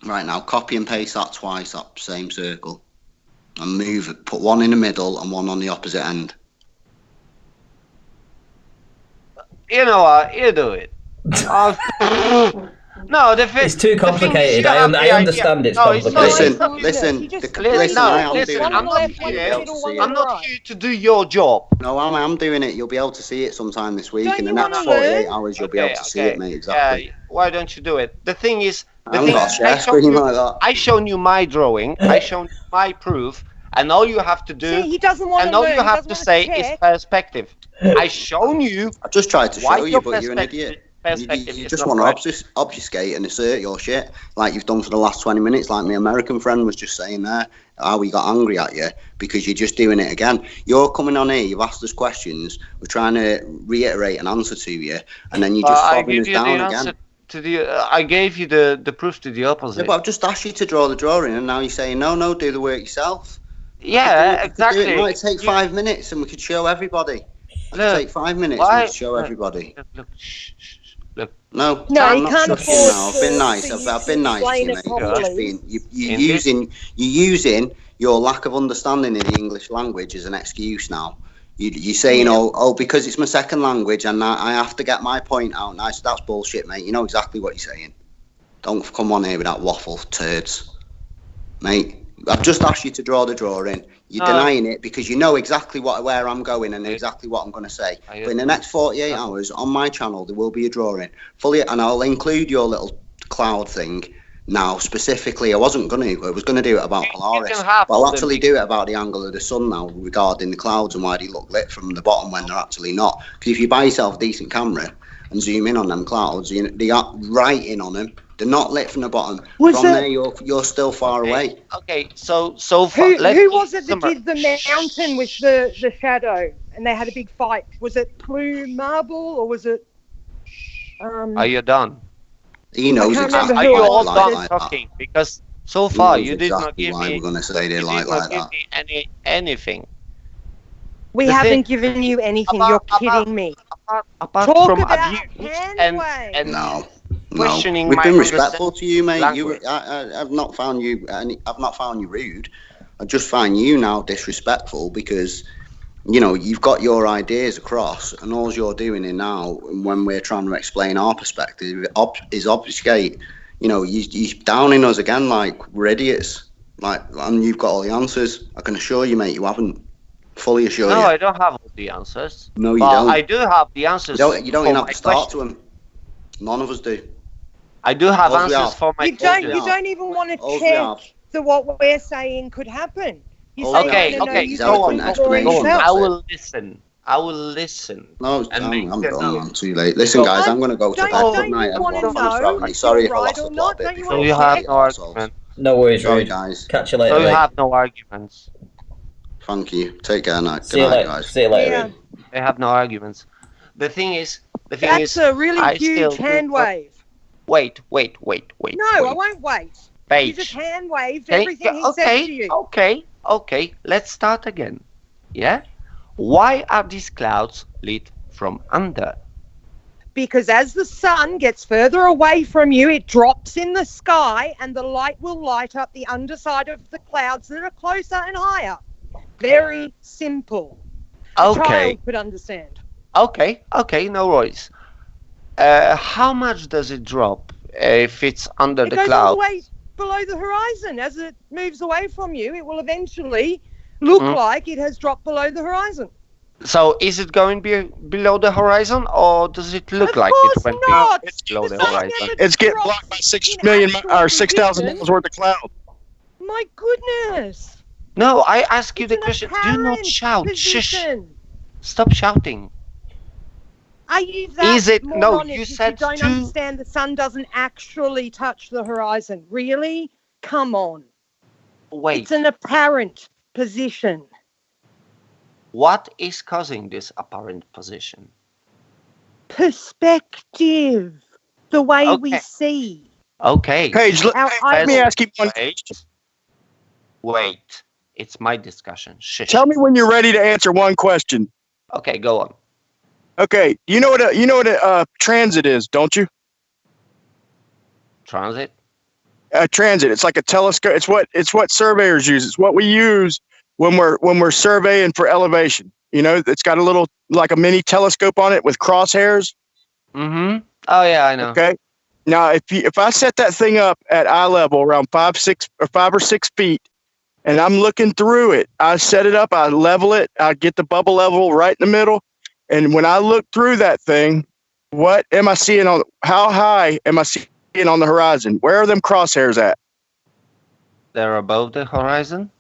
Right now, copy and paste that twice, that same circle. And move it. Put one in the middle and one on the opposite end. You know what? You do it. No, It's too complicated. I understand it's complicated. Listen. I am not here to do your job. No, I'm doing it. You'll be able to see it sometime this week. In the next 48 hours, you'll be able to see it, mate. Exactly. Yeah, why don't you do it? The thing is, I shown you my drawing. I shown you my proof, and all you have to do, he doesn't want and to all learn, you have to say is perspective. I shown you. I just tried to show you, but you're an idiot. Perspective You just want to obfuscate and assert your shit like you've done for the last 20 minutes, like my American friend was just saying there, how he got angry at you because you're just doing it again. You're coming on here, you've asked us questions, we're trying to reiterate an answer to you, and then you're just fobbing us down again. I gave you the proof to the opposite. Yeah, but I've just asked you to draw the drawing, and now you're saying, no, do the work yourself. Yeah, exactly. It might take 5 minutes, and we could show everybody. It'd take 5 minutes and we could show everybody. Look. No, you can't afford. I've been nice. I've been nice to you, mate. You're using your lack of understanding of the English language as an excuse now. You're saying, oh, because it's my second language and I have to get my point out. Nice, that's bullshit, mate. You know exactly what you're saying. Don't come on here with that waffle, turds, mate. I've just asked you to draw the drawing. You're denying it because you know exactly where I'm going and exactly what I'm going to say. But in the next 48 hours on my channel, there will be a drawing fully, and I'll include your little cloud thing. Now, specifically, I wasn't going to. I was going to do it about Polaris, but I'll actually do it about the angle of the sun now regarding the clouds and why they look lit from the bottom when they're actually not. Because if you buy yourself a decent camera and zoom in on them clouds, they are right in on them. They're not lit from the bottom. There, you're still far away. Okay, so far. Who was it that did the mountain with the shadow, and they had a big fight? Was it Plume Marble or was it? Are you done? He knows exactly. Are you all done talking? Because so far you did not give me. We're going to say they like that. Anything. We haven't given you anything. You're kidding me. Apart Talk from about abuse and no. Questioning we've my been respectful to you, mate. Language. I've not found you. I've not found you rude. I just find you now disrespectful because, you've got your ideas across, and all you're doing now, when we're trying to explain our perspective, is obfuscate. You're downing us again like we're idiots. And you've got all the answers. I can assure you, mate, you haven't. Fully assure you. No, I don't have all the answers. No, you don't. I do have the answers. You don't even have to start to them. None of us do. I do have answers for my questions. You don't even want to check that what we're saying could happen. Okay. Go on. I will listen. No, I'm done. I'm too late. Listen, guys, I'm going to go to bed. Good night, everyone. Sorry if I lost the plot bit. So you have no argument. No worries, Sorry, guys. Catch you later. So you have no arguments. Thank you. Take care, night. See you later, guys. See you later. They have no arguments. The thing is, that's a really huge hand wave. Wait. No, I won't wait. Paige. You just hand waved everything he said to you. Okay. Let's start again. Yeah? Why are these clouds lit from under? Because as the sun gets further away from you, it drops in the sky and the light will light up the underside of the clouds that are closer and higher. Very simple. A child could understand. Okay, no worries. How much does it drop if it's under the clouds? It goes all the way below the horizon. As it moves away from you, it will eventually look like it has dropped below the horizon. So is it going below the horizon, or does it look like it went below the horizon? It's getting blocked by 6 million or 6,000 miles worth of cloud. My goodness. No, I ask you the question. Do not shout. Position. Shush. Stop shouting. Are you that moronic you if said you don't understand the sun doesn't actually touch the horizon? Really? Come on. Wait. It's an apparent position. What is causing this apparent position? Perspective. The way we see. Okay. Paige, let me ask you one question. Wait. It's my discussion. Shush. Tell me when you're ready to answer one question. Okay, go on. Okay, you know what a transit is, don't you? Transit? transit. It's like a telescope. It's what surveyors use. It's what we use when we're surveying for elevation. You know, it's got a little like a mini telescope on it with crosshairs. Mm-hmm. Oh yeah, I know. Okay. Now, if I set that thing up at eye level around 5 or 6 feet, and I'm looking through it, I set it up, I level it, I get the bubble level right in the middle, and when I look through that thing, what am I seeing on? How high am I seeing on the horizon? Where are them crosshairs at? They're above the horizon.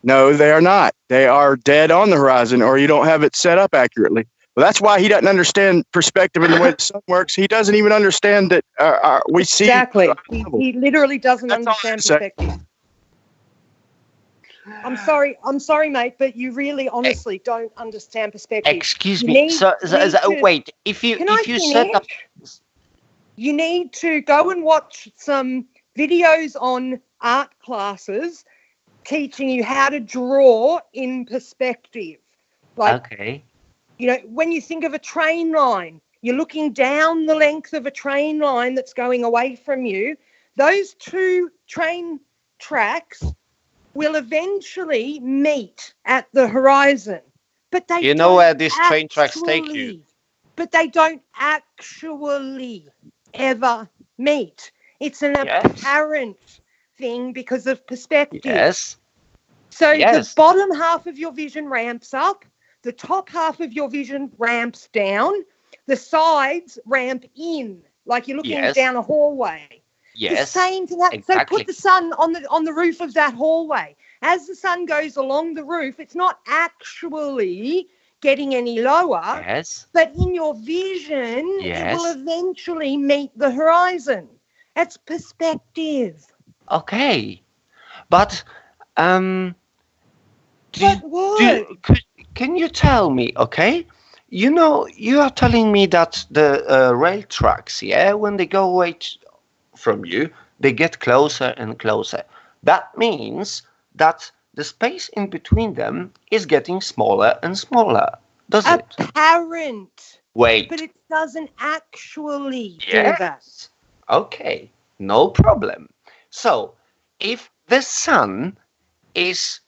No, they are not. They are dead on the horizon, or you don't have it set up accurately. Well, that's why he doesn't understand perspective and the way the sun works. He doesn't even understand that we see. Exactly. He literally doesn't That's all understand I'm saying. perspective. I'm sorry, mate, but you really honestly don't understand perspective. Excuse You me. need- So, you need to- wait. If you Can I set up, You need to go and watch some videos on art classes teaching you how to draw in perspective. Like, okay. you know, when you think of a train line, you're looking down the length of a train line that's going away from you. Those two train tracks will eventually meet at the horizon. But they You know don't where these train tracks take you. actually- But they don't actually ever meet. It's an Yes. apparent thing because of perspective. Yes. So Yes. the bottom half of your vision ramps up, the top half of your vision ramps down, the sides ramp in, like you're looking Yes. down a hallway. The Yes. same thing. So exactly. put the sun on the roof of that hallway. As the sun goes along the roof, it's not actually getting any lower, Yes. but in your vision, it will Yes. eventually meet the horizon. That's perspective. Okay. But But what? can you tell me? Okay. You know, you are telling me that the rail tracks, yeah, when they go away from you, they get closer and closer. That means that the space in between them is getting smaller and smaller, does it? Apparent. Wait. But it doesn't actually do Yes. that. Okay, no problem. So, if the sun is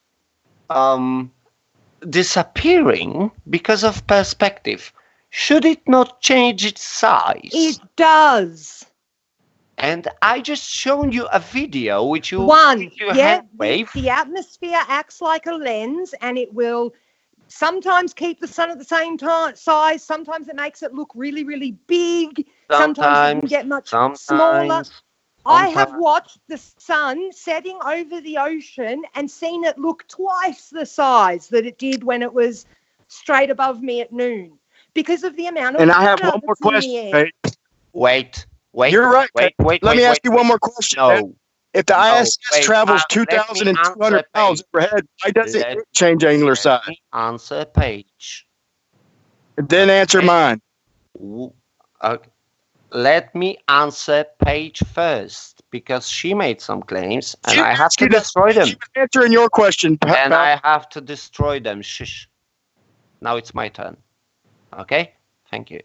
disappearing because of perspective, should it not change its size? It does. And I just shown you a video which you Yeah, hand wave. the atmosphere acts like a lens, and it will sometimes keep the sun at the same size. Sometimes it makes it look really, really big. Sometimes it can get much smaller. I have watched the sun setting over the ocean and seen it look twice the size that it did when it was straight above me at noon because of the amount of And I have water one more that's in the question. air. Hey, Wait. you're right. Wait. Let me ask you one more question. No. If the ISS wait, travels let me 2,200 answer, miles Paige. overhead, why doesn't Let- it change angular Let size? me answer Paige. Then answer Okay. mine. Okay. Let me answer Paige first because she made some claims and She I have to asked you that. destroy them. She was answering your question, And pal. I have to destroy them. Shush. Now it's my turn. Okay? Thank you.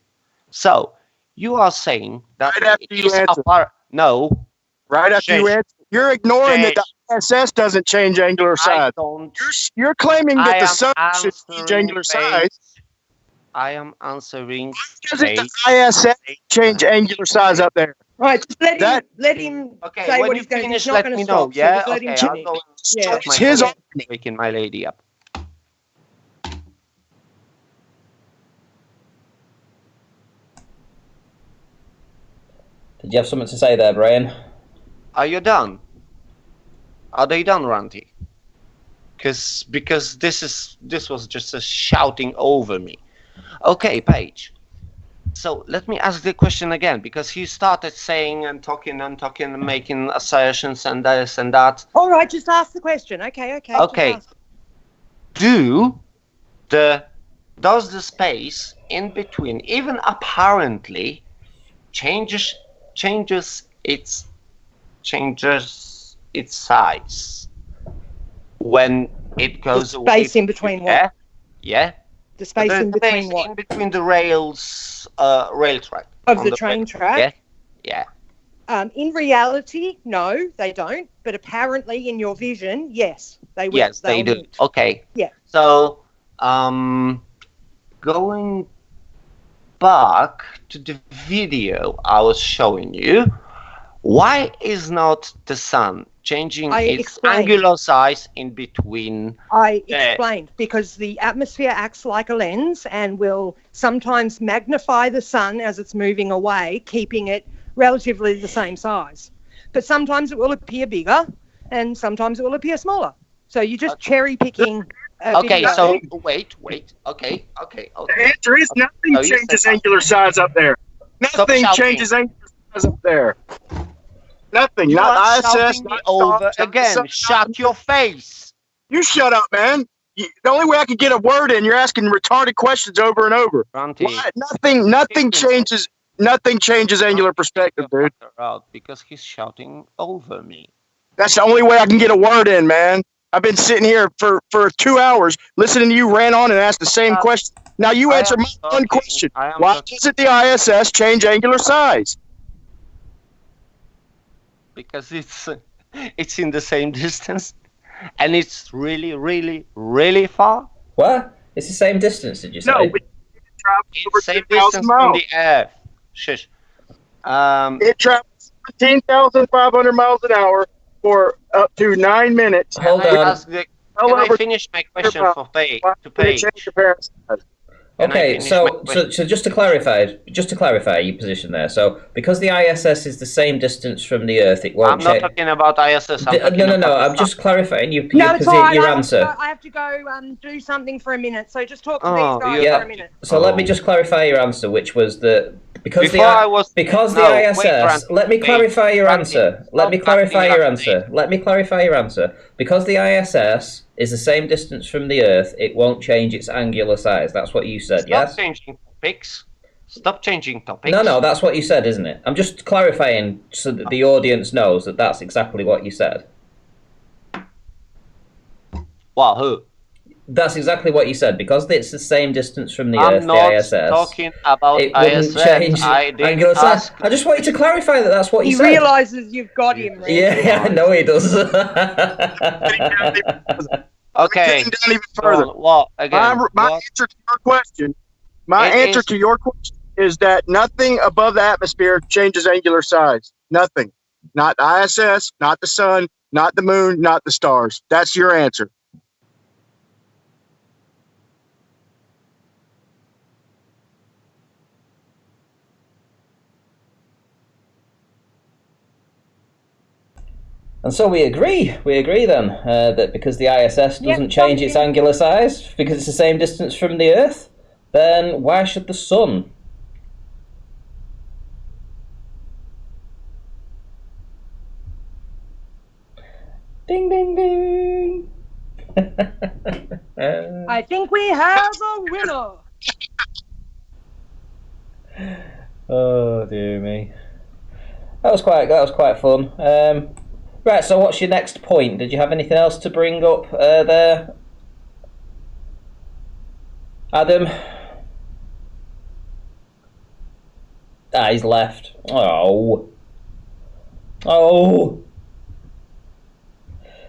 So, you are saying that Right after it you is answer. No, Right after you Shush. answer, you're ignoring that Shush. the ISS doesn't change angular I size. don't. You're claiming I that the am sun should change answering angular size. Paige. I am answering Doesn't the Paige. ISS change anguage size up there? Right, just let That- him Okay, say when what you he's going to do. finish, He's not let going me to know. stop. So Yeah, just let okay, him I'll finish. go and Yeah. shut my It's his phone. argument. Waking my lady up. Did you have something to say there, Brian? Are you done? Are they done, Randy? Because this was just a shouting over me. Okay, Paige. So let me ask the question again because he started saying and talking and making assertions and this and that. All right, just ask the question. Okay. Okay. Just ask. Does the space in between, even apparently, changes its size when it goes away? Space in between what? Yeah, yeah. The space in between what? In between the rails, rail track. Of on the train track? Yeah, yeah. In reality, no, they don't. But apparently, in your vision, yes, they will. Yes, they They'll do. meet. Okay. Yeah. So, going back to the video I was showing you, why is not the sun changing I its explained. angular size in between? I explained because the atmosphere acts like a lens and will sometimes magnify the sun as it's moving away, keeping it relatively the same size. But sometimes it will appear bigger and sometimes it will appear smaller. So you're just cherry picking. Okay, video. so wait. Okay. The answer is nothing So you changes said angular size up there. Stop Nothing shouting. changes angular size up there. Nothing. You Not are ISS. shouting me Not over stars, not again. sun, Shut your face. You shut up, man. The only way I could get a word in, you're asking retarded questions over and over. Ranty, Why? Nothing changes. Nothing changes angular perspective, dude. out because he's shouting over me. That's the only way I can get a word in, man. I've been sitting here for 2 hours listening to you rant on and ask the same question. Now you answer my one question. Why doesn't the ISS change angular size? Because it's in the same distance, and it's really far. What? It's the same distance, did you say? No, we travel It's over the same 2,000 distance from miles. the Earth. Shush. It travels 17,500 miles an hour for up to 9 minutes. Hold Can on. I finish my question for Paige? Why To did it Paige. change the parent size? Can I Okay, finish so, my so question? so just to clarify your position there. So because the ISS is the same distance from the Earth, it I'm won't not change. talking about ISS. I'm talking No. about the I'm sun. just clarifying No, it's all right. your I answer. have to go do something for a minute. So just talk to Oh, these guys yeah. for a minute. So let me just clarify your answer, which was that because Before I was because no, the ISS. wait, Randy, Let me wait, clarify your Randy, answer. Let stop me clarify acting your like answer. Let me clarify your answer. Because the ISS is the same distance from the Earth, it won't change its angular size. That's what you said, yes? changing topics. Stop changing topics. No, that's what you said, isn't it? I'm just clarifying so that the audience knows that that's exactly what you said. What? Who? That's exactly what you said. Because it's the same distance from the I'm Earth, not the ISS, talking about it wouldn't ISS. change I didn't angular size. ask. I just want you to clarify that that's what He you said. realizes you've got him, Randy. Yeah, I know he does. Okay. Getting down even further. What again? My What? answer to your question. My It answer is- to your question is that nothing above the atmosphere changes angular size. Nothing. Not the ISS, not the sun, not the moon, not the stars. That's your answer. And so we agree. We agree then that because the ISS doesn't change its angular size, because it's the same distance from the Earth, then why should the sun? Ding, ding, ding. I think we have a winner. Oh dear me. That was quite fun. Right, so what's your next point? Did you have anything else to bring up there, Adam? He's left. Oh.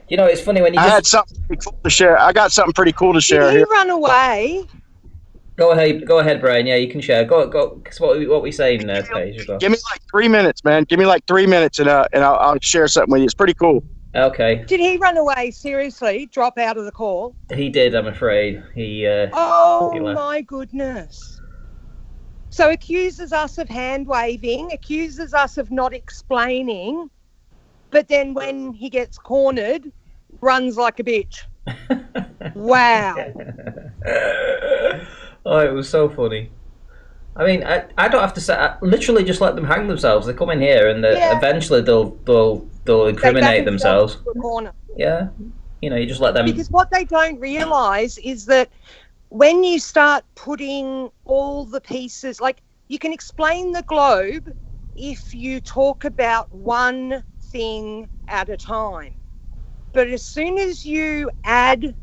You know, it's funny when you I just... had something pretty cool to share. I got something pretty cool to share Did he here. run away? Go ahead, Brian. Yeah, you can share. Go. Cause what we saying, Paige, as well. Give me like 3 minutes, man. Give me like 3 minutes, and I'll share something with you. It's pretty cool. Okay. Did he run away? Seriously, drop out of the call? He did. I'm afraid he. Oh he left. my goodness! So accuses us of hand waving, accuses us of not explaining, but then when he gets cornered, runs like a bitch. Wow. Oh, it was so funny. I mean, I don't have to say. I literally just let them hang themselves. They come in here, and eventually they'll incriminate themselves. To a corner. Yeah, you know, you just let them. Because what they don't realise is that when you start putting all the pieces, like you can explain the globe if you talk about one thing at a time. But as soon as you add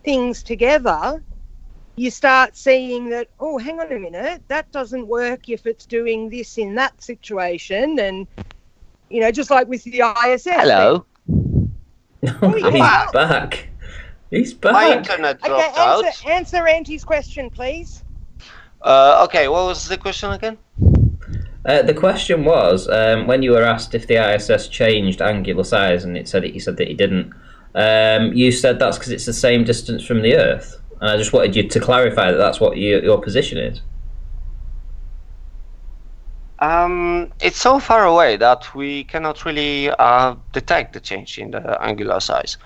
things together, you start seeing that, oh, hang on a minute, that doesn't work if it's doing this in that situation. And You know, just like with the ISS. Hello. Oh, He's yeah. back. He's back. My internet Okay, dropped out. answer Auntie's question, please. Okay, what was the question again? The question was when you were asked if the ISS changed angular size, and you said that it didn't. You said that's because it's the same distance from the Earth, and I just wanted you to clarify that that's what your position is. It's so far away that we cannot really detect the change in the angular size.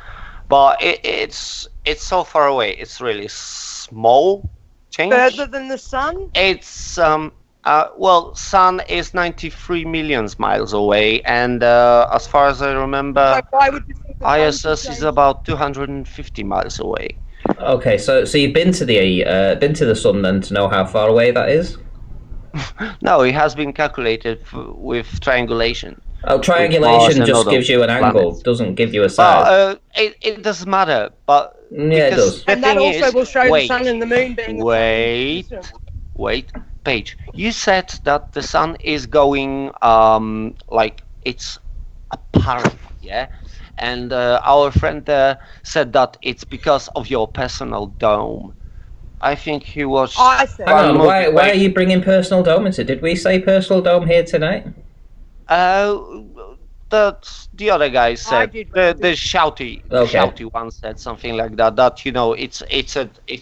But it's so far away. It's really small change. Further than the sun? It's well, sun is 93 million miles away, and as far as I remember, So why would you think the sun ISS should is change? about 250 miles away. Okay, so you've been to the sun then to know how far away that is? No, it has been calculated with triangulation. Oh, Mars triangulation and just other gives you an angle, planets. doesn't give you a size. Well, it doesn't matter, but Yeah, it because does. the And that thing also is, will show the wait, sun and the moon being the wait, same distance. wait, Paige. You said that the sun is going like it's apparent, yeah, and our friend said that it's because of your personal dome. I think he was. I see. Hang on, why are wait. you bringing personal dome into it? Did we say personal dome here tonight? The other guy said did, the shouty Okay. shouty one said something like that. That you know it's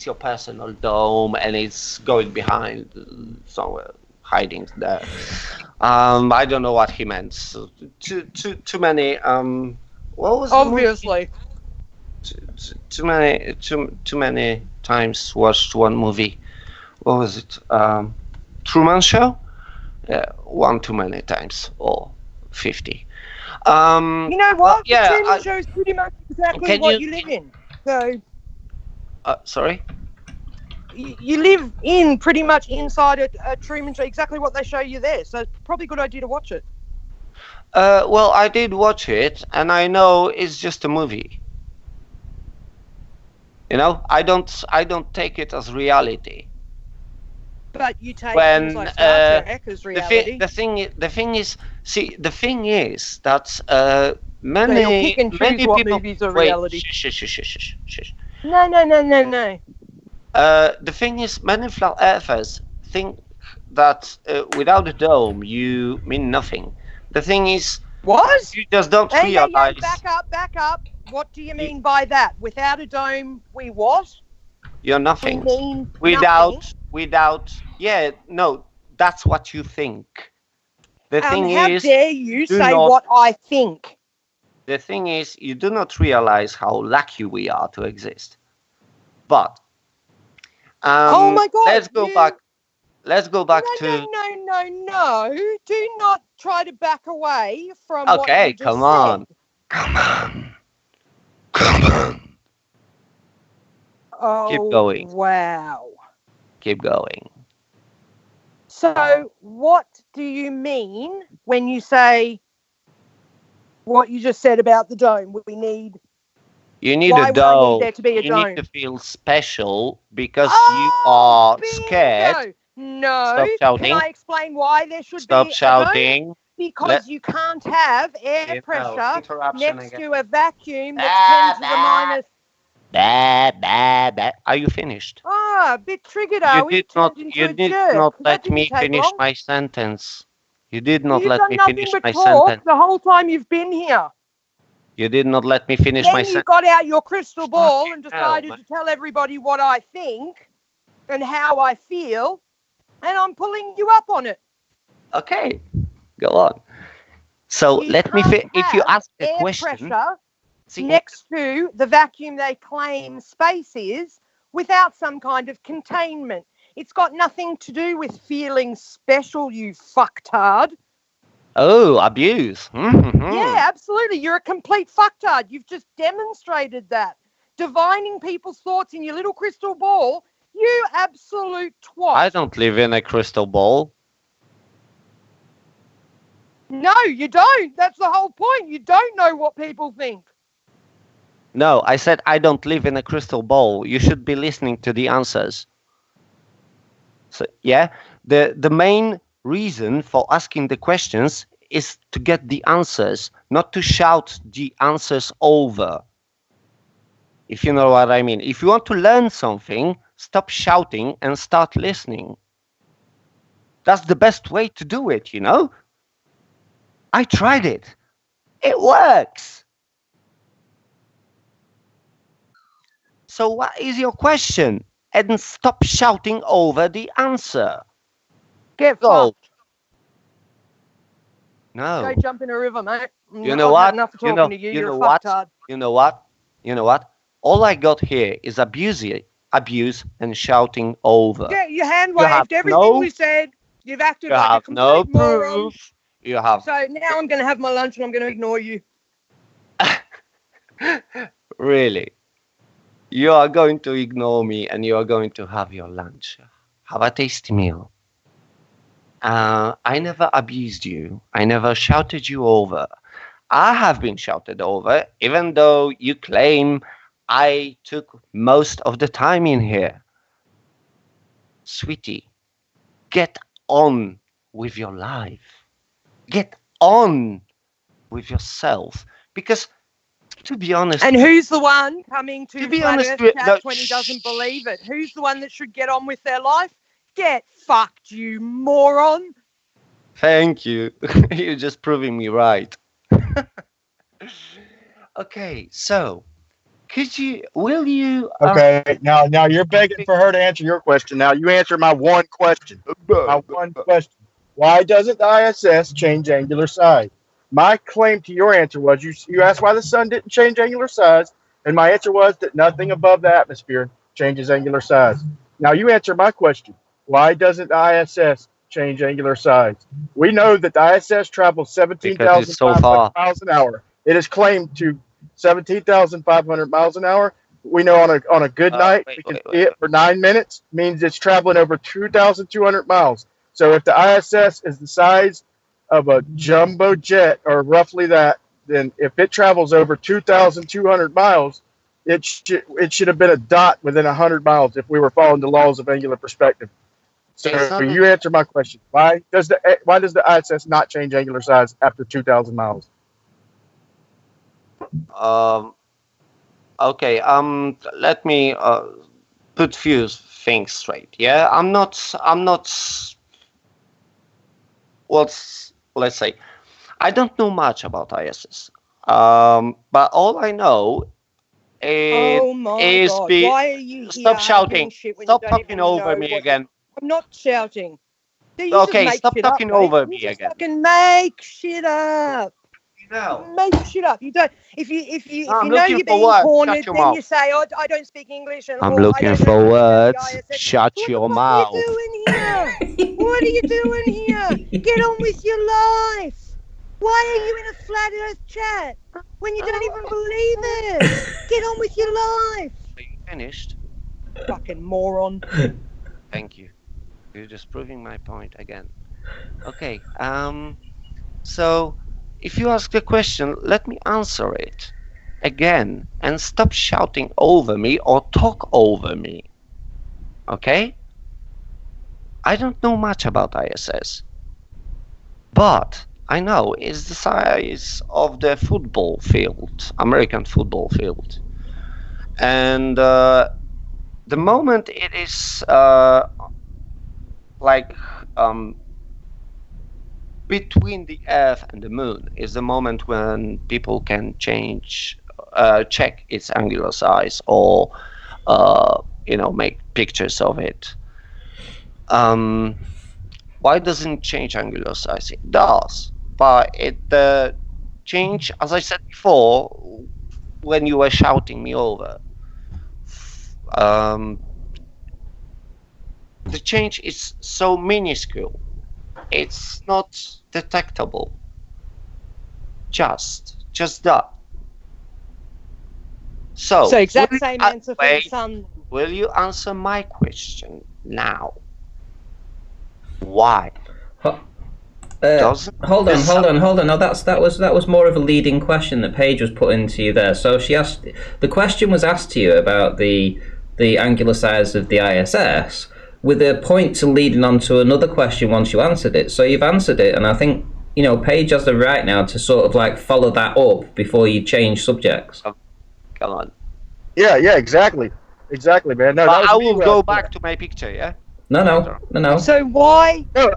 your personal dome and it's going behind somewhere hiding there. I don't know what he meant. So, too many. What was the movie? Obviously. Too many times watched one movie. What was it? Truman Show. Yeah, one too many times or 50. You know what? yeah, The Truman Show is pretty much exactly Can what you- you live in. So Sorry. you live in pretty much inside a Truman Show, exactly what they show you there. So it's probably a good idea to watch it. Well, I did watch it, and I know it's just a movie. You know, I don't take it as reality. But you take When, things like Star Trek as The reality. thing is, see, the thing is that So many you'll pick and choose many what people. movies are Wait, reality. shush. No. The thing is, many flat earthers think that without a dome you mean nothing. The thing is, What? you just don't Hey, realize. back up. What do you mean by that? Without a dome, we what? You're We nothing. mean Without, yeah, no, that's what you think. The thing how is, dare you do say not- what I think? the thing is, you do not realize how lucky we are to exist. But, Oh my God, let's go you- back. Let's go back to. No. Do not try to back away from what Okay, you just come said. on. Come on. Oh, Keep going. wow. Keep going. So, what do you mean when you say what you just said about the dome? We need. You need Why a would I need dome. there to be a You dome? need to feel special because you are scared. No. Stop shouting. Can I explain why there should Stop be a dome? shouting. Because you can't have air No, pressure interruption next again. to a vacuum that's 10 to the minus. Are you finished? A bit triggered, are we? Turned into You a did jerk. not That let didn't me take finish long. my sentence. You did not You've let done me nothing finish but my talk sentence. the whole time you've been here. You did not let me finish my Then you sentence. got out your crystal ball and hell, decided man. to tell everybody what I think and how I feel, and I'm pulling you up on it. Okay, go on. So You let me. can't If you have ask a air question, pressure see, next to the vacuum they claim space is without some kind of containment. It's got nothing to do with feeling special, you fucktard. oh, abuse. Mhm. Yeah, absolutely. You're a complete fucktard. You've just demonstrated that. Divining people's thoughts in your little crystal ball, you absolute twat. I don't live in a crystal ball. No, you don't. That's the whole point. You don't know what people think. No, I said I don't live in a crystal ball. You should be listening to the answers. So yeah, the main reason for asking the questions is to get the answers, not to shout the answers over. If you know what I mean. If you want to learn something, stop shouting and start listening. That's the best way to do it, you know? I tried it. It works. So what is your question? And stop shouting over the answer. Get Go. fucked. No. Go jump in a river, mate. You know I've what? had enough of talking to you. You You're know a what? fucktard. You know what? You know what? All I got here is abuse, and shouting over. Yeah, you hand You have waved everything no- we said. You've acted You like a have complete no moron. proof. You have So now I'm going to have my lunch and I'm going to ignore you. really. You are going to ignore me and you are going to have your lunch. Have a tasty meal. I never abused you. I never shouted you over. I have been shouted over, even though you claim I took most of the time in here. Sweetie, get on with your life. Get on with yourself. Because, to be honest... And who's the one coming to be Flat honest Earth with- Chat no, when he doesn't believe it? Who's the one that should get on with their life? Get fucked, you moron. Thank you. You're just proving me right. Okay, so will you... Okay, now you're begging for her to answer your question. Now you answer my one question. My one question. Why doesn't the ISS change angular size? My claim to your answer was you asked why the sun didn't change angular size, and my answer was that nothing above the atmosphere changes angular size. Now you answer my question. Why doesn't the ISS change angular size? We know that the ISS travels Because it's so 17,500 far. miles an hour. It is claimed to 17,500 miles an hour. We know on a good night we can see it for 9 minutes. Means it's traveling over 2,200 miles. So if the ISS is the size of a jumbo jet or roughly that, then if it travels over 2,200 miles, it should have been a dot within 100 miles if we were following the laws of angular perspective. So you answer my question. Why does the ISS not change angular size after 2,000 miles? Okay, let me put few things straight. Yeah, I'm not let's say I don't know much about ISS. But all I know Oh my is God. be Why are you here stop shouting. arguing shit when Stop you don't talking even over know me what again. I'm not shouting. You Okay, just make stop shit talking up, mate. over You me just again. fucking make shit up. No. Make shit up. You don't. If you I'm know looking you're for being words. cornered, Shut your then mouth. you say, "Oh, I don't speak English." And I'm or, looking I don't for know words. the ISS. Shut What your the fuck mouth. are you doing here? What are you doing here? Get on with your life. Why are you in a flat Earth chat when you don't even believe it? Get on with your life. Are you finished? Fucking moron. Thank you. You're just proving my point again. Okay. So if you ask the question, let me answer it again and stop shouting over me or talk over me. Okay? I don't know much about ISS, but I know it's the size of the football field, American football field. And the moment it is between the Earth and the Moon is the moment when people can check its angular size or make pictures of it. Why doesn't it change angular size? It does, but it change, as I said before, when you were shouting me over. The change is so minuscule. It's not detectable. Just that. So exact same answer for the sun. Will you answer my question now? Why? Hold on. No, that was more of a leading question that Paige was putting to you there. So she asked, the question was asked to you about the angular size of the ISS, with a point to leading on to another question once you answered it. So you've answered it, and I think you know, Paige has the right now to sort of like follow that up before you change subjects. Come on. Yeah, exactly, man. No, But that was I me, will go back to my picture, yeah? No. So why? No,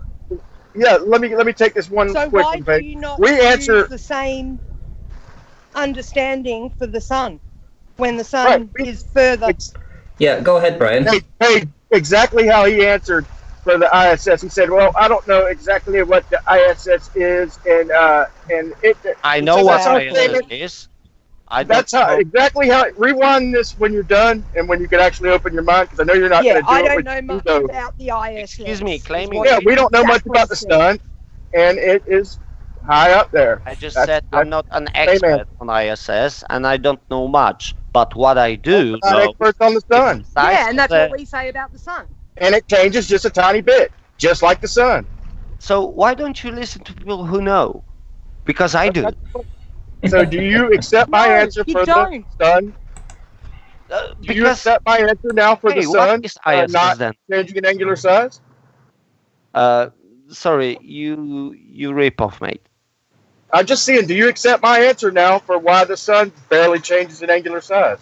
yeah, let me take this one So quick why one, do Paige. you not We use answer the same understanding for the sun when the right. sun is further? Yeah, go ahead, Brian. Paige, exactly how he answered for the ISS. He said, "Well, I don't know exactly what the ISS is, and it." I know so what that's how ISS is. That's how exactly how. Rewind this when you're done and when you can actually open your mind, because I know you're not Yeah, going to do I it. don't with know much ego. about the ISS. Excuse me, is claiming. what Yeah, you we don't know much exactly about the said. sun, and it is high up there. I just That's- said I'm not an Amen. expert on ISS, and I don't know much. But what I do We're not know experts on the is sun, the size Yeah, and that's of what the- we say about the sun. and it changes just a tiny bit, just like the sun. So why don't you listen to people who know? Because I do. So, do you accept my No, answer you for don't. the sun? Do you accept my answer now for the Hey, what sun is ISS not then? changing in angular size? Sorry, you rip off, mate. I'm just saying, do you accept my answer now for why the sun barely changes in angular size?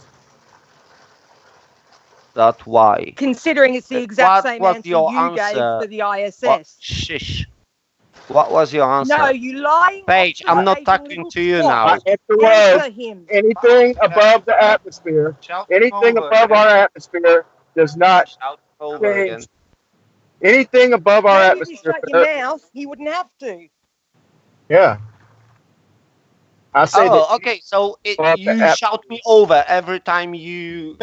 That why? Considering it's the exact What same was answer your you gave answer? for the ISS. What? Shish. What was your answer? No, you lying. Paige, I'm not obfuscating talking little to you twat. now. My answer was Answer him. anything above the atmosphere, Shout anything over above again. our atmosphere does not Shout over again. change. Anything above our Maybe if you atmosphere. shut your mouth, he wouldn't have to. Yeah. I say that. Oh, okay. So Above the you shout me over every time you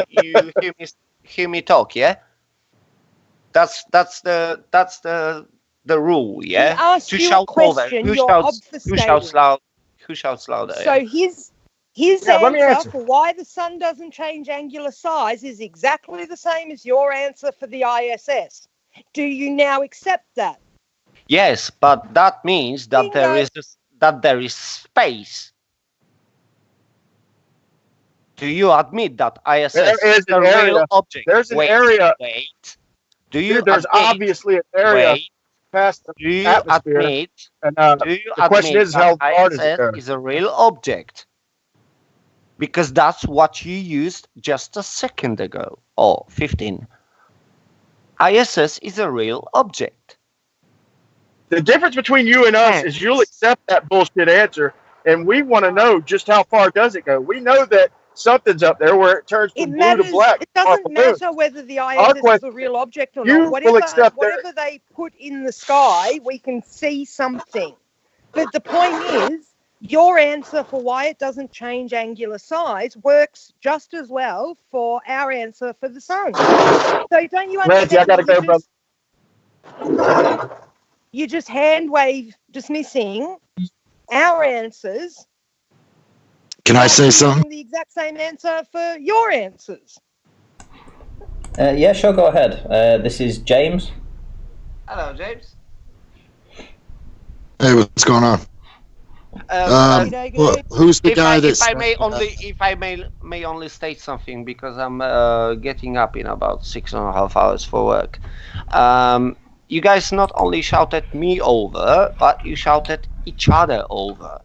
hear me talk, yeah? That's the rule, yeah? He asked To you a shout over. question. Who You're shouts obfuscating. loud? Who shouts louder? So his let me answer answer. for why the sun doesn't change angular size is exactly the same as your answer for the ISS. Do you now accept that? Yes, but that means that there is space. Do you admit that ISS There is is a an real area. object? There's an area. Wait. Do you Dude, there's admit? obviously an area Wait. past the Do you atmosphere. admit? And Do you the question admit is, how that hard is it ISS there? is a real object? Because that's what you used just a second ago, or 15. ISS is a real object. The difference between you and us is you'll accept that bullshit answer, and we want to know just how far does it go. We know that something's up there where it turns It from blue matters. to black. It doesn't matter whether the ISS is a real object or not. Whatever they put in the sky, we can see something. But the point is, your answer for why it doesn't change angular size works just as well for our answer for the sun. So don't you understand? Reggie, I gotta go, brother. You just hand wave dismissing our answers. Can I say something? The exact same answer for your answers. Yeah, sure, go ahead. This is James. Hello, James. Hey, what's going on? Who's the guy that's? If I may only state something, because I'm getting up in about 6.5 hours for work. You guys not only shouted me over, but you shouted each other over.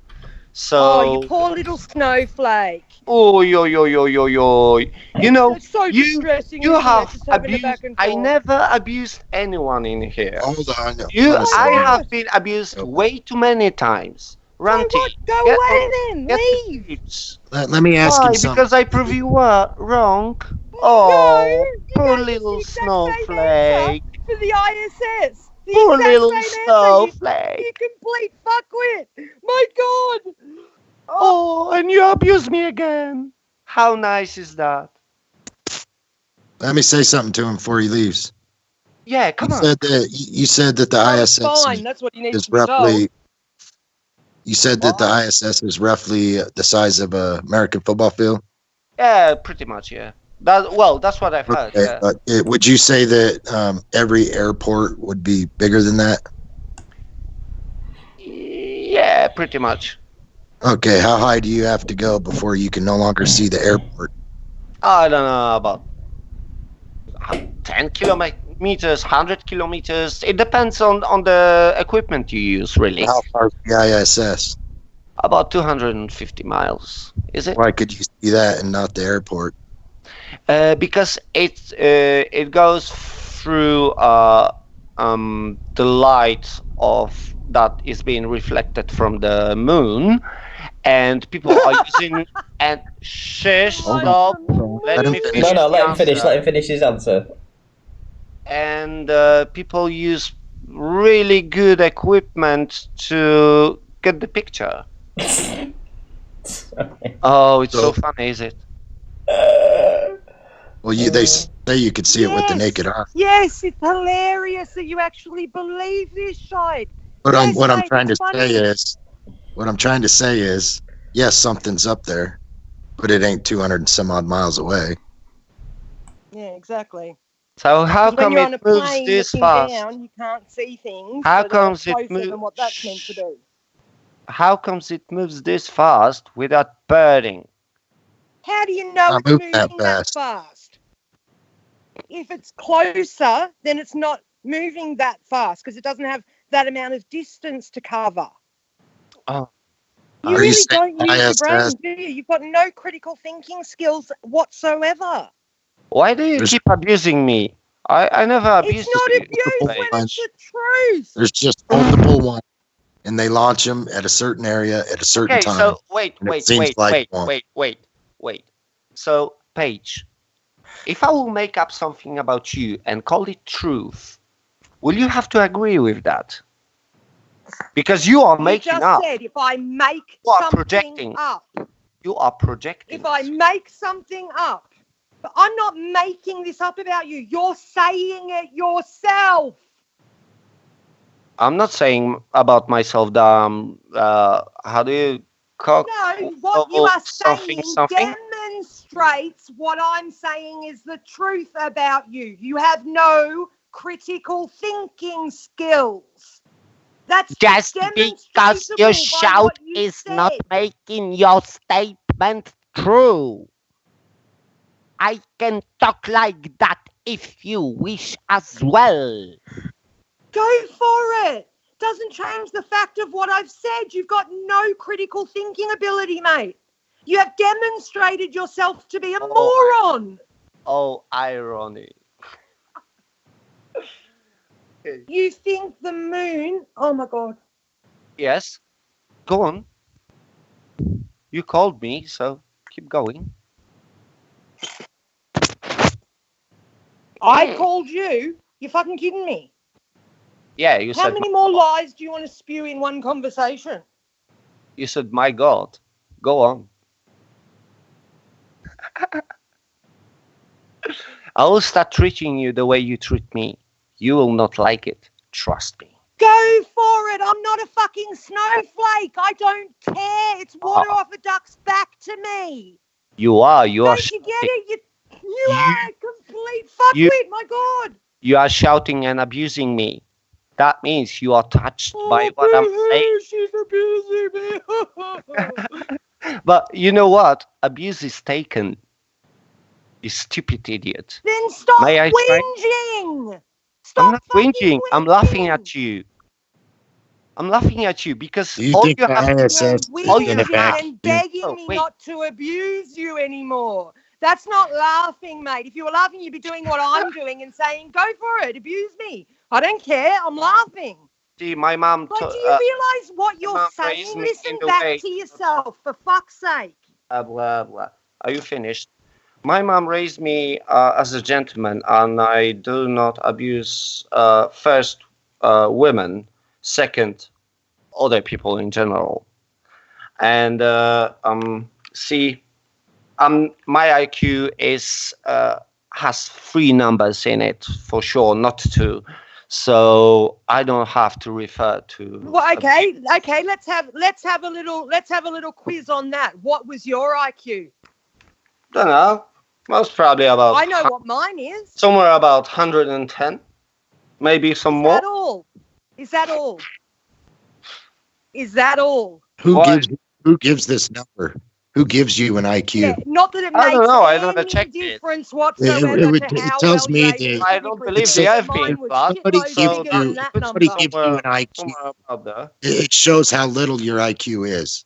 So. Oh, you poor little snowflake. Oh, yo. You know, it's so distressing. You have abused. I never abused anyone in here. Hold on. I have been abused way too many times. Ranty, so what? Go away then. Leave. Let me ask you something. Because I prove you were wrong. Oh, poor little snowflake. For the ISS. Poor little snowflake. You complete fuckwit. My God. Oh, and you abuse me again. How nice is that? Let me say something to him before he leaves. Yeah, come on. You said that the ISS That's what you need is to be roughly. told. You said that the ISS is roughly the size of a American football field. Yeah, pretty much. Yeah. That's what I've heard. Okay, Yeah. but would you say that every airport would be bigger than that? Yeah, pretty much. Okay, how high do you have to go before you can no longer see the airport? I don't know, about 10 meters, 100 kilometers. It depends on the equipment you use, really. How far is the ISS? About 250 miles, is it? Why could you see that and not the airport? Because it goes through the light of that is being reflected from the moon, and people are using and shush, stop. Let me finish. No, let him the finish. answer. Let him finish his answer. And people use really good equipment to get the picture. Oh, it's so funny, is it? Well, they say you could see it with the naked eye. Yes, it's hilarious that you actually believe this shit. But Yes, what I'm mate, trying to it's funny. say is, yes, something's up there, but it ain't 200 and some odd miles away. Yeah, exactly. So how When come you're on a it moves plane this looking fast? down, you can't see things. How so they're comes it closer moves? than what that's meant to do. How comes it moves this fast without burning? How do you know Not it's moving moving that that fast? If it's closer, then it's not moving that fast because it doesn't have that amount of distance to cover. Oh. You Are you really saying don't use your ISS? brain, do you? You've got no critical thinking skills whatsoever. Why do you There's- keep abusing me? I never It's abused not you. abuse when it's the truth. There's just multiple ones, and they launch them at a certain area at a certain Okay, time. so wait. So, Paige, if I will make up something about you and call it truth, will you have to agree with that? Because you are You making just up. said if I make You are something projecting. up. You are projecting. If I make something up. But I'm not making this up about you. You're saying it yourself. I'm not saying about myself that how do you cock? No, what you are saying something? demonstrates what I'm saying is the truth about you. You have no critical thinking skills. That's Just because demonstrable your by shout what you is said. not making your statement true. I can talk like that if you wish as well. Go for it. Doesn't change the fact of what I've said. You've got no critical thinking ability, mate. You have demonstrated yourself to be a moron. Oh, irony. You think the moon... Oh, my God. Yes. Go on. You called me, so keep going. I called you? You're fucking kidding me. Yeah, you How said. many more lies do you want to spew in one conversation? You said, "My God." Go on. I will start treating you the way you treat me. You will not like it. Trust me. Go for it. I'm not a fucking snowflake. I don't care. It's water off a duck's back to me. You are. You are. Don't you get it? You are a complete fuckwit. My God. You are shouting and abusing me. That means you are touched by what I'm saying. She's abusing me. But you know what? Abuse is taken. You stupid idiot. Then stop May I try? whinging. I'm not whinging. I'm laughing at you. I'm laughing at you because Do you all think you the have ISS to is do, all you gonna Whinging back and you? begging Oh, me wait. not to abuse you anymore. That's not laughing, mate. If you were laughing, you'd be doing what I'm doing and saying, go for it, abuse me. I don't care. I'm laughing. See, my mom. Like, do you realize what you're mom saying? raised me Listen in the back way- to yourself, for fuck's sake. Blah blah. Are you finished? My mom raised me as a gentleman, and I do not abuse first women, second other people in general. And see, my IQ is has 3 numbers in it for sure, not 2. So I don't have to refer to. Well, okay. Let's have a little quiz on that. What was your IQ? Don't know. Most probably about. I know what mine is. Somewhere about 110, maybe some Is more. that all? Is that all? Is that all? Who gives this number? Who gives you an IQ? Yeah, not that it I makes don't know. I never any checked it. difference whatsoever It to how tells well me you're that able I to don't be believe It's the so- productive. I've been Mine was flat. somebody shitloads gives bigger than you that somebody number. gives you an IQ. Somewhere about there. It shows how little your IQ is.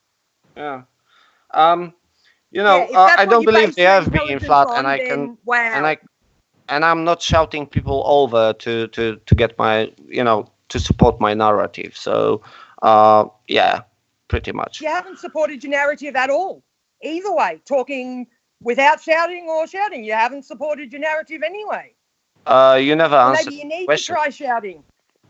Yeah. Yeah, if that's I what don't you believe base they your have been intelligence flat, on, and I then can, wow. and I'm not shouting people over to get my, to support my narrative. So, yeah, pretty much. You haven't supported your narrative at all. Either way, talking without shouting or shouting, you haven't supported your narrative anyway. You never Or answered maybe you the need question. to try shouting.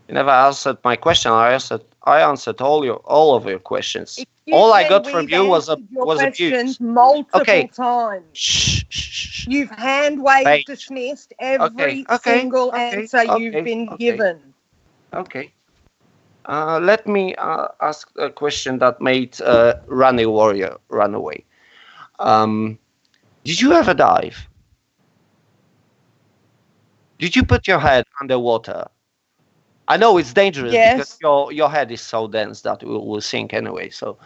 You never answered my question. I answered all of your questions. Excuse All I me, got from we've you was answered your was questions abuse. multiple Okay. times. Shh. You've hand waved Paige. dismissed every Okay. single Okay. answer you've been given. Okay. Let me ask a question that made Runny Warrior run away. Did you ever dive? Did you put your head underwater? I know it's dangerous because your head is so dense that it will sink anyway. So,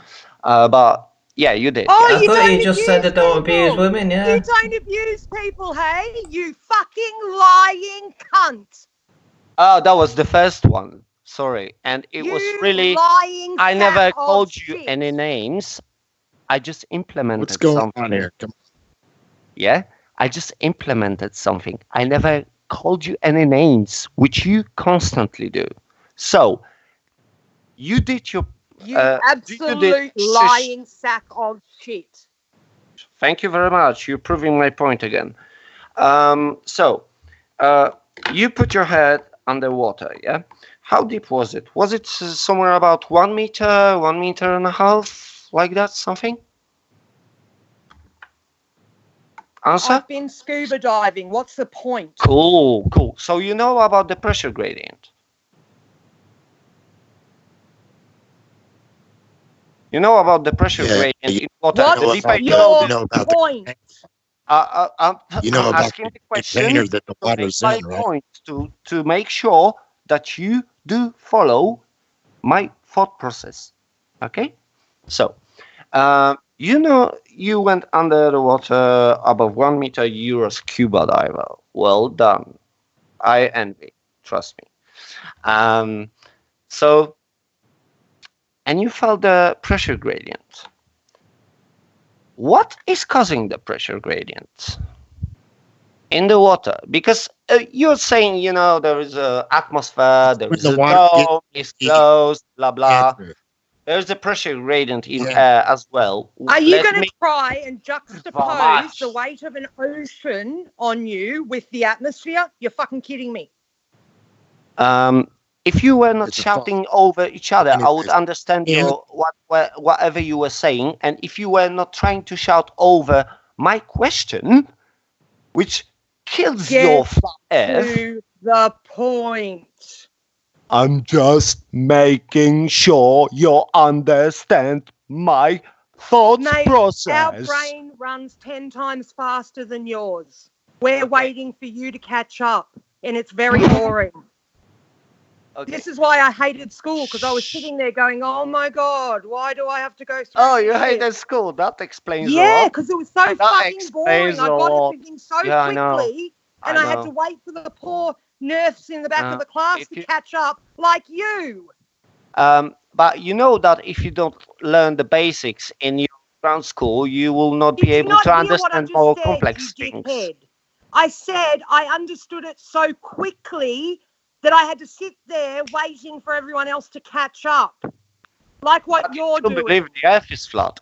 but yeah, you did. Oh, yeah. I you thought don't you just abuse said I don't people. abuse women, yeah. You don't abuse people, hey? You fucking lying cunt. Oh, that was the first one. Sorry, and it was really. Lying I sack never of called you shit. any names. I just implemented What's going something. on here? Come Yeah, I just implemented something. I never called you any names, which you constantly do. So, you did your. You absolute lying sack of shit. Thank you very much. You're proving my point again. So, you put your head underwater, yeah? How deep was it? Was it somewhere about 1 meter, 1.5 meters, like that, something? Answer? I've been scuba diving. What's the point? Cool. So you know about the pressure gradient? You know about the pressure gradient in water. What's The deeper you your go, point? I'm about asking the container question that the to make water's my in, right? point, to make sure that you do follow my thought process. Okay? So, you went under the water above 1 meter. You're a scuba diver. Well done. I envy. Trust me. So, and you felt the pressure gradient. What is causing the pressure gradient in the water? Because you're saying, there is an atmosphere, there is a dome, it's closed, blah, blah. There's a pressure gradient in air as well. Are you going to try and juxtapose the weight of an ocean on you with the atmosphere? You're fucking kidding me. If you were not shouting over each other, I would understand whatever you were saying. And if you were not trying to shout over my question, which kills your fire. To the point. I'm just making sure you understand my thought process. Our brain runs 10 times faster than yours. We're waiting for you to catch up, and it's very boring. Okay. This is why I hated school, because I was sitting there going, oh my God, why do I have to go through Oh, you this? hated school. That explains a lot. Yeah, because it was so fucking boring. I got everything so quickly, and I had to wait for the poor nurse in the back of the class to catch up like you. But you know that if you don't learn the basics in your ground school, you will not be able to understand more complex things. I said I understood it so quickly that I had to sit there waiting for everyone else to catch up. Like what you're doing. I don't believe the earth is flat.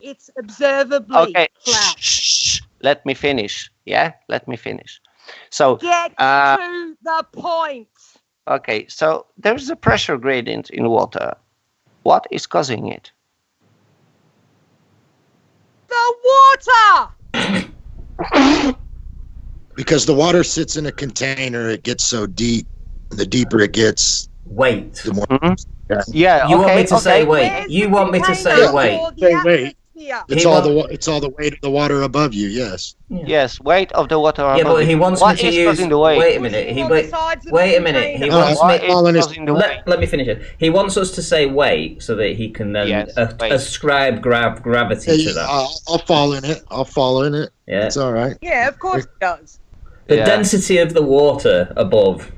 It's observably flat. Shh. Let me finish. Yeah, let me finish. So get to the point. Okay, so there's a pressure gradient in water. What is causing it? The water! Because the water sits in a container, it gets so deep. The deeper it gets, wait. the more. Yeah. You want me to say wait? You want me to say wait? The here. It's all the weight of the water above you. Yes. Yes, weight of the water Yeah, above but he you. wants What me to is use. causing the weight? Wait a minute. Pushing on the sides of Wait the a minute. He container. wants What me. is Following his- causing the weight? Let me finish it. He wants us to say weight so that he can then Yes, weight. ascribe gravity to that. I'll fall in it. I'll fall in it. Yeah. It's all right. Yeah, of course it does. The Yeah. density of the water above.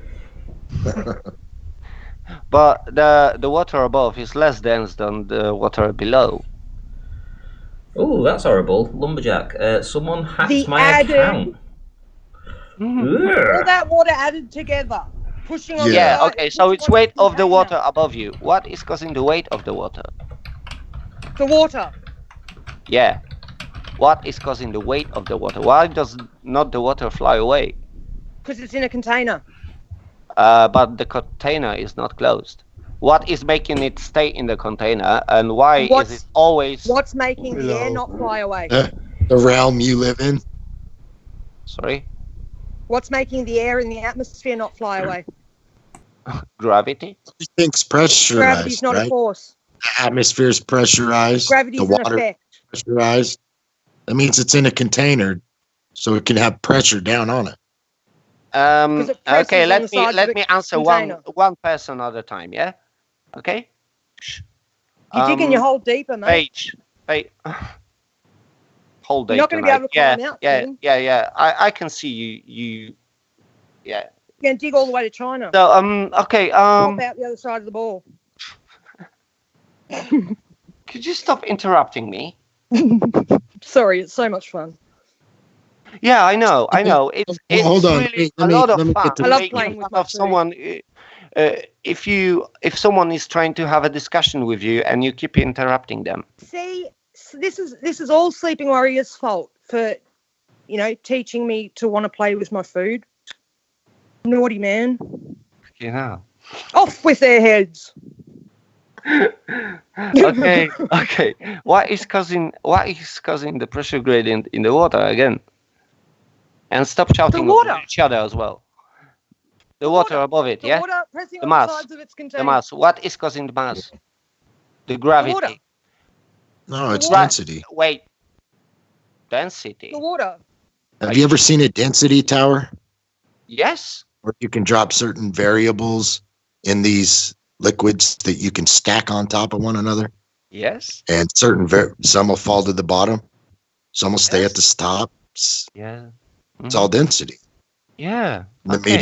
But the water above is less dense than the water below. Oh, that's horrible. Lumberjack. Someone hacked The my added- account. All that water added together, pushing on Yeah, the side, okay, so pushing it's on weight of the container. water above you. What is causing the weight of the water? The water. Yeah. What is causing the weight of the water? Why does not the water fly away? Because it's in a container. But the container is not closed. What is making it stay in the container, and why What's- is it always... What's making the air not fly away? The realm you live in. Sorry? What's making the air in the atmosphere not fly away? Gravity? Everything's pressurized, Gravity's not right? a force. The atmosphere's pressurized. Gravity's the an water effect. pressurized. That means it's in a container, so it can have pressure down on it. 'Cause it presses Okay, on let the sides me of the answer container. one person at a time, yeah? Okay? You're digging your hole deeper, mate. Page. Hold You're not going to be able to climb out soon. Yeah. I can see you. Yeah. You're going to dig all the way to China. So okay. Pop out the other side of the ball. Could you stop interrupting me? Sorry, it's so much fun. Yeah, I know. It's hold on. really Let a me- lot of let me fun. get to I love making playing with fun my of food. someone. If someone is trying to have a discussion with you and you keep interrupting them. See, this is all Sleeping Warrior's fault for, teaching me to want to play with my food. Naughty man. You know. Off with their heads. Okay. What is causing the pressure gradient in the water again? And stop shouting water. over each other as well. The water above it, The yeah? water pressing The on mass. the sides of its The container. mass. What is causing the mass? The gravity. water. No, it's What? density. Wait. Density. The water. Have you ever seen a density tower Yes. where you can drop certain variables in these liquids that you can stack on top of one another? Yes. And some will fall to the bottom, some will stay at the top. Yeah. It's all density. Yeah. The Okay.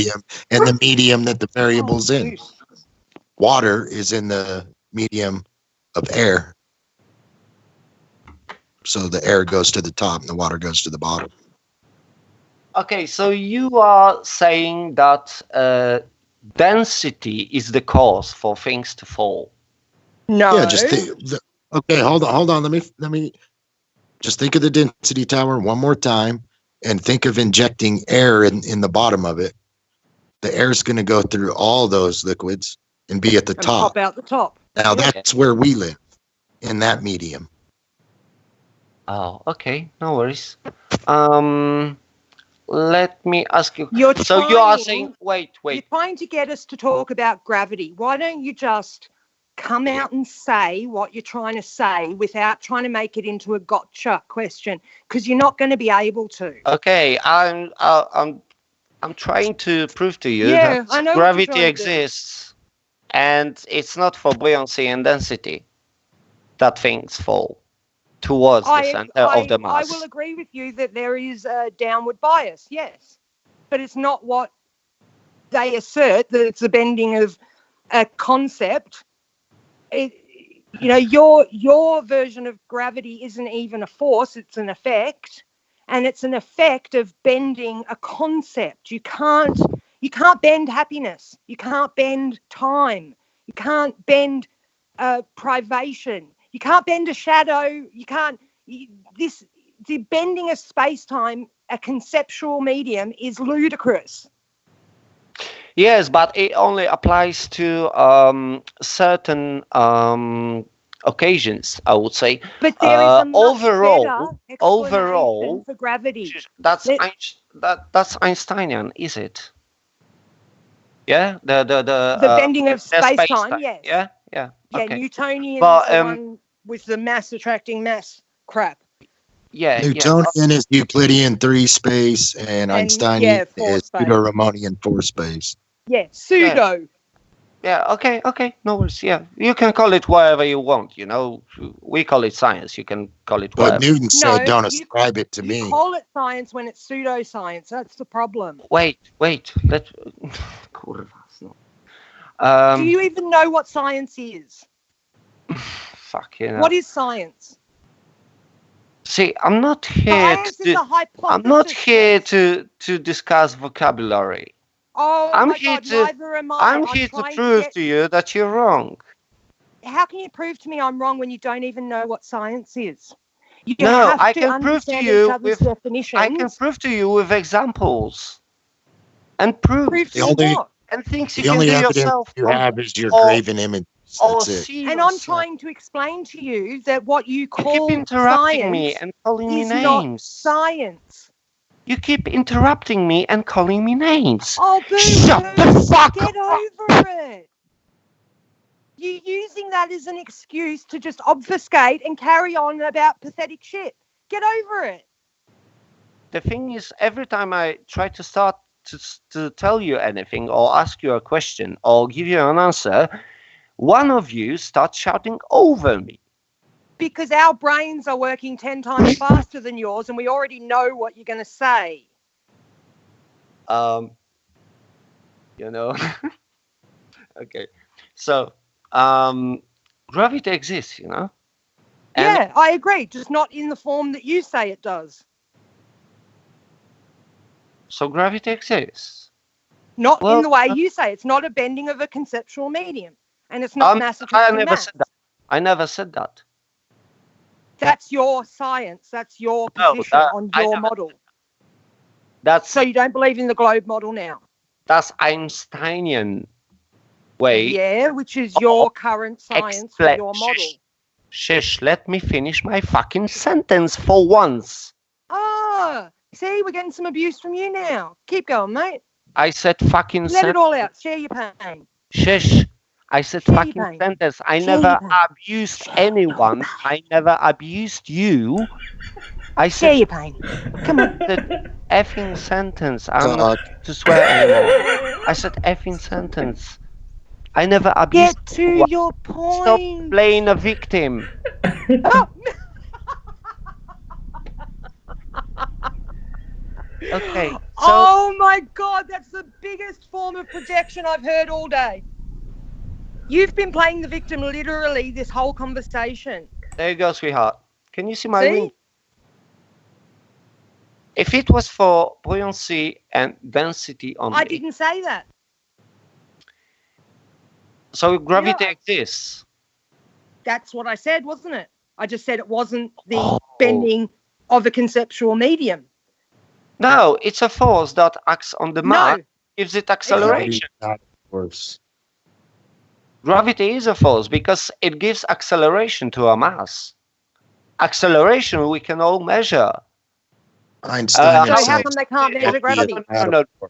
medium that the variable's Oh, in. jeez. Water is in the medium of air. So the air goes to the top and the water goes to the bottom. Okay, so you are saying that density is the cause for things to fall. No. Yeah, just okay, hold on. Let me just think of the density tower one more time and think of injecting air in the bottom of it. The air is going to go through all those liquids and be at the and top. pop out the top. Now that's where we live, in that medium. Oh, okay, no worries. Let me ask you. You're So you are trying- saying, wait. You're trying to get us to talk about gravity. Why don't you just come out and say what you're trying to say without trying to make it into a gotcha question? Because you're not going to be able to. Okay, I'm trying to prove to you Yeah, that I know what you're gravity trying to do. exists, and it's not for buoyancy and density that things fall towards the center of the mass. I will agree with you that there is a downward bias, yes. But it's not what they assert, that it's a bending of a concept. Your version of gravity isn't even a force, it's an effect. And it's an effect of bending a concept. You can't bend happiness. You can't bend time. You can't bend privation. You can't bend a shadow. The bending of space-time, a conceptual medium, is ludicrous. Yes, but it only applies to certain occasions, I would say. But there is a much overall explanation for gravity. that's Einsteinian, is it? Yeah, the bending of space-time, space-time. yes. Yeah. Yeah, Okay. Newtonian But, is the one with the mass attracting mass crap. Yeah, Newtonian is Euclidean 3 space, and Einsteinian four is space. pseudo-Riemannian 4 space. Yeah, pseudo. Yeah, okay, no worries. Yeah, you can call it whatever you want. You know, we call it science. You can call it But whatever. Newton said, No, don't you- ascribe it to You me. call it science when it's pseudoscience. That's the problem. Wait. Let. Kurwa, no. Do you even know what science is? Fuck you know. What is science? See, I'm not here Science to. is a hypothesis. I'm not here to discuss vocabulary. Oh I'm my here God, to- neither am I. I'm here to trying prove get- to you that you're wrong. How can you prove to me I'm wrong when you don't even know what science is? You No, have I to can prove to understand you each other's with- definitions. I can prove to you with examples and proof prove to The me only- what? and things you The can only do evidence yourself. you have is your or- graven image. Or That's it. see And I'm yourself. trying to explain to you that what you You call keep interrupting science me and calling me is not names. science. You keep interrupting me and calling me names. Oh, boo! Shut the fuck Get up! over it. You're using that as an excuse to just obfuscate and carry on about pathetic shit. Get over it. The thing is, every time I try to start to tell you anything or ask you a question or give you an answer, one of you starts shouting over me. Because our brains are working 10 times faster than yours and we already know what you're going to say. You know. Okay. So, gravity exists, you know? And Yeah, I agree. Just not in the form that you say it does. so gravity exists. Not Well, in the way you say. It's not a bending of a conceptual medium. And it's not mass I attraction never mass. said that. I never said that. That's your science. That's your No, position that- on I your never model. That's So you don't believe in the globe model now? that's Einsteinian way. Yeah, which is your current science for your model. Shush, let me finish my fucking sentence for once. Ah, see, we're getting some abuse from you now. Keep going, mate. I said fucking Let it sentence. all out. Share your pain. Shush. I said Share fucking your pain. sentence. I Share never your pain. abused anyone. I never abused you. I Share said your pain. Come on. the effing sentence. I'm not to swear anymore. I said effing sentence. I never abused Get to anyone. your Stop point. playing a victim. Oh. Okay. So Oh my God, that's the biggest form of projection I've heard all day. You've been playing the victim literally this whole conversation. there you go, sweetheart. Can you see my See? wing? If it was for buoyancy and density only, I didn't say that. so gravity Yeah. exists. That's what I said, wasn't it? I just said it wasn't the Oh. bending of a conceptual medium. No, it's a force that acts on the mass, No. gives it acceleration. Not a force. Gravity is a force because it gives acceleration to a mass. Acceleration we can all measure. Einstein So how said come they can't measure gravity?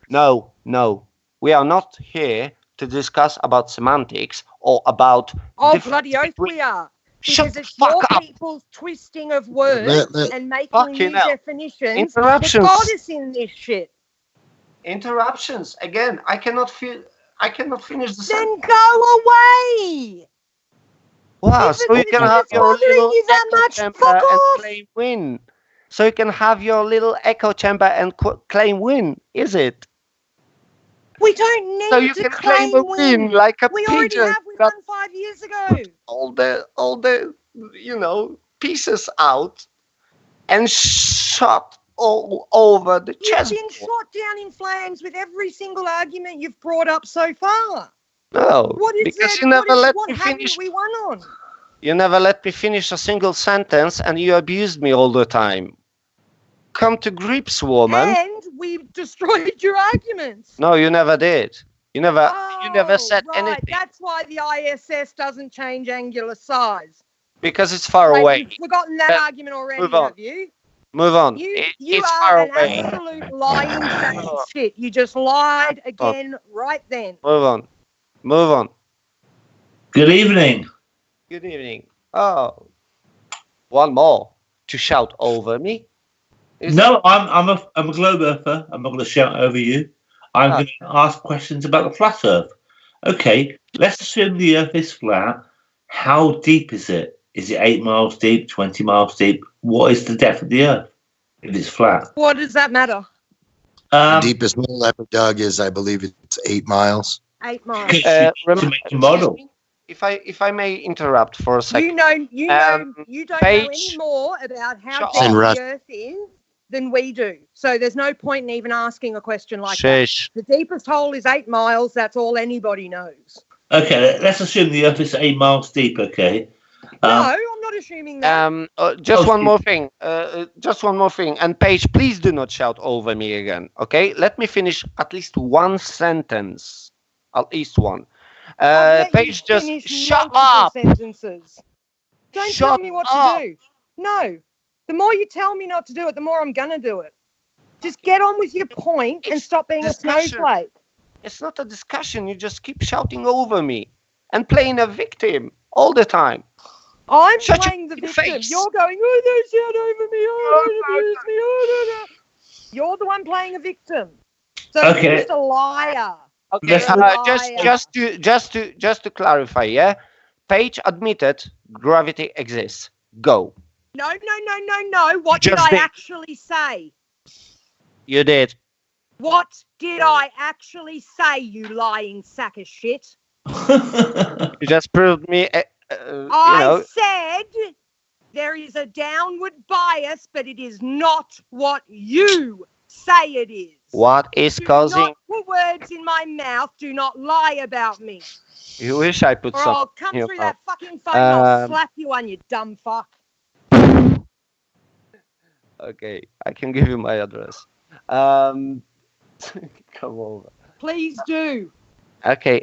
No. We are not here to discuss about semantics or about. Oh, difference bloody oath between- we are. Shut Because the it's fuck your up. people's twisting of words and making Fucking new hell. definitions that Interruptions. got us in this shit. Interruptions again. I cannot finish the Then sentence. go away. Wow, If so you it's can have your bothering little you that echo much, chamber fuck and off. claim win. So you can have your little echo chamber and claim win, is it? We don't need So you to can claim a win. win like a We already pigeon. have. We Got won 5 years ago. all the pieces out and shot all over the You've chest. been shot down in flames with every single argument you've brought up so far. No, What is because it? you never let what me haven't finish. we won on? You never let me finish a single sentence, and you abused me all the time. Come to grips, woman. And we destroyed your arguments. No, you never did. You never said right. anything That's why the ISS doesn't change angular size. because it's far Wait, away. you've forgotten that Let- argument already, move on. have you? Move on. You It's are far an away. absolute lying sack of shit. You just lied again right then. Move on. Move on. Good evening. Good evening. Oh, one more. to shout over me? No, I'm a globe earther. I'm not going to shout over you. I'm going to ask questions about the flat Earth. Okay, let's assume the Earth is flat. How deep is it? Is it 8 miles deep, 20 miles deep? What is the depth of the Earth if it's flat? What does that matter? The deepest hole ever dug is, I believe, it's 8 miles. 8 miles. To make a model. If I may interrupt for a second. You don't know any more about how deep the Earth is than we do. So there's no point in even asking a question like that. The deepest hole is 8 miles. That's all anybody knows. Okay, let's assume the Earth is 8 miles deep, okay? No, I'm not assuming that. Just one more thing. And Paige, please do not shout over me again, okay? Let me finish at least one sentence. At least one. Paige, just shut up. Sentences. Don't tell me what to do. No. The more you tell me not to do it, the more I'm going to do it. Just get on with your point and stop being a snowflake. It's not a discussion. You just keep shouting over me and playing a victim all the time. I'm playing the victim. You're going, oh, don't shout over me. Oh, don't abuse me. Oh, no. You're the one playing a victim. So you're just a liar. Okay, just to clarify, yeah? Paige admitted gravity exists. Go. No. What did I actually say? You did. What did I actually say, you lying sack of shit? You just proved me. I said there is a downward bias, but it is not what you say it is. What is causing? Do not put words in my mouth. Do not lie about me. You wish I put or some. I'll come through that fucking phone and I'll slap you on, you dumb fuck. Okay, I can give you my address. Come over. Please do. Okay.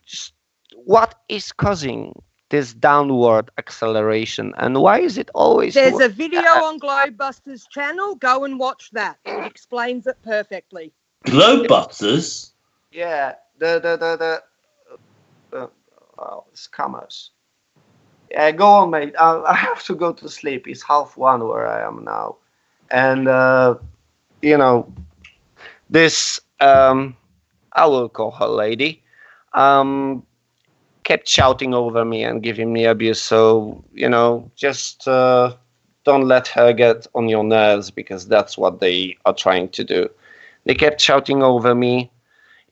Just what is causing this downward acceleration, and why is it always? There's a video on Globebusters' channel. Go and watch that. It explains it perfectly. Globebusters? Yeah, the scammers. Yeah, go on, mate. I have to go to sleep. It's 1:30 where I am now, and this I will call her lady. Kept shouting over me and giving me abuse. So just don't let her get on your nerves, because that's what they are trying to do. They kept shouting over me.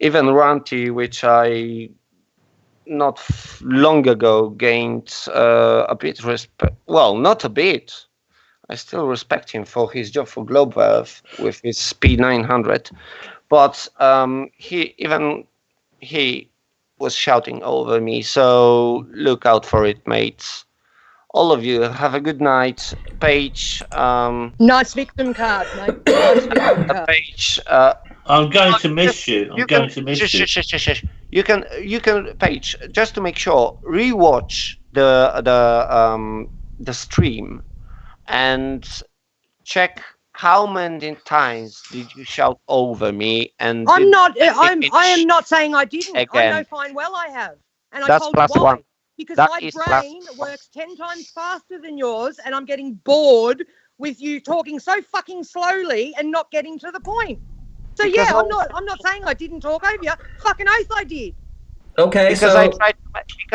Even Ranty, which I not long ago gained a bit respect. Well, not a bit. I still respect him for his job for Globe Earth with his Speed 900. But he was shouting over me. So look out for it, mates. All of you, have a good night. Paige. Nice victim card, mate. Nice victim card. Paige. I'm going to miss you. I'm going to miss you. You can, Paige, just to make sure, rewatch the stream and check how many times did you shout over me. And I am not saying I didn't. Again. I know fine well I have, and that's I told you why. +1. Because that my brain works 10 times faster than yours, and I'm getting bored with you talking so fucking slowly and not getting to the point. So because I'm not saying I didn't talk over you. Fucking oath I did. Okay, because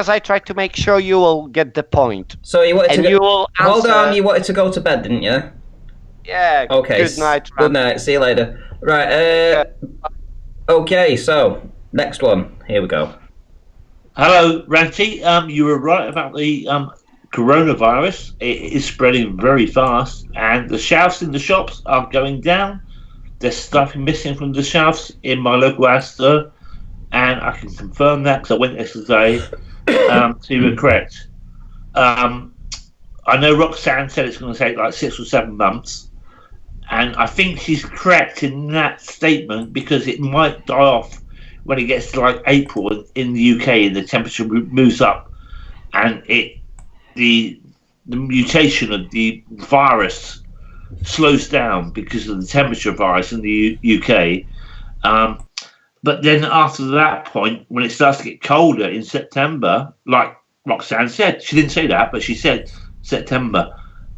I tried to make sure you will get the point. So you wanted to hold on, you wanted to go to bed, didn't you? Yeah. Okay. Good night. Good night. See you later. Right. Okay. So next one. Here we go. Hello, Ranty. You were right about the coronavirus. It is spreading very fast, and the shelves in the shops are going down. There's stuff missing from the shelves in my local Asda, and I can confirm that because I went yesterday. So you were correct. I know Roxanne said it's going to take like 6 or 7 months, and I think she's correct in that statement, because it might die off when it gets to like April in the UK and the temperature moves up, and the mutation of the virus slows down because of the temperature rise in the UK. But then after that point, when it starts to get colder in September, like Roxanne said. She didn't say that, but she said September.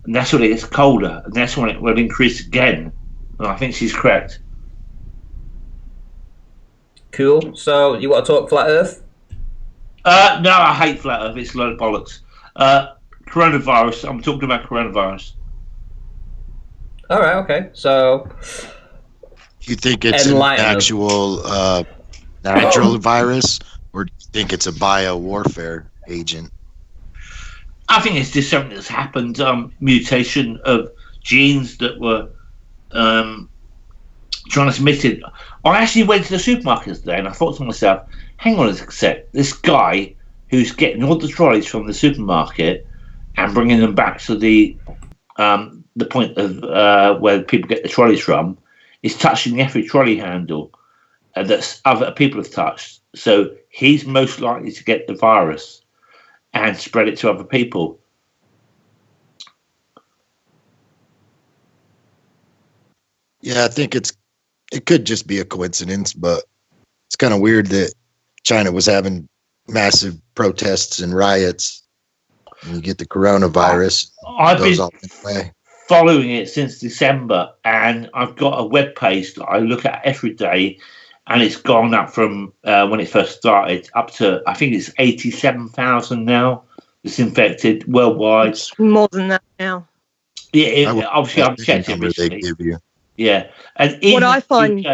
And that's when it gets colder, and that's when it will increase again. And I think she's correct. Cool. So, you want to talk flat Earth? No, I hate flat Earth. It's a load of bollocks. Coronavirus. I'm talking about coronavirus. All right. Okay. So, You think it's an actual natural virus, or do you think it's a bio-warfare agent? I think it's just something that's happened. Mutation of genes that were transmitted. I actually went to the supermarket today, and I thought to myself, "Hang on a sec. This guy who's getting all the trolleys from the supermarket and bringing them back to the point of where people get the trolleys from is touching every trolley handle that other people have touched. So he's most likely to get the virus and spread it to other people." Yeah, I think it could just be a coincidence, but it's kind of weird that China was having massive protests and riots, and you get the coronavirus. I've been following it since December, and I've got a web page that I look at every day, and it's gone up from when it first started up to, I think it's 87,000 now. It's infected worldwide. It's more than that now. Yeah, obviously I've checked it recently. Yeah, and in what I find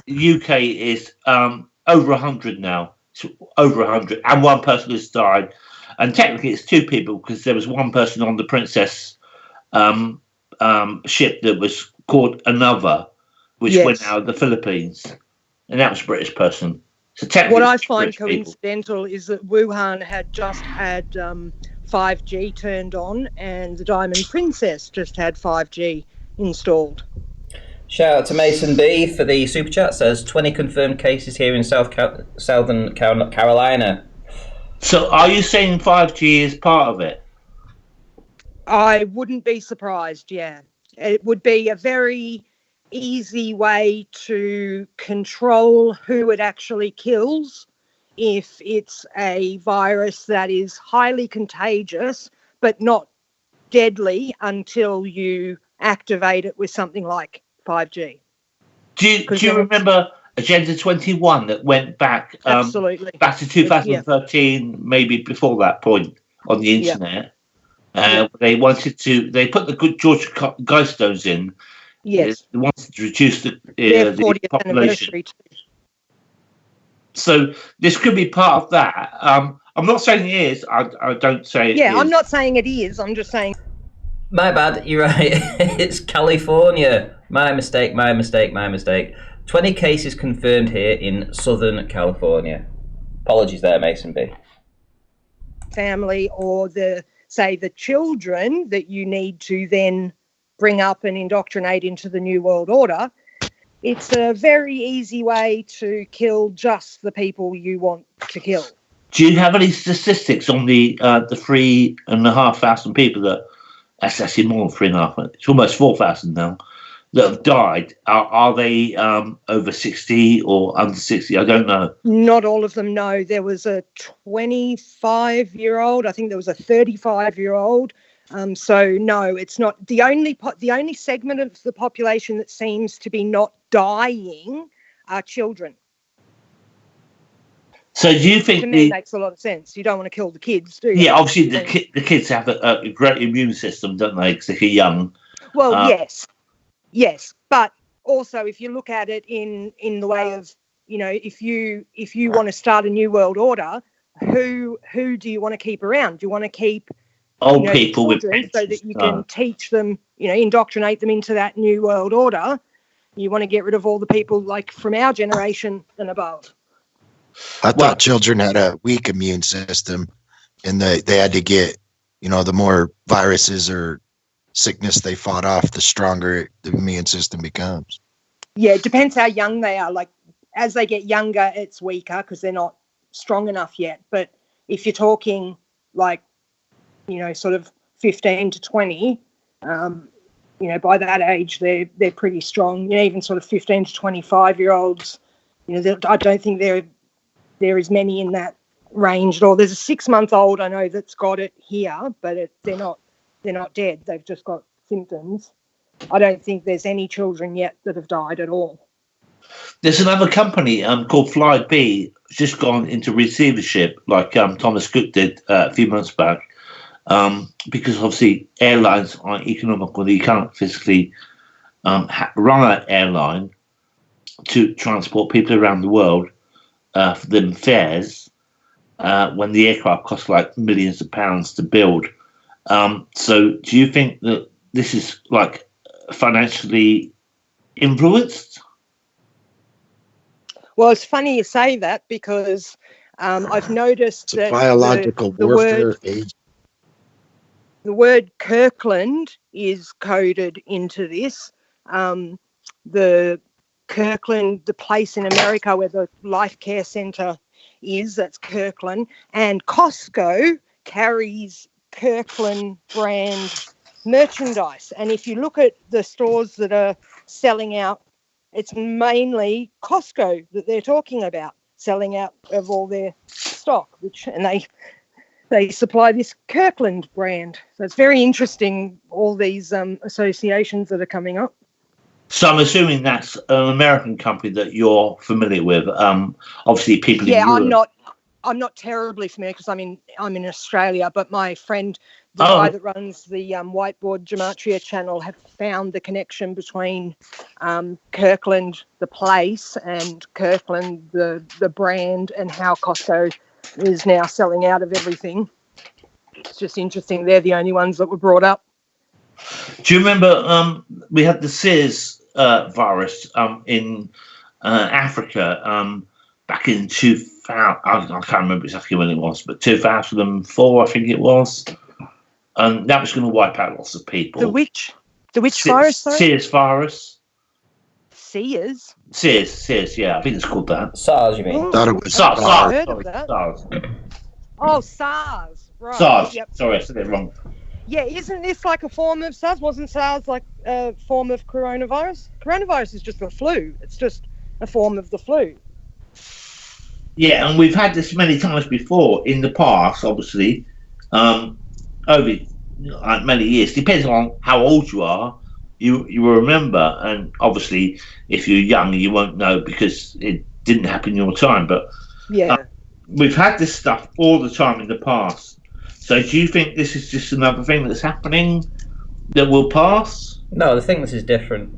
UK is over 100 now. It's over 100, and one person has died. And technically, it's two people because there was one person on the Princess ship that was called Another, which went out of the Philippines, and that was a British person. So technically, what I find coincidental is that Wuhan had just had 5G turned on, and the Diamond Princess just had 5G installed. Shout out to Mason B for the super chat. Says 20 confirmed cases here in Southern Carolina. So, are you saying 5G is part of it? I wouldn't be surprised. Yeah, it would be a very easy way to control who it actually kills if it's a virus that is highly contagious but not deadly until you activate it with something like 5G. Do you remember Agenda 21 that went back absolutely back to 2013, maybe before that point on the internet? They put the good George Guidestones in. Yes. They wanted to reduce the 40th population. anniversary too. So this could be part of that. I'm not saying it is. I don't say it is. I'm not saying it is. I'm just saying. My bad, you're right. It's California. My mistake. 20 cases confirmed here in Southern California. Apologies there, Mason B. Family or the children that you need to then bring up and indoctrinate into the New World Order. It's a very easy way to kill just the people you want to kill. Do you have any statistics on the 3,500 people that's actually more than 3,500? It's almost 4,000 now that have died. Are they over 60 or under 60? I don't know. Not all of them, no. There was a 25-year-old. I think there was a 35-year-old. So no, it's not. The only segment of the population that seems to be not dying are children. So do you think... To me, makes a lot of sense. You don't want to kill the kids, do you? Yeah, obviously the kids have a great immune system, don't they, because they're young. Well, yes. But also, if you look at it in the way of, if you want to start a new world order, who do you want to keep around? Do you want to keep old people with pensions, so that you can teach them, indoctrinate them into that new world order? You want to get rid of all the people like from our generation and above. I thought children had a weak immune system, and they had to get, the more viruses or sickness they fought off, the stronger the immune system becomes. Yeah, it depends how young they are. Like as they get younger, it's weaker because they're not strong enough yet. But if you're talking like, sort of 15 to 20, by that age, they're pretty strong. Even sort of 15 to 25-year-olds, I don't think there is many in that ranged. Or there's a 6-month-old I know that's got it here, but they're not dead. They've just got symptoms. I don't think there's any children yet that have died at all. There's another company called Flybe, just gone into receivership, like Thomas Cook did a few months back, because obviously airlines aren't economical. You can't physically run an airline to transport people around the world for them fares when the aircraft costs like millions of pounds to build. So do you think that this is like financially influenced? Well, it's funny you say that because I've noticed that biological warfare. The word Kirkland is coded into this. The Kirkland, the place in America where the Life Care Centre is, that's Kirkland. And Costco carries Kirkland brand merchandise. And if you look at the stores that are selling out, it's mainly Costco that they're talking about, selling out of all their stock, and they supply this Kirkland brand. So it's very interesting, all these associations that are coming up. So I'm assuming that's an American company that you're familiar with. Obviously, people in Europe. I'm not terribly familiar because I'm in Australia, but my friend, the guy that runs the Whiteboard Gematria channel, have found the connection between Kirkland, the place, and Kirkland, the brand, and how Costco is now selling out of everything. It's just interesting. They're the only ones that were brought up. Do you remember we had the SARS virus in Africa back in 2000? I can't remember exactly when it was, but 2004, I think it was. And that was going to wipe out lots of people. The which virus? Sorry? SARS virus. SARS, yeah, I think it's called that. SARS, you mean? Oh, Thought it was SARS. SARS. Oh, SARS. Right. SARS. Yep. Sorry, I said it wrong. Yeah, isn't this like a form of SARS? Wasn't SARS like a form of coronavirus? Coronavirus is just the flu. It's just a form of the flu. Yeah, and we've had this many times before in the past, obviously, over many years. Depends on how old you are, you will remember. And obviously, if you're young, you won't know because it didn't happen in your time. But yeah, we've had this stuff all the time in the past. So do you think this is just another thing that's happening that will pass? No, I think this is different.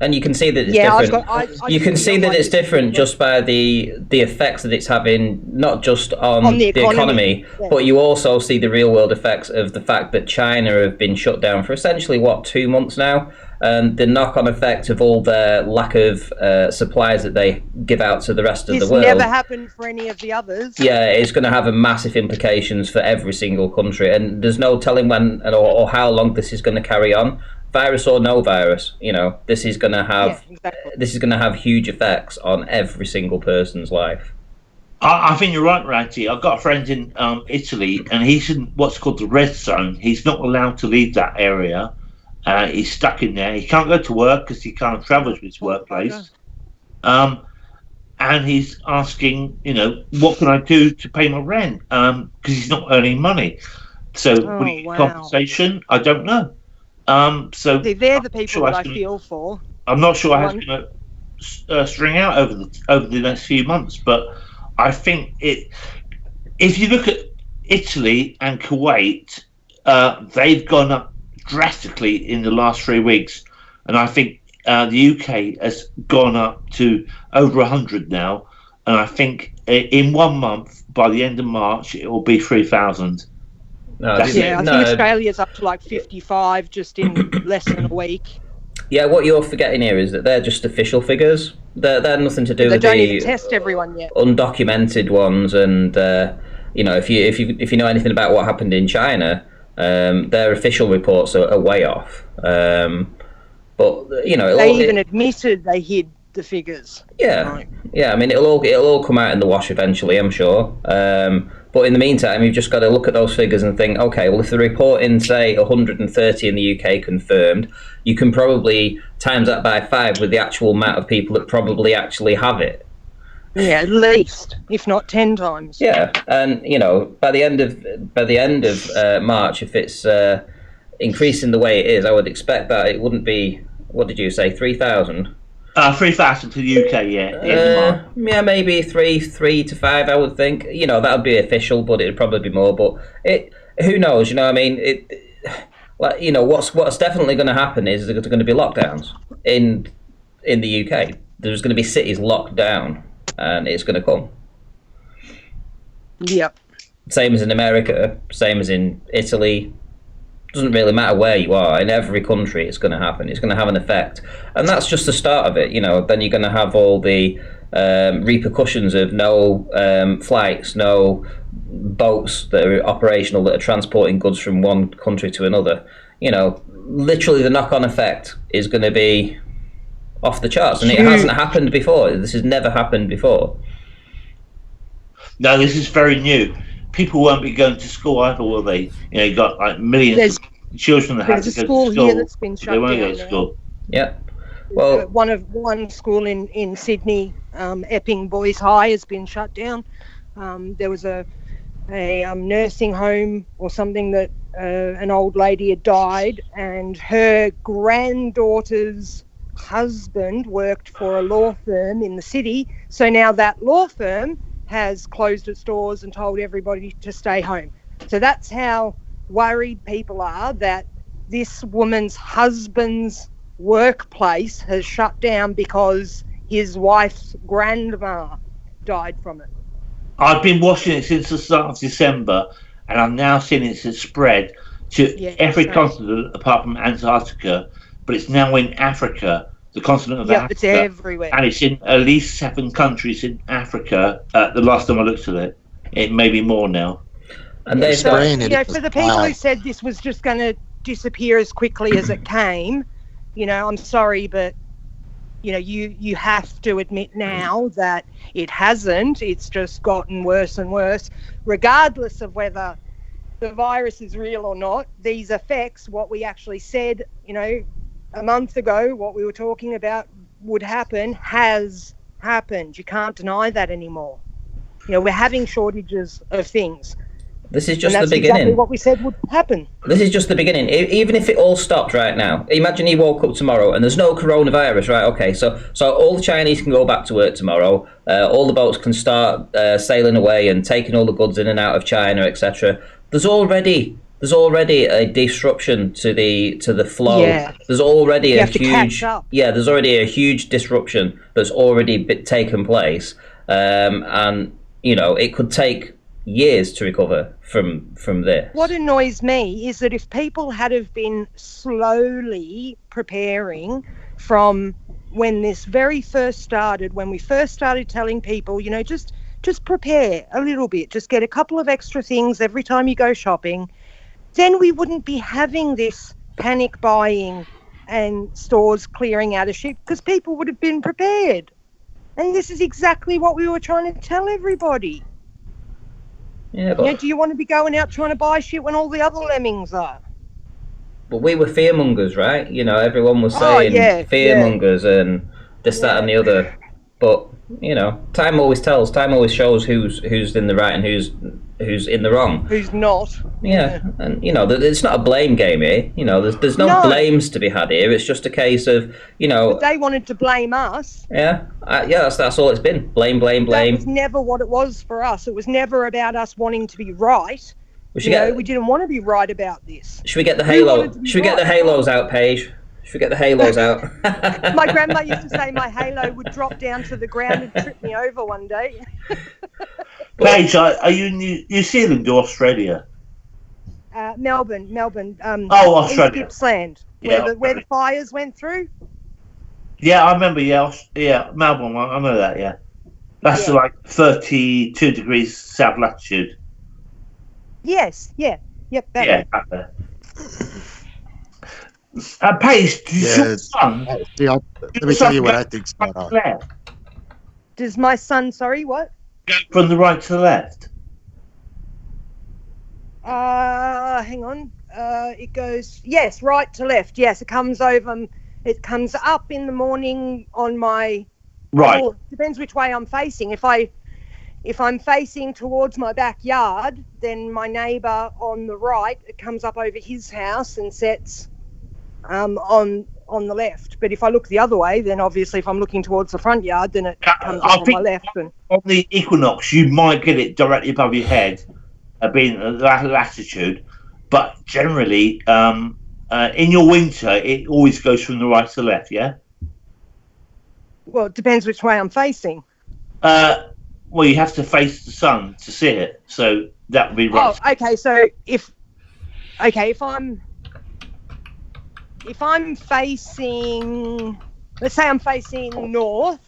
And you can see that it's different. You can see that it's different just by the effects that it's having, not just on the economy, but you also see the real world effects of the fact that China have been shut down for essentially, 2 months now? And the knock-on effect of all their lack of supplies that they give out to the rest of the world. This never happened for any of the others. Yeah, it's going to have a massive implications for every single country. And there's no telling when or how long this is going to carry on. Virus or no virus, this is going to have huge effects on every single person's life. I think you're right, Ratty. I've got a friend in Italy, and he's in what's called the red zone. He's not allowed to leave that area. He's stuck in there. He can't go to work because he can't travel to his workplace. And he's asking, what can I do to pay my rent? Because he's not earning money. So will he get compensation? I don't know. So they're the people that I feel for. I'm not sure how it's going to string out over the next few months, but I think if you look at Italy and Kuwait, they've gone up drastically in the last 3 weeks, and I think the UK has gone up to over 100 now, and I think in 1 month, by the end of March, it will be 3,000. I think Australia's up to like 55 just in less than a week. Yeah, what you're forgetting here is that they're just official figures. They're nothing to do with the... They don't even test everyone yet. Undocumented ones, and if you know anything about what happened in China, their official reports are way off. But they even admitted they hid the figures. Yeah, right. Yeah. I mean, it'll all come out in the wash eventually, I'm sure. But in the meantime, you've just got to look at those figures and think, okay, well, if they're reporting, say, 130 in the UK confirmed, you can probably times that by 5 with the actual amount of people that probably actually have it. Yeah, at least, if not 10 times. Yeah, and by the end of March, if it's increasing the way it is, I would expect that it wouldn't be. What did you say? 3,000. 3,000 for the UK, yeah. At the end of March. Yeah, maybe three to five. I would think. That would be official, but it'd probably be more. But who knows? I mean, what's definitely going to happen is there's going to be lockdowns in the UK. There's going to be cities locked down, and it's going to come. Yep. Same as in America, same as in Italy. Doesn't really matter where you are. In every country, it's going to happen. It's going to have an effect, and that's just the start of it. Then you're going to have all the repercussions of no flights, no boats that are operational that are transporting goods from one country to another. Literally the knock-on effect is going to be off the charts, and it hasn't happened before. This has never happened before. No, this is very new. People won't be going to school either, will they? You got like millions of children that have to go to school. Here that's been shut they won't down go to school. Yeah. Well, one school in Sydney, Epping Boys High, has been shut down. There was a nursing home or something that an old lady had died, and her granddaughter's husband worked for a law firm in the city. So now that law firm has closed its doors and told everybody to stay home. So that's how worried people are that this woman's husband's workplace has shut down because his wife's grandma died from it. I've been watching it since the start of December, and I'm now seeing it spread to every continent apart from Antarctica, but it's now in Africa, the continent of Africa. It's everywhere. And it's in at least 7 countries in Africa. The last time I looked at it, it may be more now. And they've for the people who said this was just going to disappear as quickly as it came, I'm sorry, but you have to admit now that it hasn't. It's just gotten worse and worse, regardless of whether the virus is real or not. These effects, what we actually said, a month ago, what we were talking about would happen, has happened. You can't deny that anymore. We're having shortages of things. This is just and the that's beginning. Exactly what we said would happen. This is just the beginning. Even if it all stopped right now, imagine you woke up tomorrow and there's no coronavirus, right? Okay, so all the Chinese can go back to work tomorrow. All the boats can start sailing away and taking all the goods in and out of China, etc. There's already a disruption to the flow. Yeah. There's already there's already a huge disruption that's already taken place, and it could take years to recover from this. What annoys me is that if people had have been slowly preparing from when this very first started, when we first started telling people, just prepare a little bit, just get a couple of extra things every time you go shopping, then we wouldn't be having this panic buying and stores clearing out of shit, because people would have been prepared. And this is exactly what we were trying to tell everybody. Yeah, but do you want to be going out trying to buy shit when all the other lemmings are? But we were fearmongers, right? Everyone was saying fearmongers and this, that, and the other. But time always tells. Time always shows who's in the right and who's in the wrong. Who's not? Yeah, and it's not a blame game here. There's no blames to be had here. It's just a case of But they wanted to blame us. Yeah, that's all it's been. Blame. That was never what it was for us. It was never about us wanting to be right. We didn't want to be right about this. Should we get the halo? Should we get the halos out, Paige? Should we get the halos out? My grandma used to say my halo would drop down to the ground and trip me over one day. Paige, are you New Zealand or Australia? Melbourne. Australia. East Gippsland, where the fires went through. Yeah, I remember. Yeah, Melbourne. I know that. Yeah, that's like 32 degrees south latitude. Yes. Yep. Back there. Paige, does your son? Let me tell you what I think's going on. Does my son? Sorry, what? Go from the right to the left. Hang on. It goes right to left. Yes, it comes over. It comes up in the morning on my Right. Well, depends which way I'm facing. If I'm facing towards my backyard, then my neighbour on the right, it comes up over his house and sets on the left. But if I look the other way, then obviously if I'm looking towards the front yard, then it comes up on my left. And on the equinox, you might get it directly above your head, being at that latitude. But generally, in your winter, it always goes from the right to the left. Yeah. well, it depends which way I'm facing. Well, you have to face the sun to see it, so that would be right. Oh, okay. So if I'm facing, let's say I'm facing north,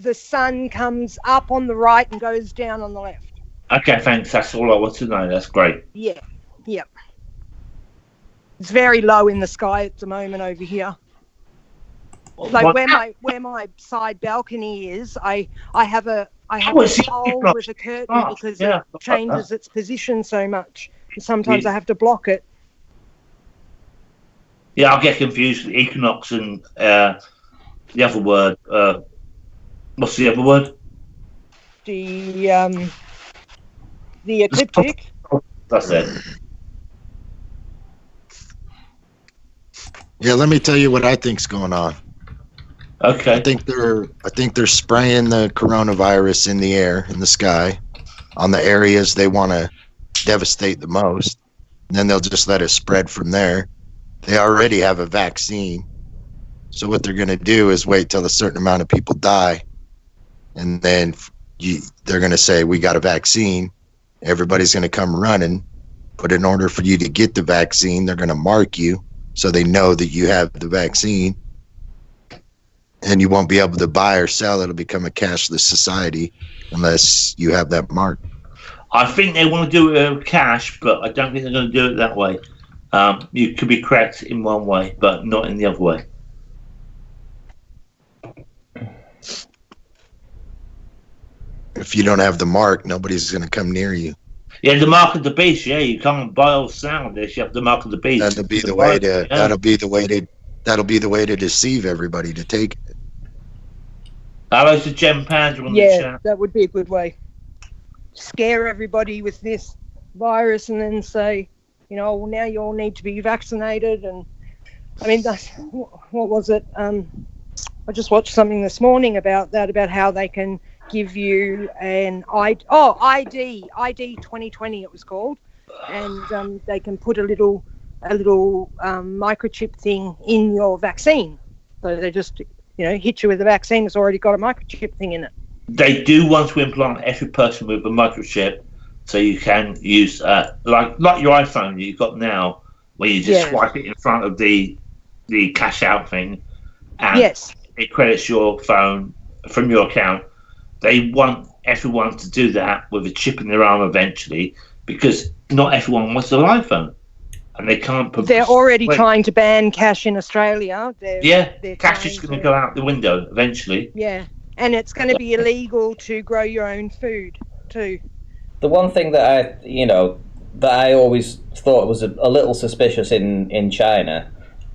the sun comes up on the right and goes down on the left. Okay, thanks. That's all I want to know. That's great. Yeah. Yep. It's very low in the sky at the moment over here. Like where my side balcony is, I have a hole with a curtain because it changes its position so much. And sometimes I have to block it. Yeah, I'll get confused with equinox and the other word. What's the other word? The ecliptic. That's it. Yeah, let me tell you what I think's going on. Okay. I think they're spraying the coronavirus in the air, in the sky, on the areas they want to devastate the most. And then they'll just let it spread from there. They already have a vaccine. So what they're going to do is wait till a certain amount of people die. And then they're going to say, we got a vaccine. Everybody's going to come running. But in order for you to get the vaccine, they're going to mark you so they know that you have the vaccine. And you won't be able to buy or sell. It'll become a cashless society unless you have that mark. I think they want to do it with cash, but I don't think they're going to do it that way. You could be correct in one way, but not in the other way. If you don't have the mark, nobody's going to come near you. Yeah, the mark of the beast. Yeah, you can't buy or sell this. You have the mark of the beast. That'll be the way to. Yeah. That'll be the way to deceive everybody to take it. Hello to Jem Panda on the Yeah, chat. that would be a good way. Scare everybody with this virus and then say, well, now you all need to be vaccinated. And I mean, what was it? I just watched something this morning about that, about how they can give you an ID 2020 it was called, and they can put a little microchip thing in your vaccine. So they just hit you with a vaccine that's already got a microchip thing in it. They do want to implant every person with a microchip, so you can use like your iPhone you've got now, where you just swipe it in front of the cash out thing, and it credits your phone from your account. They want everyone to do that with a chip in their arm eventually, because not everyone wants an iPhone, and they can't. They're already trying to ban cash in Australia. They're cash is going to go out the window eventually. Yeah, and it's going to be illegal to grow your own food too. The one thing that I always thought was a little suspicious in China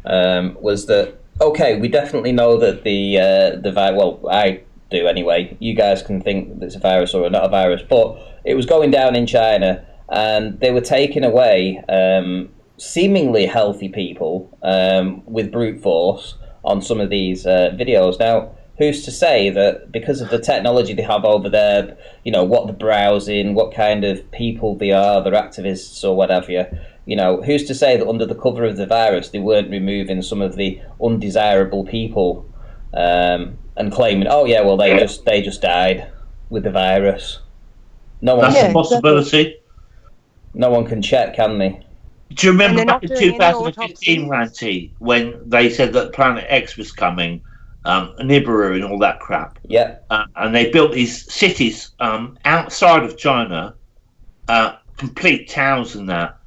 was that, okay, we definitely know that the virus. Well, I do anyway. You guys can think that it's a virus or not a virus, but it was going down in China, and they were taking away seemingly healthy people with brute force on some of these videos. Now, who's to say that because of the technology they have over there, what they're browsing, what kind of people they are, they're activists or whatever, who's to say that under the cover of the virus they weren't removing some of the undesirable people and claiming, oh yeah, well they just died with the virus. No one. That's a possibility. No one can check, can they? Do you remember back in 2015, Ranty, when they said that Planet X was coming, Nibiru and all that crap? Yeah. And they built these cities outside of China, complete towns and that,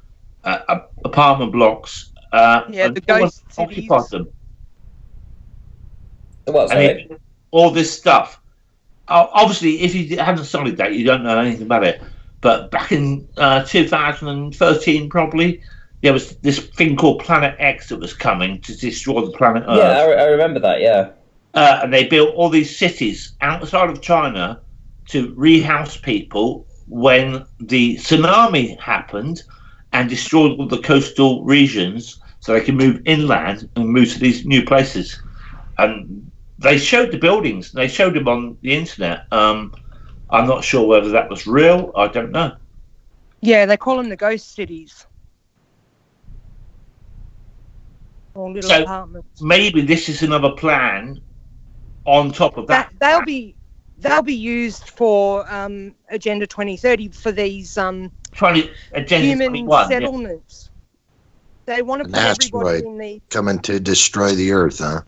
apartment blocks. The ghost occupied them. What, sorry? And all this stuff. Obviously, if you haven't studied that, you don't know anything about it. But back in 2013, probably, there was this thing called Planet X that was coming to destroy the planet Earth. Yeah, I remember that, yeah. and they built all these cities outside of China to rehouse people when the tsunami happened and destroyed all the coastal regions, so they can move inland and move to these new places. And they showed the buildings. They showed them on the internet. I'm not sure whether that was real. I don't know. Yeah, they call them the ghost cities. Or little So apartments. maybe this is another plan on top of that. They'll be used for Agenda 2030 for these Agenda human 21, settlements. Yeah. They want to An put everybody asteroid in the. coming to destroy the Earth, huh?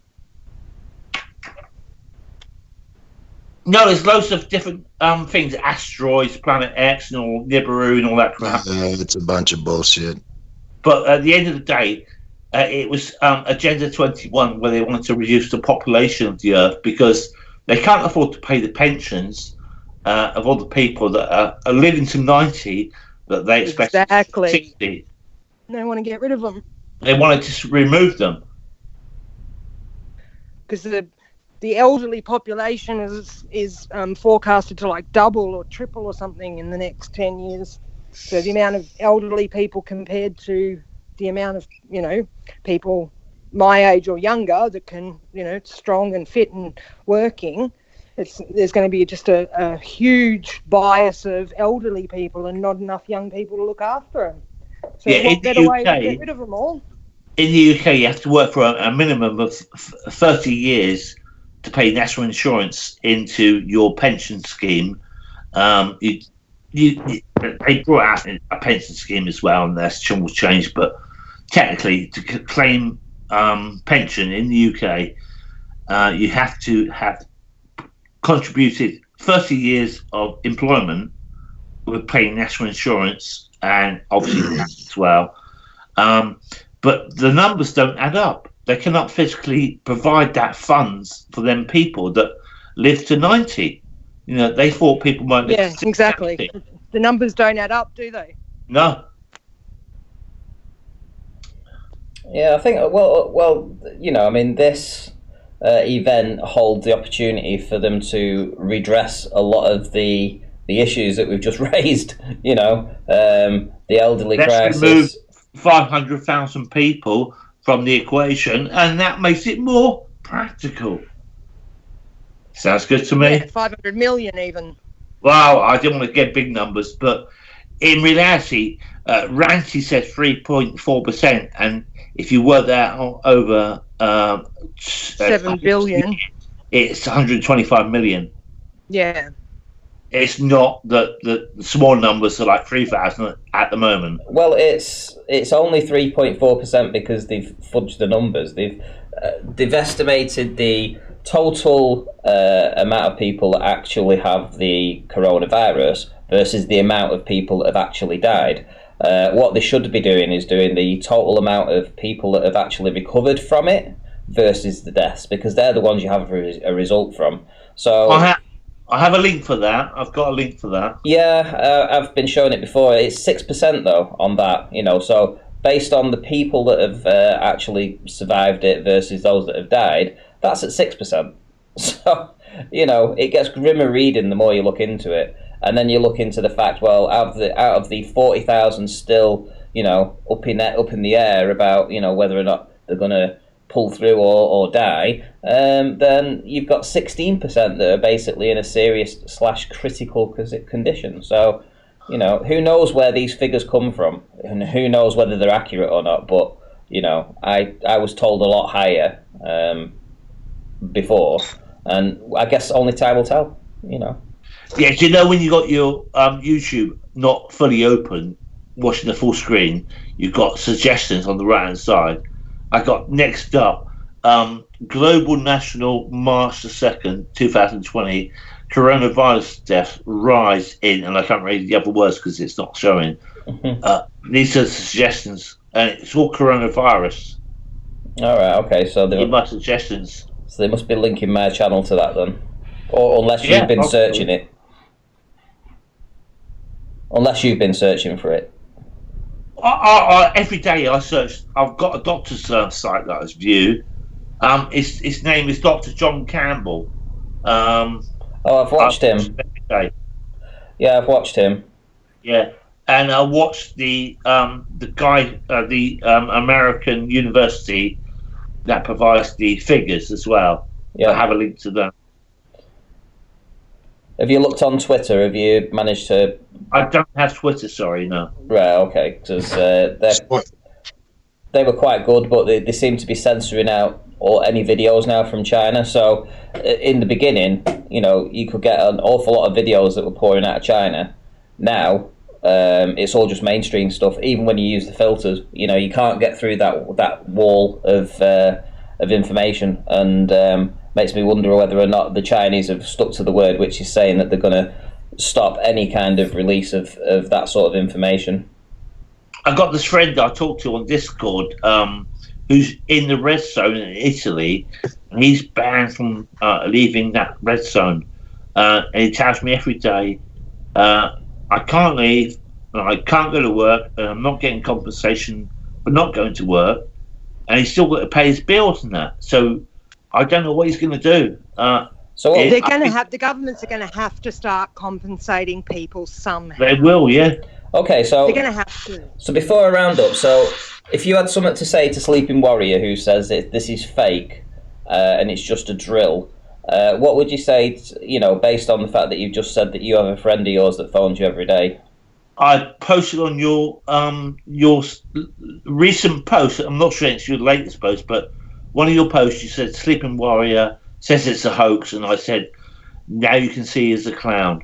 No, there's loads of different things: asteroids, Planet X, and all Nibiru, and all that crap. It's a bunch of bullshit. But at the end of the day, it was Agenda 21 where they wanted to reduce the population of the Earth because they can't afford to pay the pensions of all the people that are living to 90 that they expect Exactly. 60. They want to get rid of them They wanted to remove them. because the elderly population is forecasted to like double or triple or something in the next 10 years. So the amount of elderly people compared to the amount of, people my age or younger that can, strong and fit and working, there's going to be just a huge bias of elderly people and not enough young people to look after them. So what better way to get rid of them all? In the UK, you have to work for a minimum of 30 years to pay national insurance into your pension scheme. They brought out a pension scheme as well, and that's changed. But technically, to claim pension in the UK, you have to have contributed 30 years of employment with paying national insurance and obviously tax as well. But the numbers don't add up. They cannot physically provide that funds for them people that live to 90. They thought people might live to 60, exactly. 70. The numbers don't add up, do they? No. Yeah, I think, this event holds the opportunity for them to redress a lot of the issues that we've just raised, the elderly Let's crisis. remove 500,000 people from the equation, and that makes it more practical. Sounds good to me. Yeah, 500 million even. Well, I didn't want to get big numbers, but in reality, Ranty says 3.4%, and if you work that out over 7 billion, it's 125 million. Yeah. It's not the small numbers are like 3,000 at the moment. Well, it's only 3.4% because they've fudged the numbers. They've estimated the total amount of people that actually have the coronavirus versus the amount of people that have actually died. What they should be doing is doing the total amount of people that have actually recovered from it versus the deaths, because they're the ones you have a result from. So I have a link for that. I've got a link for that. Yeah, I've been showing it before. It's 6% though on that, so based on the people that have actually survived it versus those that have died, that's at 6%. So, it gets grimmer reading the more you look into it. And then you look into the fact, well, out of the 40,000 still, up in the air about, whether or not they're going to pull through or die, then you've got 16% that are basically in a serious / critical condition. So, who knows where these figures come from, and who knows whether they're accurate or not. But I was told a lot higher before, and I guess only time will tell. Yeah, do you know when you got your YouTube not fully open, watching the full screen, you've got suggestions on the right hand side. I got next up, Global National March the 2nd, 2020, coronavirus deaths rise in, and I can't read the other words because it's not showing. These are suggestions, and it's all coronavirus. All right, okay, so they're my suggestions. So they must be linking my channel to that then, or unless you've been searching it. Unless you've been searching for it. I every day I search. I've got a doctor's site that I view. His name is Dr. John Campbell. Oh, I've watched him. Yeah, I've watched him. Yeah, and I watched the guy, American university that provides the figures as well. Yeah. I have a link to that. Have you looked on Twitter? Have you managed to? I don't have Twitter. Sorry, no. Right, okay, because they were quite good, but they seem to be censoring out any videos now from China. So in the beginning, you could get an awful lot of videos that were pouring out of China. Now it's all just mainstream stuff. Even when you use the filters, you can't get through that wall of information, and makes me wonder whether or not the Chinese have stuck to the word, which is saying that they're going to stop any kind of release of that sort of information. I got this friend I talked to on Discord, who's in the red zone in Italy, and he's banned from leaving that red zone. And he tells me every day, I can't leave, and I can't go to work, and I'm not getting compensation for not going to work, and he's still got to pay his bills and that. So I don't know what he's going to do. The governments are going to have to start compensating people somehow. They will, yeah. Okay, so they're going to have to. So before I round up, so if you had something to say to Sleeping Warrior, who says that this is fake and it's just a drill, what would you say? Based on the fact that you've just said that you have a friend of yours that phones you every day. I posted on your recent post. I'm not sure it's your latest post, but one of your posts you said Sleeping Warrior says it's a hoax, and I said now you can see he's a clown.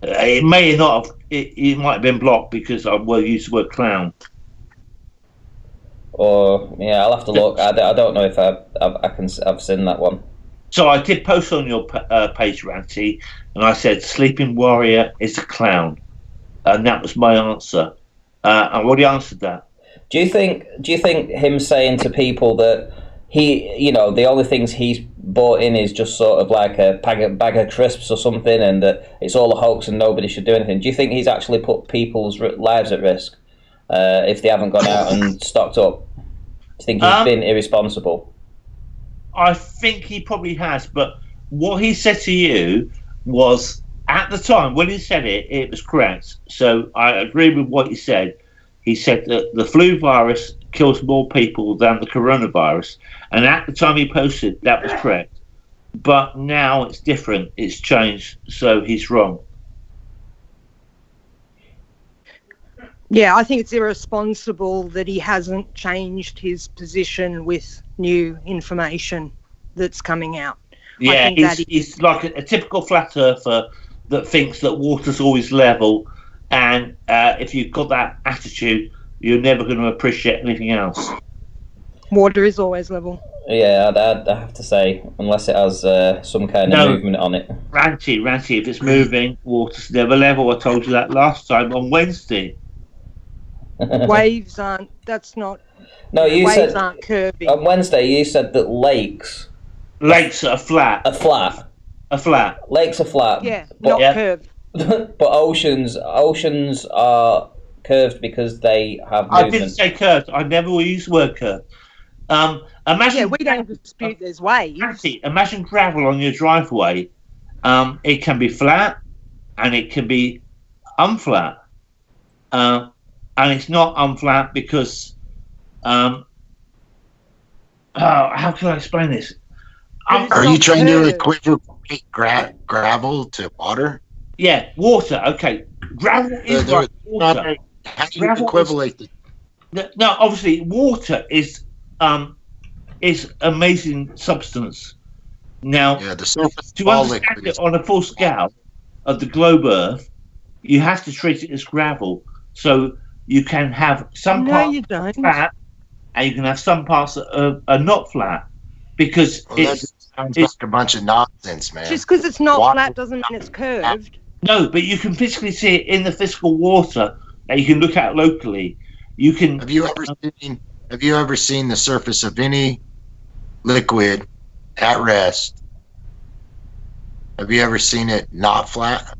It may not have. It might have been blocked because I used the word clown. Or I'll have to look. I don't know if I've seen that one. So I did post on your page, Ranty, and I said Sleeping Warrior is a clown, and that was my answer. I already answered that. Do you think him saying to people that he, the only things he's bought in is just sort of like a bag of crisps or something, and that it's all a hoax and nobody should do anything? Do you think he's actually put people's lives at risk if they haven't gone out and stocked up? Do you think he's been irresponsible? I think he probably has, but what he said to you was, at the time when he said it, it was correct. So I agree with what he said. He said that the flu virus kills more people than the coronavirus, and at the time he posted, that was correct. But now it's different. It's changed, so he's wrong. Yeah, I think it's irresponsible that he hasn't changed his position with new information that's coming out. Yeah, he's like a typical flat earther that thinks that water's always level, and if you've got that attitude, you're never going to appreciate anything else. Water is always level. Yeah, I'd have to say, unless it has some kind of movement on it. Ranty, if it's moving, water's never level. I told you that last time on Wednesday. Waves aren't. That's not. No, waves aren't curving. On Wednesday, you said that lakes are flat. A flat. Lakes are flat. Yeah, not curved. But oceans are curved because they have movement. I didn't say curved. I never will use the word curved. Imagine. We don't dispute there's waves. Imagine gravel on your driveway. It can be flat, and it can be unflat. And it's not unflat because, how can I explain this? Are you trying to equivalent gravel to water? Yeah, water. Okay, gravel is like water. How do you equivalent it? No, obviously, water is amazing substance. Now, the surface to understand it on a full scale of the globe Earth, you have to treat it as gravel. So you can have some parts flat, and you can have some parts that are not flat, because it sounds like a bunch of nonsense, man. Just because it's not flat doesn't mean it's curved. No, but you can physically see it in the physical water that you can look at locally. You can. Have you ever seen the surface of any liquid at rest? Have you ever seen it not flat?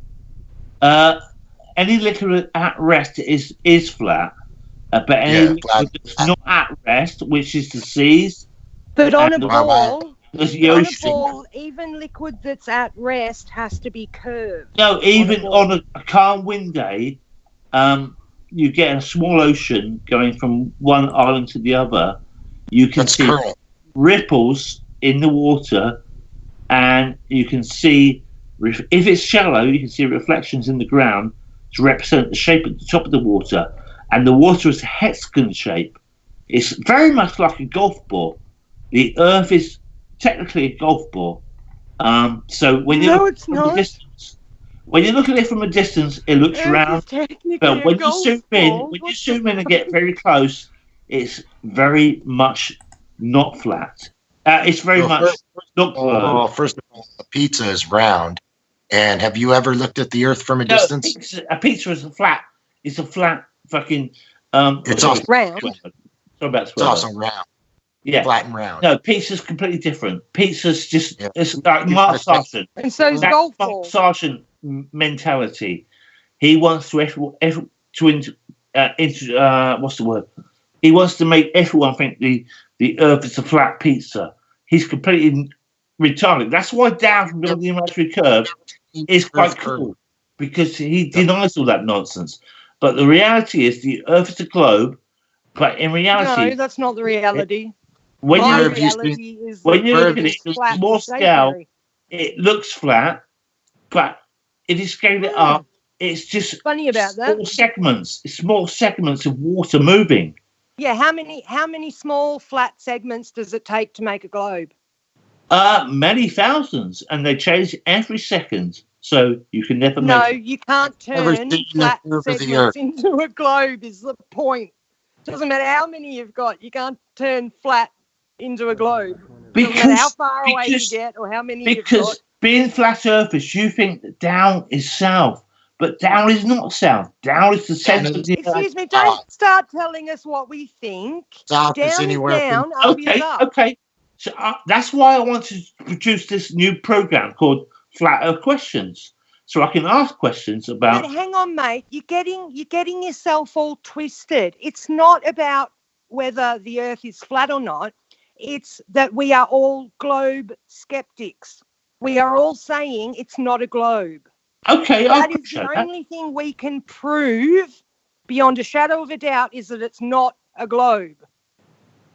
Any liquid at rest is flat, but any liquid that's not at rest, which is the seas, But on a And ball, there's the on a ocean. ball, even liquid that's at rest has to be curved. No, even ball. on a calm wind day, you get a small ocean going from one island to the other. You can That's see correct. ripples in the water, and you can see if it's shallow, you can see reflections in the ground to represent the shape at the top of the water, and the water is a hexagon shape. It's very much like a golf ball. The Earth is technically a golf ball. So when you No, look it's from not. a distance, when you look at it from a distance, it looks Earth round. is technically But when a you golf zoom ball. in, when you zoom in and get very close, it's very much not flat. It's very much not globe. First of all, a pizza is round. And have you ever looked at the Earth from a No, distance? a pizza is a flat. It's a flat fucking. It's also round. Sorry about It's also round. Yeah, flat and round. No, pizza's completely different. Pizza's just Yeah. it's like Mark Sargent. And so is That's golf Mark ball. Sargent mentality. He wants to what's the word? He wants to make everyone think the Earth is a flat pizza. He's completely retarded. That's why Dow from the imaginary curve is quite cool, because he denies all that nonsense. But the reality is the Earth is a globe. But in reality, No, that's not the reality. when My you look reality is when you that look at it's it in flat small and scale, stationary. it looks flat, but if you scale it up, it's just Funny about that. small segments. Small segments of water moving. Yeah, how many small flat segments does it take to make a globe? Many thousands, and they change every second. So you can never No, make. you can't Never turn seen the flat curve of the segments Earth. into a globe is the point. Doesn't matter how many you've got, you can't turn flat into a globe. Doesn't matter how far away you get or how many you've got. Because being flat earthers, you think that down is south, but down is not south. Down is the centre of the Earth. Excuse me, don't start telling us what we think. South is Down anywhere is down, from- up is up. Okay. So that's why I want to produce this new program called Flat Earth Questions, so I can ask questions about. But hang on, mate. You're getting yourself all twisted. It's not about whether the Earth is flat or not. It's that we are all globe skeptics. We are all saying it's not a globe. Okay, That is the only thing we can prove beyond a shadow of a doubt is that it's not a globe.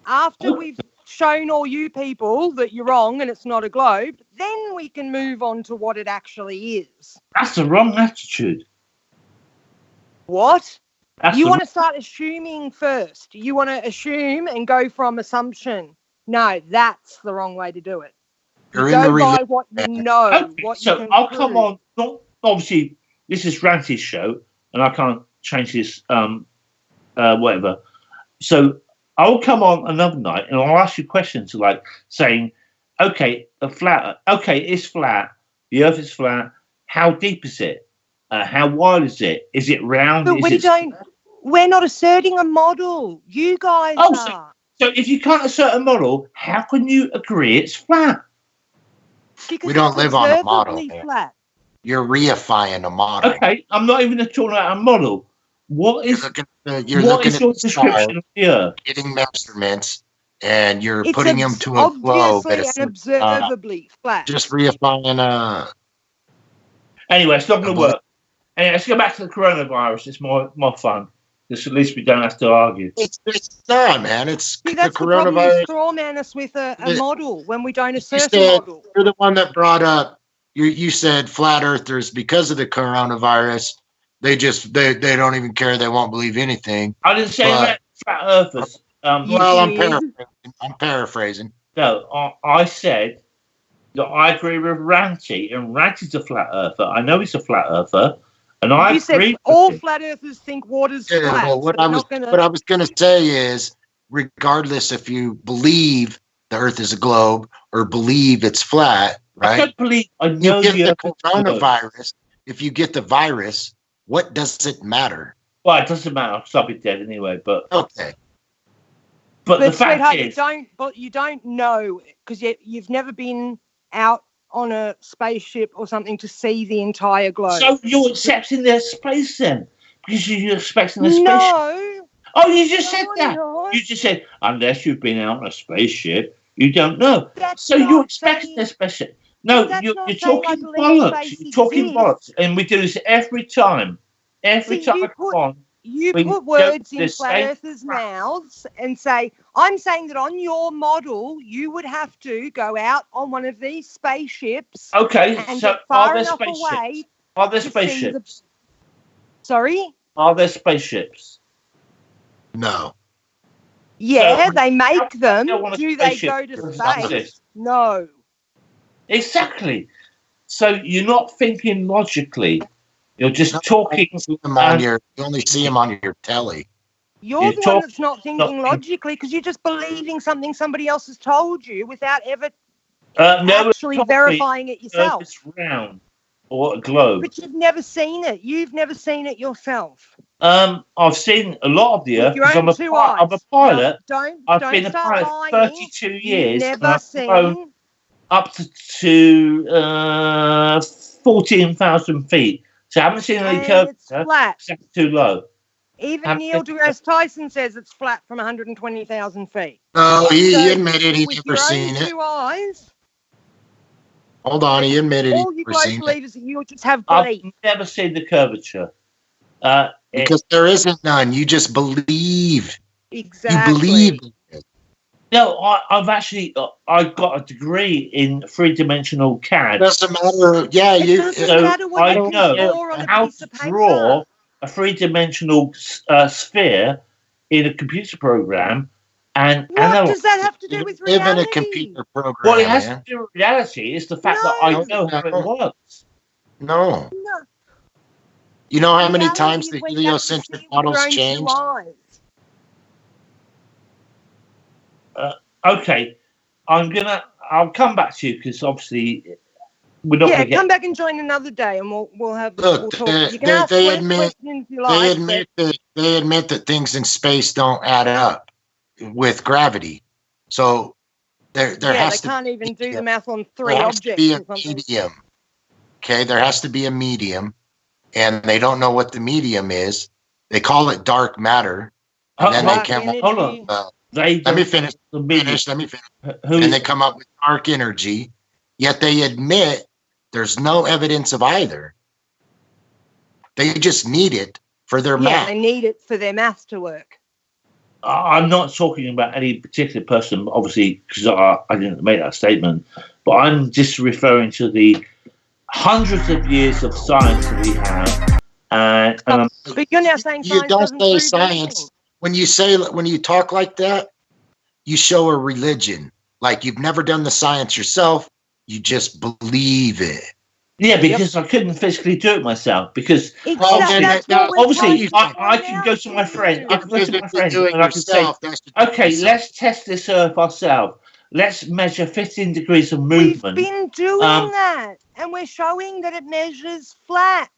After we've shown all you people that you're wrong and it's not a globe, then we can move on to what it actually is. That's the wrong attitude. What? That's You the want to start assuming first. You want to assume and go from assumption. No, that's the wrong way to do it. You're You in the go by religion. what you know. Okay, What so you can I'll prove. come on. Not obviously, this is Ranty's show, and I can't change this. Whatever. So I'll come on another night, and I'll ask you questions like saying, "Okay, it's flat. The Earth is flat. How deep is it? How wide is it? Is it round? But we're not asserting a model. You guys are. So if you can't assert a model, how can you agree it's flat? Because We don't it's live on a model. observably man. flat. You're reifying a model. Okay, I'm not even talking about a model. What is You're what looking is at your the description stars, of the Earth? getting measurements, and you're It's putting them to a globe. obviously At a and certain, observably flat. just reifying a. Anyway, it's not going to work. Anyway, let's go back to the coronavirus. It's more fun. Because at least we don't have to argue. It's not, man. It's See, the that's the problem. You coronavirus. straw man us with a model when we don't You assert a said model. you're the one that brought up. You said flat earthers because of the coronavirus. They don't even care. They won't believe anything. I didn't say about flat earthers. Well, I'm paraphrasing. No, I said that I agree with Ranty, and Ranty's a flat earther. I know he's a flat earther, and I You agree. said with all him. flat earthers think water's Yeah, flat. well, what so I they're was going to say is, regardless if you believe the Earth is a globe or believe it's flat, I right? don't believe. I know You get the the Earth is a globe. coronavirus. If you get the virus, what does it matter? Well, it doesn't matter because I'll be dead anyway. But Okay. but the fact sweetheart, is, you don't know because you've never been out on a spaceship or something to see the entire globe. so you're accepting their space then because you're expecting a spaceship. No. Oh, you just said No, that. no. You just said unless you've been out on a spaceship, You don't know. That's So you not expect saying- this special. No, that's you're not saying I talking believe bollocks. space You're talking bollocks. exists. And we do this every time. Every See, time you I come put- on. You we put go words to in the flat same earthers' crap. mouths and say, I'm saying that on your model, you would have to go out on one of these spaceships Okay, and so get far are there enough spaceships? away Are there to see the. spaceships? Sorry? Are there spaceships? No. Yeah, So, they make them. don't want a Do they spaceship go to to space? exist. No. Exactly. So you're not thinking logically. You're just talking. You only see them on your telly. You're You the one talk- that's not thinking logically because you're just believing something somebody else has told you without ever No, actually probably verifying it yourself. Earth is round or a globe. But you've never seen it. You've never seen it yourself. I've seen a lot of the With Earth your because own two eyes. I'm a pilot. No, I've don't been a start pilot lying. for 32 years. You've and never I've flown seen. up to 14,000 feet. So I haven't seen any And curves. it's flat. That's too low. Even Neil deGrasse Tyson says it's flat from 120,000 feet. No, he So, admitted he'd with never your seen own it. two eyes, Hold on, he admitted all he'd you never guys seen it. believe is that you just have I've belief. never seen the curvature. Because there isn't none. You just believe. Exactly. You believe. No, I've actually I got a degree in three-dimensional CAD. Doesn't matter. Yeah, It you. doesn't So matter what I you can know draw on a how piece to of paper. draw a three-dimensional sphere in a computer program and What analyze. does that have to do with live in a reality? computer program, What it has man. to do with reality is the fact that I know how it works. No. No. You know how many Reality times is the when you have to see heliocentric it with your models own two changed? eyes. Okay, I'll come back to you because obviously we're not Yeah, going to come get. back and join another day, and we'll have Look, we'll talk. You can ask they whatever admit questions you like. they admit that things in space don't add up with gravity. So there yeah, has they to can't even do be the math on there three has to objects be or a something. medium. Okay, there has to be a medium, and they don't know what the medium is. They call it dark matter, and then they Dark come up. energy. Let me finish. Let me finish. And they come up with dark energy, yet they admit there's no evidence of either. They just need it for their Yeah, math. they need it for their math to work. I'm not talking about any particular person, obviously, because I didn't make that statement, but I'm just referring to the hundreds of years of science that we have. And But you're now saying You science don't doesn't say prove science when you talk like that. You show a religion, like you've never done the science yourself. You just believe it. yeah, because I couldn't physically do it myself. Because Exactly. obviously, I can go to my friend. I can go to my friend and I can say, "Okay, let's test this Earth ourselves. Let's measure 15 degrees of movement." We've been doing that, and we're showing that it measures flat.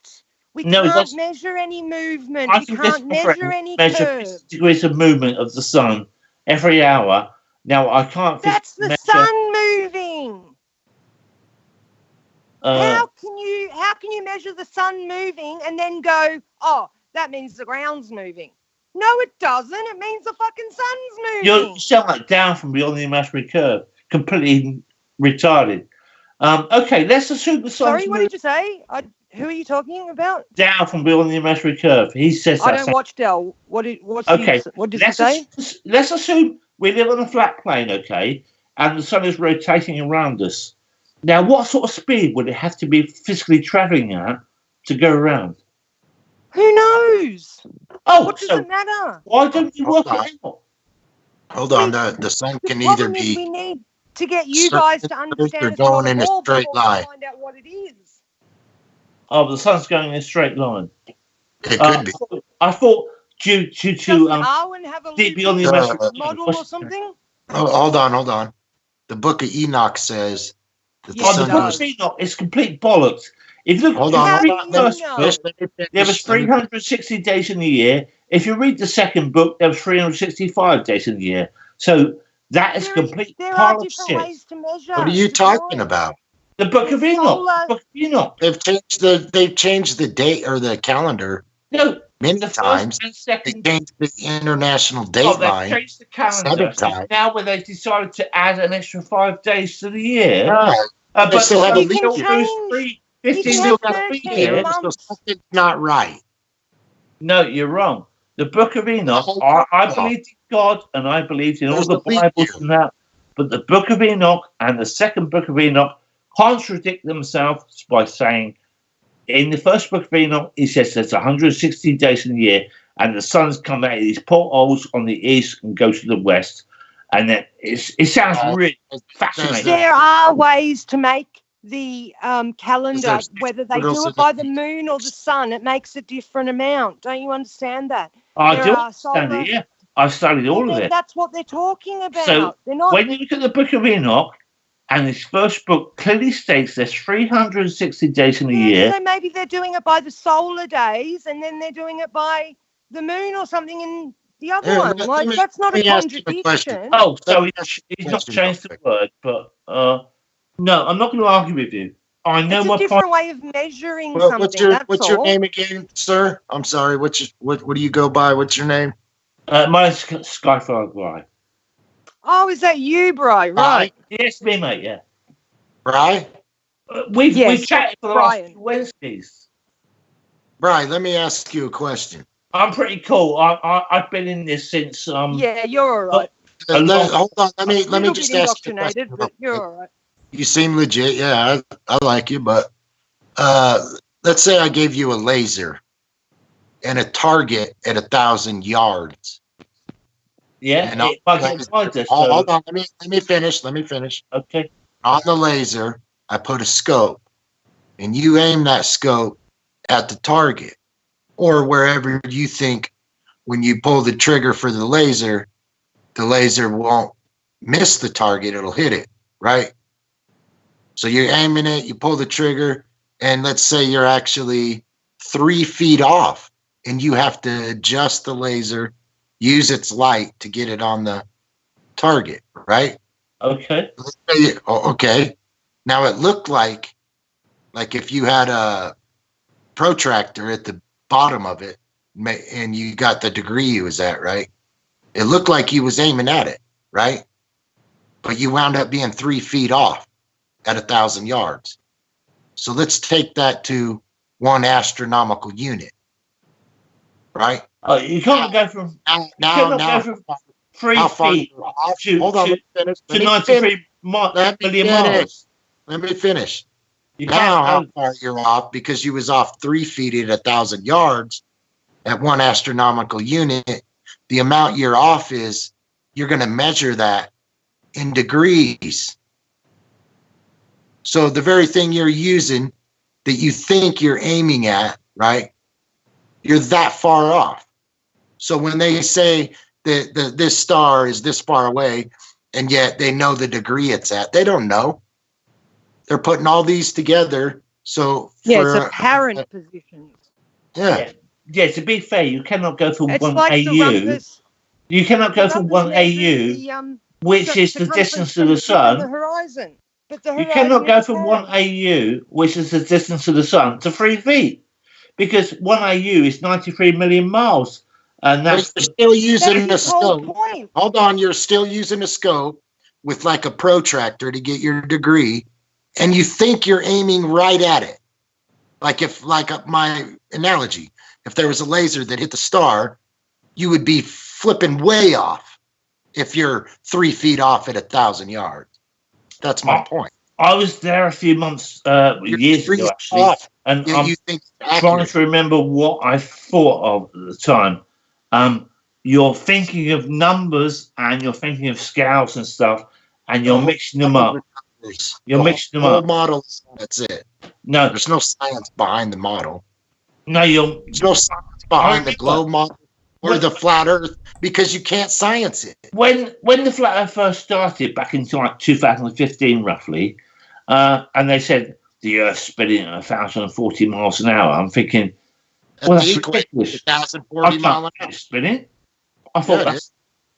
We No, it can't doesn't. measure any movement. I We can can't measure any measure curve. 50 degrees of movement of the sun every hour. Now I can't. That's the sun moving. How can you measure the sun moving and then go, oh, that means the ground's moving? No, it doesn't. It means the fucking sun's moving. You sound like down from beyond the imaginary curve, completely retarded. Okay, let's assume the sun's Sorry, what did you say? Who are you talking about? down from beyond the imaginary curve. He says I that. don't watch Dell. What did he say? Let's assume we live on a flat plane, okay, and the sun is rotating around us. Now, what sort of speed would it have to be physically traveling at to go around? Who knows? Oh, what does it matter? Why don't you work it out? Hold on, the sun can The either problem is be we need to get you guys to understand they're us well going in a before straight we line. find out what it is. Oh, the sun's going in a straight line. It could be. I thought due to Darwin have a deep beyond the loop imaginary model or something? Hold on. The Book of Enoch says that the the sun Book goes. of Enoch is complete bollocks. If you look Hold at on. the first book, there was 360 days in the year. If you read the second book, there was 365 days in the year. So that is complete There pile are of different shit. ways to measure. What are you talking about? The Book of Enoch. solar- The Book of Enoch. They've changed the date or the calendar. No, Many the first times. and They second. changed the international Oh, date they've line changed the calendar. 7 So times. now when they decided to add an extra 5 days to the year, Right. They but still have a You leap can year. change. You 15 can Still have days got a a leap 13 year, year. so months. something's not right. No, you're wrong. The Book of Enoch, I believed in God and I believed in all There's the a leap Bibles year. and that, but the Book of Enoch and the second Book of Enoch contradict themselves by saying, in the first Book of Enoch, he says there's 160 days in a year, and the sun's come out of these portholes on the east and go to the west, and then it sounds really fascinating. There are ways to make the calendar, there's whether they portals do in it by the moon or the sun, it makes a different amount. Don't you understand that? I There do are understand solar. it, yeah. I've studied all of Then it. that's what they're talking about. So They're not. when you look at the Book of Enoch, and his first book clearly states there's 360 days in a year. So maybe they're doing it by the solar days, and then they're doing it by the moon or something in the other Hey, one. let Like me- that's not let a me ask you a question. contradiction. Oh, so Let me ask you a he's not question changed real the word, but no, I'm not going to argue with you. I know It's my a point. different way of measuring What- something. what's your name again, sir? I'm sorry. What do you go by? What's your name? My name's Skyfire Guy. Oh, is that you, bro? Right. Yes, me, mate. Yeah. Bri? We've Yes, chatted for the Brian. last few Wednesdays. Bri, let me ask you a question. I'm pretty cool. I've been in this since Yeah, you're all right. Hold on. Let me Little just bit ask you a question. indoctrinated, but you're all right. You seem legit. Yeah, I like you, but let's say I gave you a laser and a target at 1,000 yards. Yeah, And it might get wider. So. Hold on. Let me finish. Okay. On the laser, I put a scope, and you aim that scope at the target or wherever you think when you pull the trigger for the laser won't miss the target, it'll hit it, right? So you're aiming it, you pull the trigger, and let's say you're actually 3 feet off, and you have to adjust the laser, use its light to get it on the target, right? Okay. Okay. Now it looked like if you had a protractor at the bottom of it, and you got the degree you was at, right? It looked like you was aiming at it, right? But you wound up being 3 feet off at 1,000 yards. So let's take that to 1 astronomical unit, right? You can't go from Now, go from 3 how far feet you're off? to, Hold on, to, let me finish. to 93 million miles. Let me finish. You Now, can't how go. far you're off because you was off 3 feet at 1,000 yards at 1 astronomical unit. The amount you're off is you're going to measure that in degrees. So the very thing you're using that you think you're aiming at, right? You're that far off. So when they say that this star is this far away, and yet they know the degree it's at, they don't know. They're putting all these together. So it's apparent positions. Yeah, to be fair, you cannot go from It's 1 like AU. the rumpus. You cannot go from 1 AU, which is the circumference distance to from the the tip of sun. the horizon. But the You horizon cannot go is from apparent. 1 AU, which is the distance to the sun, to 3 feet. Because 1 AU is 93 million miles. And that's you're still using a his whole scope. point. Hold on, you're still using a scope with like a protractor to get your degree, and you think you're aiming right at it. Like my analogy, if there was a laser that hit the star, you would be flipping way off if you're 3 feet off at 1,000 yards. That's my point. I was there a few months, years ago, actually, off, and yet I'm you think it's trying accurate. to remember what I thought of at the time. You're thinking of numbers and you're thinking of scales and stuff, and you're mixing them up. You're mixing them whole up. model, that's it. No, there's no science behind the model. No, there's no science behind the globe model or the flat Earth because you can't science it. When the flat Earth first started back in like 2015, roughly, and they said the Earth's spinning at 1,040 miles an hour, I'm thinking, well, that's ridiculous. 1,040 miles an hour spinning. I thought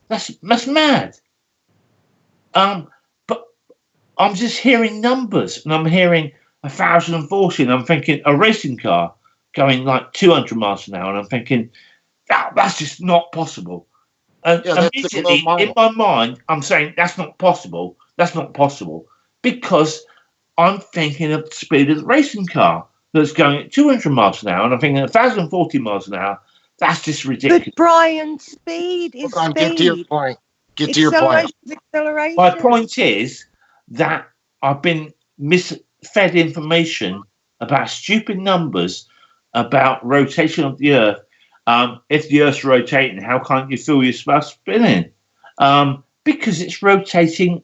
that's mad. But I'm just hearing numbers, and I'm hearing 1,040, and I'm thinking a racing car. going like 200 miles an hour, and I'm thinking that's just not possible. And immediately in my mind, I'm saying that's not possible. That's not possible because I'm thinking of the speed of the racing car that's going at 200 miles an hour, and I'm thinking 1,040 miles an hour. That's just ridiculous. But Brian, speed is speed. Get to your point. Get to your point. Acceleration. My point is that I've been misfed information about stupid numbers about rotation of the Earth. If the Earth's rotating, how can't you feel yourself spinning? Because it's rotating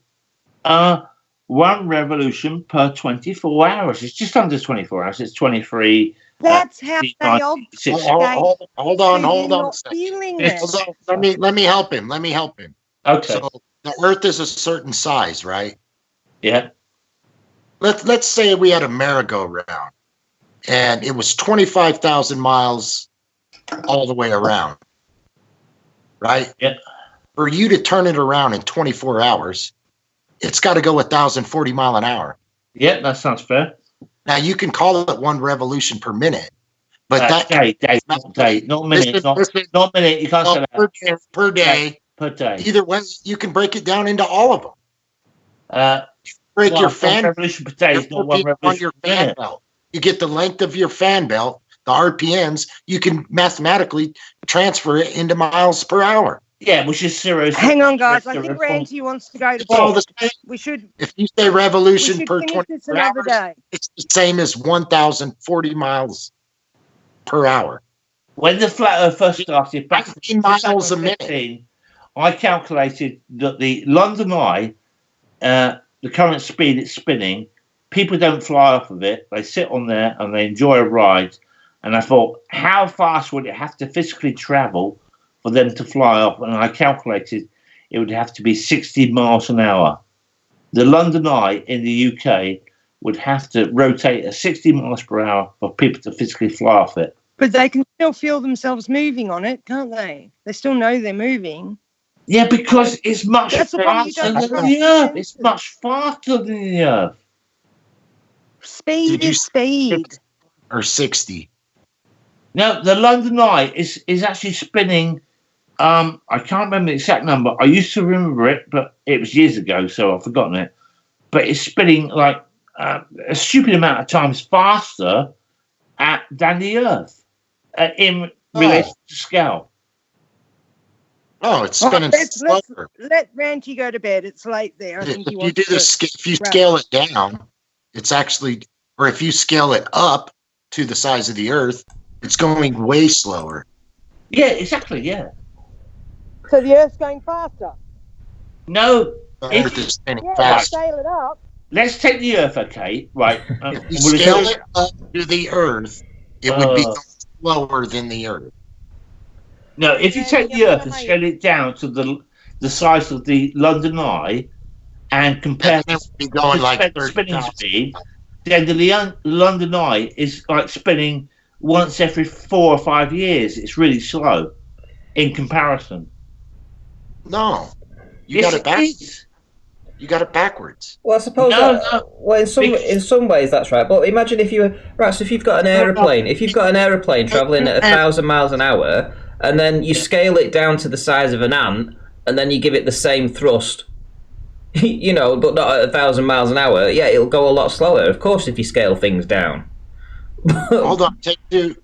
one revolution per 24 hours. It's just under 24 hours. It's 23. That's how they obfuscate. Hold on. Feeling it. Let me help him. Okay. So the Earth is a certain size, right? Yeah. Let's say we had a merry-go-round, and it was 25,000 miles all the way around, right? Yeah. For you to turn it around in 24 hours, it's got to go 1,040 mile an hour. Yeah, that sounds fair. Now you can call it one revolution per minute, but not minute. Not minute. You can't say that. Per day. Either way, you can break it down into all of them. Break your fan revolution per day is not one revolution on your fan belt. You get the length of your fan belt, the RPMs. You can mathematically transfer it into miles per hour. Yeah, which is zero. Hang on, guys. I think Randy wants to go to bed. We should. If you say revolution per 24 hours, it's the same as 1,040 miles per hour. When the flat Earth first started, back 15 miles a minute, I calculated that the London Eye, the current speed it's spinning, people don't fly off of it. They sit on there and they enjoy a ride. And I thought, how fast would it have to physically travel for them to fly off? And I calculated it would have to be 60 miles an hour. The London Eye in the UK would have to rotate at 60 miles per hour for people to physically fly off it. But they can still feel themselves moving on it, can't they? They still know they're moving. Yeah, because it's much faster than the Earth. It's much faster than the Earth. Speed is speed. Or 60. No, the London Eye is actually spinning. I can't remember the exact number. I used to remember it, but it was years ago, so I've forgotten it. But it's spinning like a stupid amount of times faster than the Earth in relation to scale. Oh, it's spinning slower. Let Randy go to bed. It's late there. I think if you scale it down, it's actually, or if you scale it up to the size of the Earth, it's going way slower. Yeah, exactly. Yeah. So the Earth's going faster. No, the Earth is spinning faster. Scale it up. Let's take the Earth, okay? Right. If you scale it up to the Earth, it would be slower than the Earth. No, if you take the Earth and scale it down to the size of the London Eye and compare the spinning speed, then the London Eye is like spinning once every 4 or 5 years. It's really slow in comparison. No, you got it backwards. You got it backwards. Well, I suppose well, in some ways that's right. But imagine if so if you've got an aeroplane, traveling at 1,000 miles an hour, and then you scale it down to the size of an ant, and then you give it the same thrust, but not at 1,000 miles an hour. Yeah, it'll go a lot slower. Of course, if you scale things down. Hold on,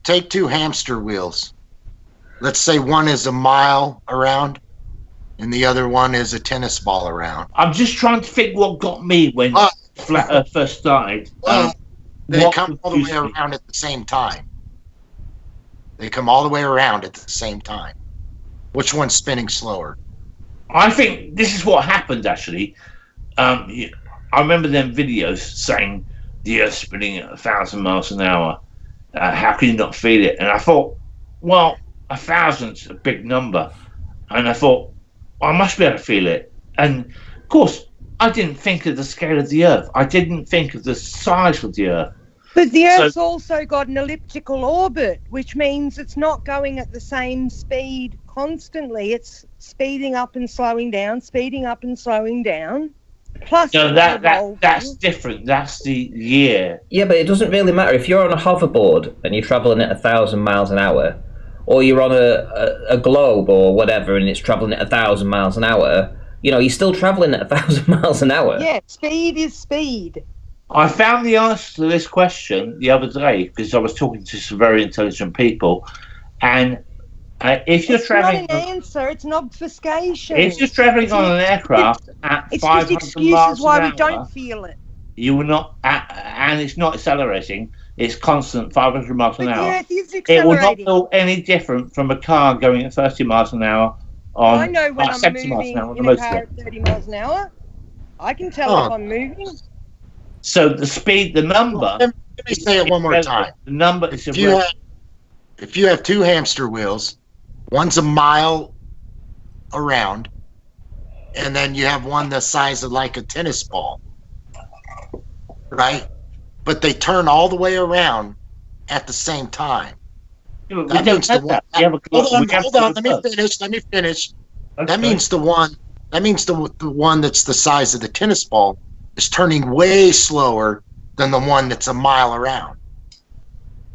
take two hamster wheels. Let's say one is a mile around, and the other one is a tennis ball around. I'm just trying to think what got me when Flat Earth first started. They come all the way around at the same time. Which one's spinning slower? I think this is what happened, actually. I remember them videos saying the Earth's spinning at 1,000 miles an hour. How can you not feel it? And I thought, well, 1,000's a big number. And I thought, I must be able to feel it. And, of course, I didn't think of the scale of the Earth. I didn't think of the size of the Earth. But the Earth's also got an elliptical orbit, which means it's not going at the same speed constantly. It's speeding up and slowing down, speeding up and slowing down. Plus, No, it's that's evolving. different. That's the year. Yeah, but it doesn't really matter if you're on a hoverboard and you're traveling at 1,000 miles an hour, or you're on a globe or whatever and it's traveling at 1,000 miles an hour. You know, you're still traveling at 1,000 miles an hour. Yeah, speed is speed. I found the answer to this question the other day because I was talking to some very intelligent people, and if you're It's traveling, not an answer. It's an obfuscation. if you're traveling It's on an an aircraft at It's 500 just excuses miles why an we hour, don't feel it. you will not, and it's not accelerating. It's constant 500 miles an But the hour. Earth is It will not accelerating. feel any different from a car going at 30 miles an hour I on know when I'm 70 miles moving an hour on the in a car motorway. at 30 miles an hour. I can tell Oh. if I'm moving. So the speed, the number. Let me say it one more time. The number is If you have two hamster wheels, one's a mile around, and then you have one the size of like a tennis ball, right? But they turn all the way around at the same time. That means the one. Hold on. Let me finish. Okay. That means the one. That means the one that's the size of the tennis ball is turning way slower than the one that's a mile around.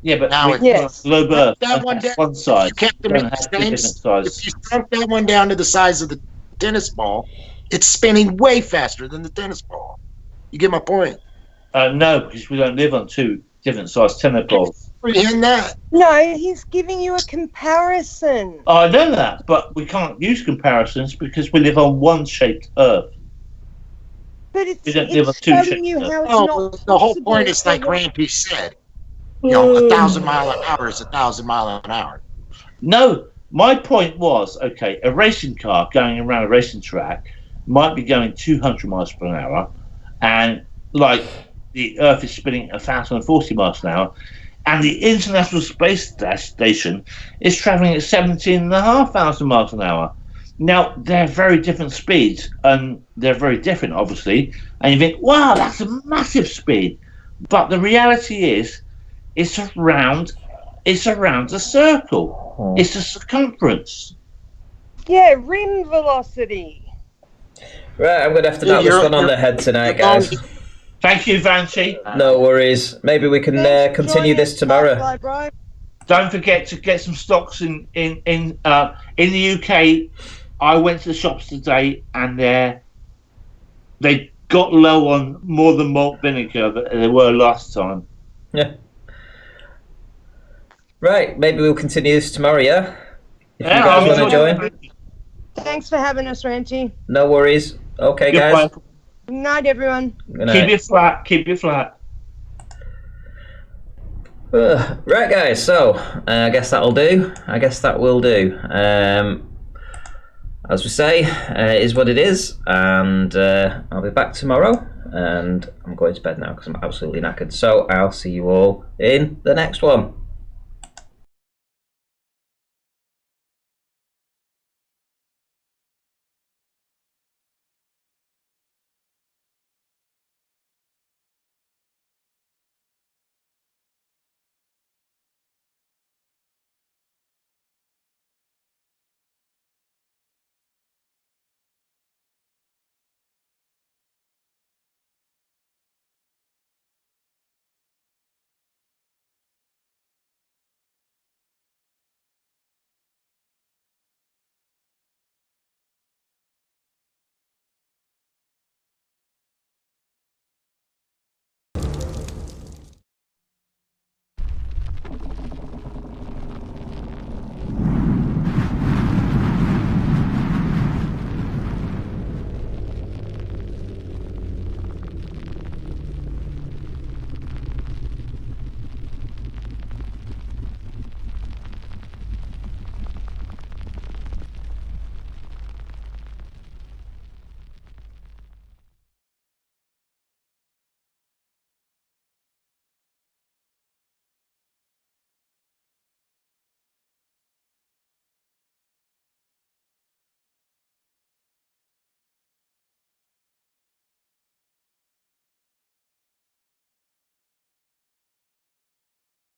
Yeah, but Now globe Earth, that one down, one size. you kept them Don't at have the two same. different sizes. If you shrunk that one down to the size of the tennis ball, it's spinning way faster than the tennis ball. You get my point? No, because we don't live on two different size tennis balls. In that. No, he's giving you a comparison. Oh, I know that, but we can't use comparisons because we live on one shaped Earth. But it's We don't live on two showing shaped you Earth. how it's No, not the whole possible point is for like what- Rampy said. You know, 1,000 mile an hour is 1,000 mile an hour. No, my point was, okay, a racing car going around a racing track might be going 200 miles per hour, and like the Earth is spinning 1,040 miles an hour, and the International Space Station is traveling at 17,500 miles an hour. Now, they're very different speeds, and they're very different, obviously, and you think, wow, that's a massive speed. But the reality is, it's around a circle. It's a circumference. Yeah, rim velocity. Right, I'm going to have to knock this one on the head tonight, guys. Thank you, Vanchi. No worries. Maybe we can continue this tomorrow. Bye, bro. Don't forget to get some stocks in the UK. I went to the shops today, and they got low on more than malt vinegar than they were last time. Yeah. Right, maybe we'll continue this tomorrow, yeah? If you guys want to join. Thanks for having us, Ranchi. No worries. Okay, guys. Good night, everyone. Good night. Keep it flat. Keep it flat. Right, guys, so I guess that'll do. I guess that will do. As we say, it is what it is, and I'll be back tomorrow, and I'm going to bed now because I'm absolutely knackered. So I'll see you all in the next one.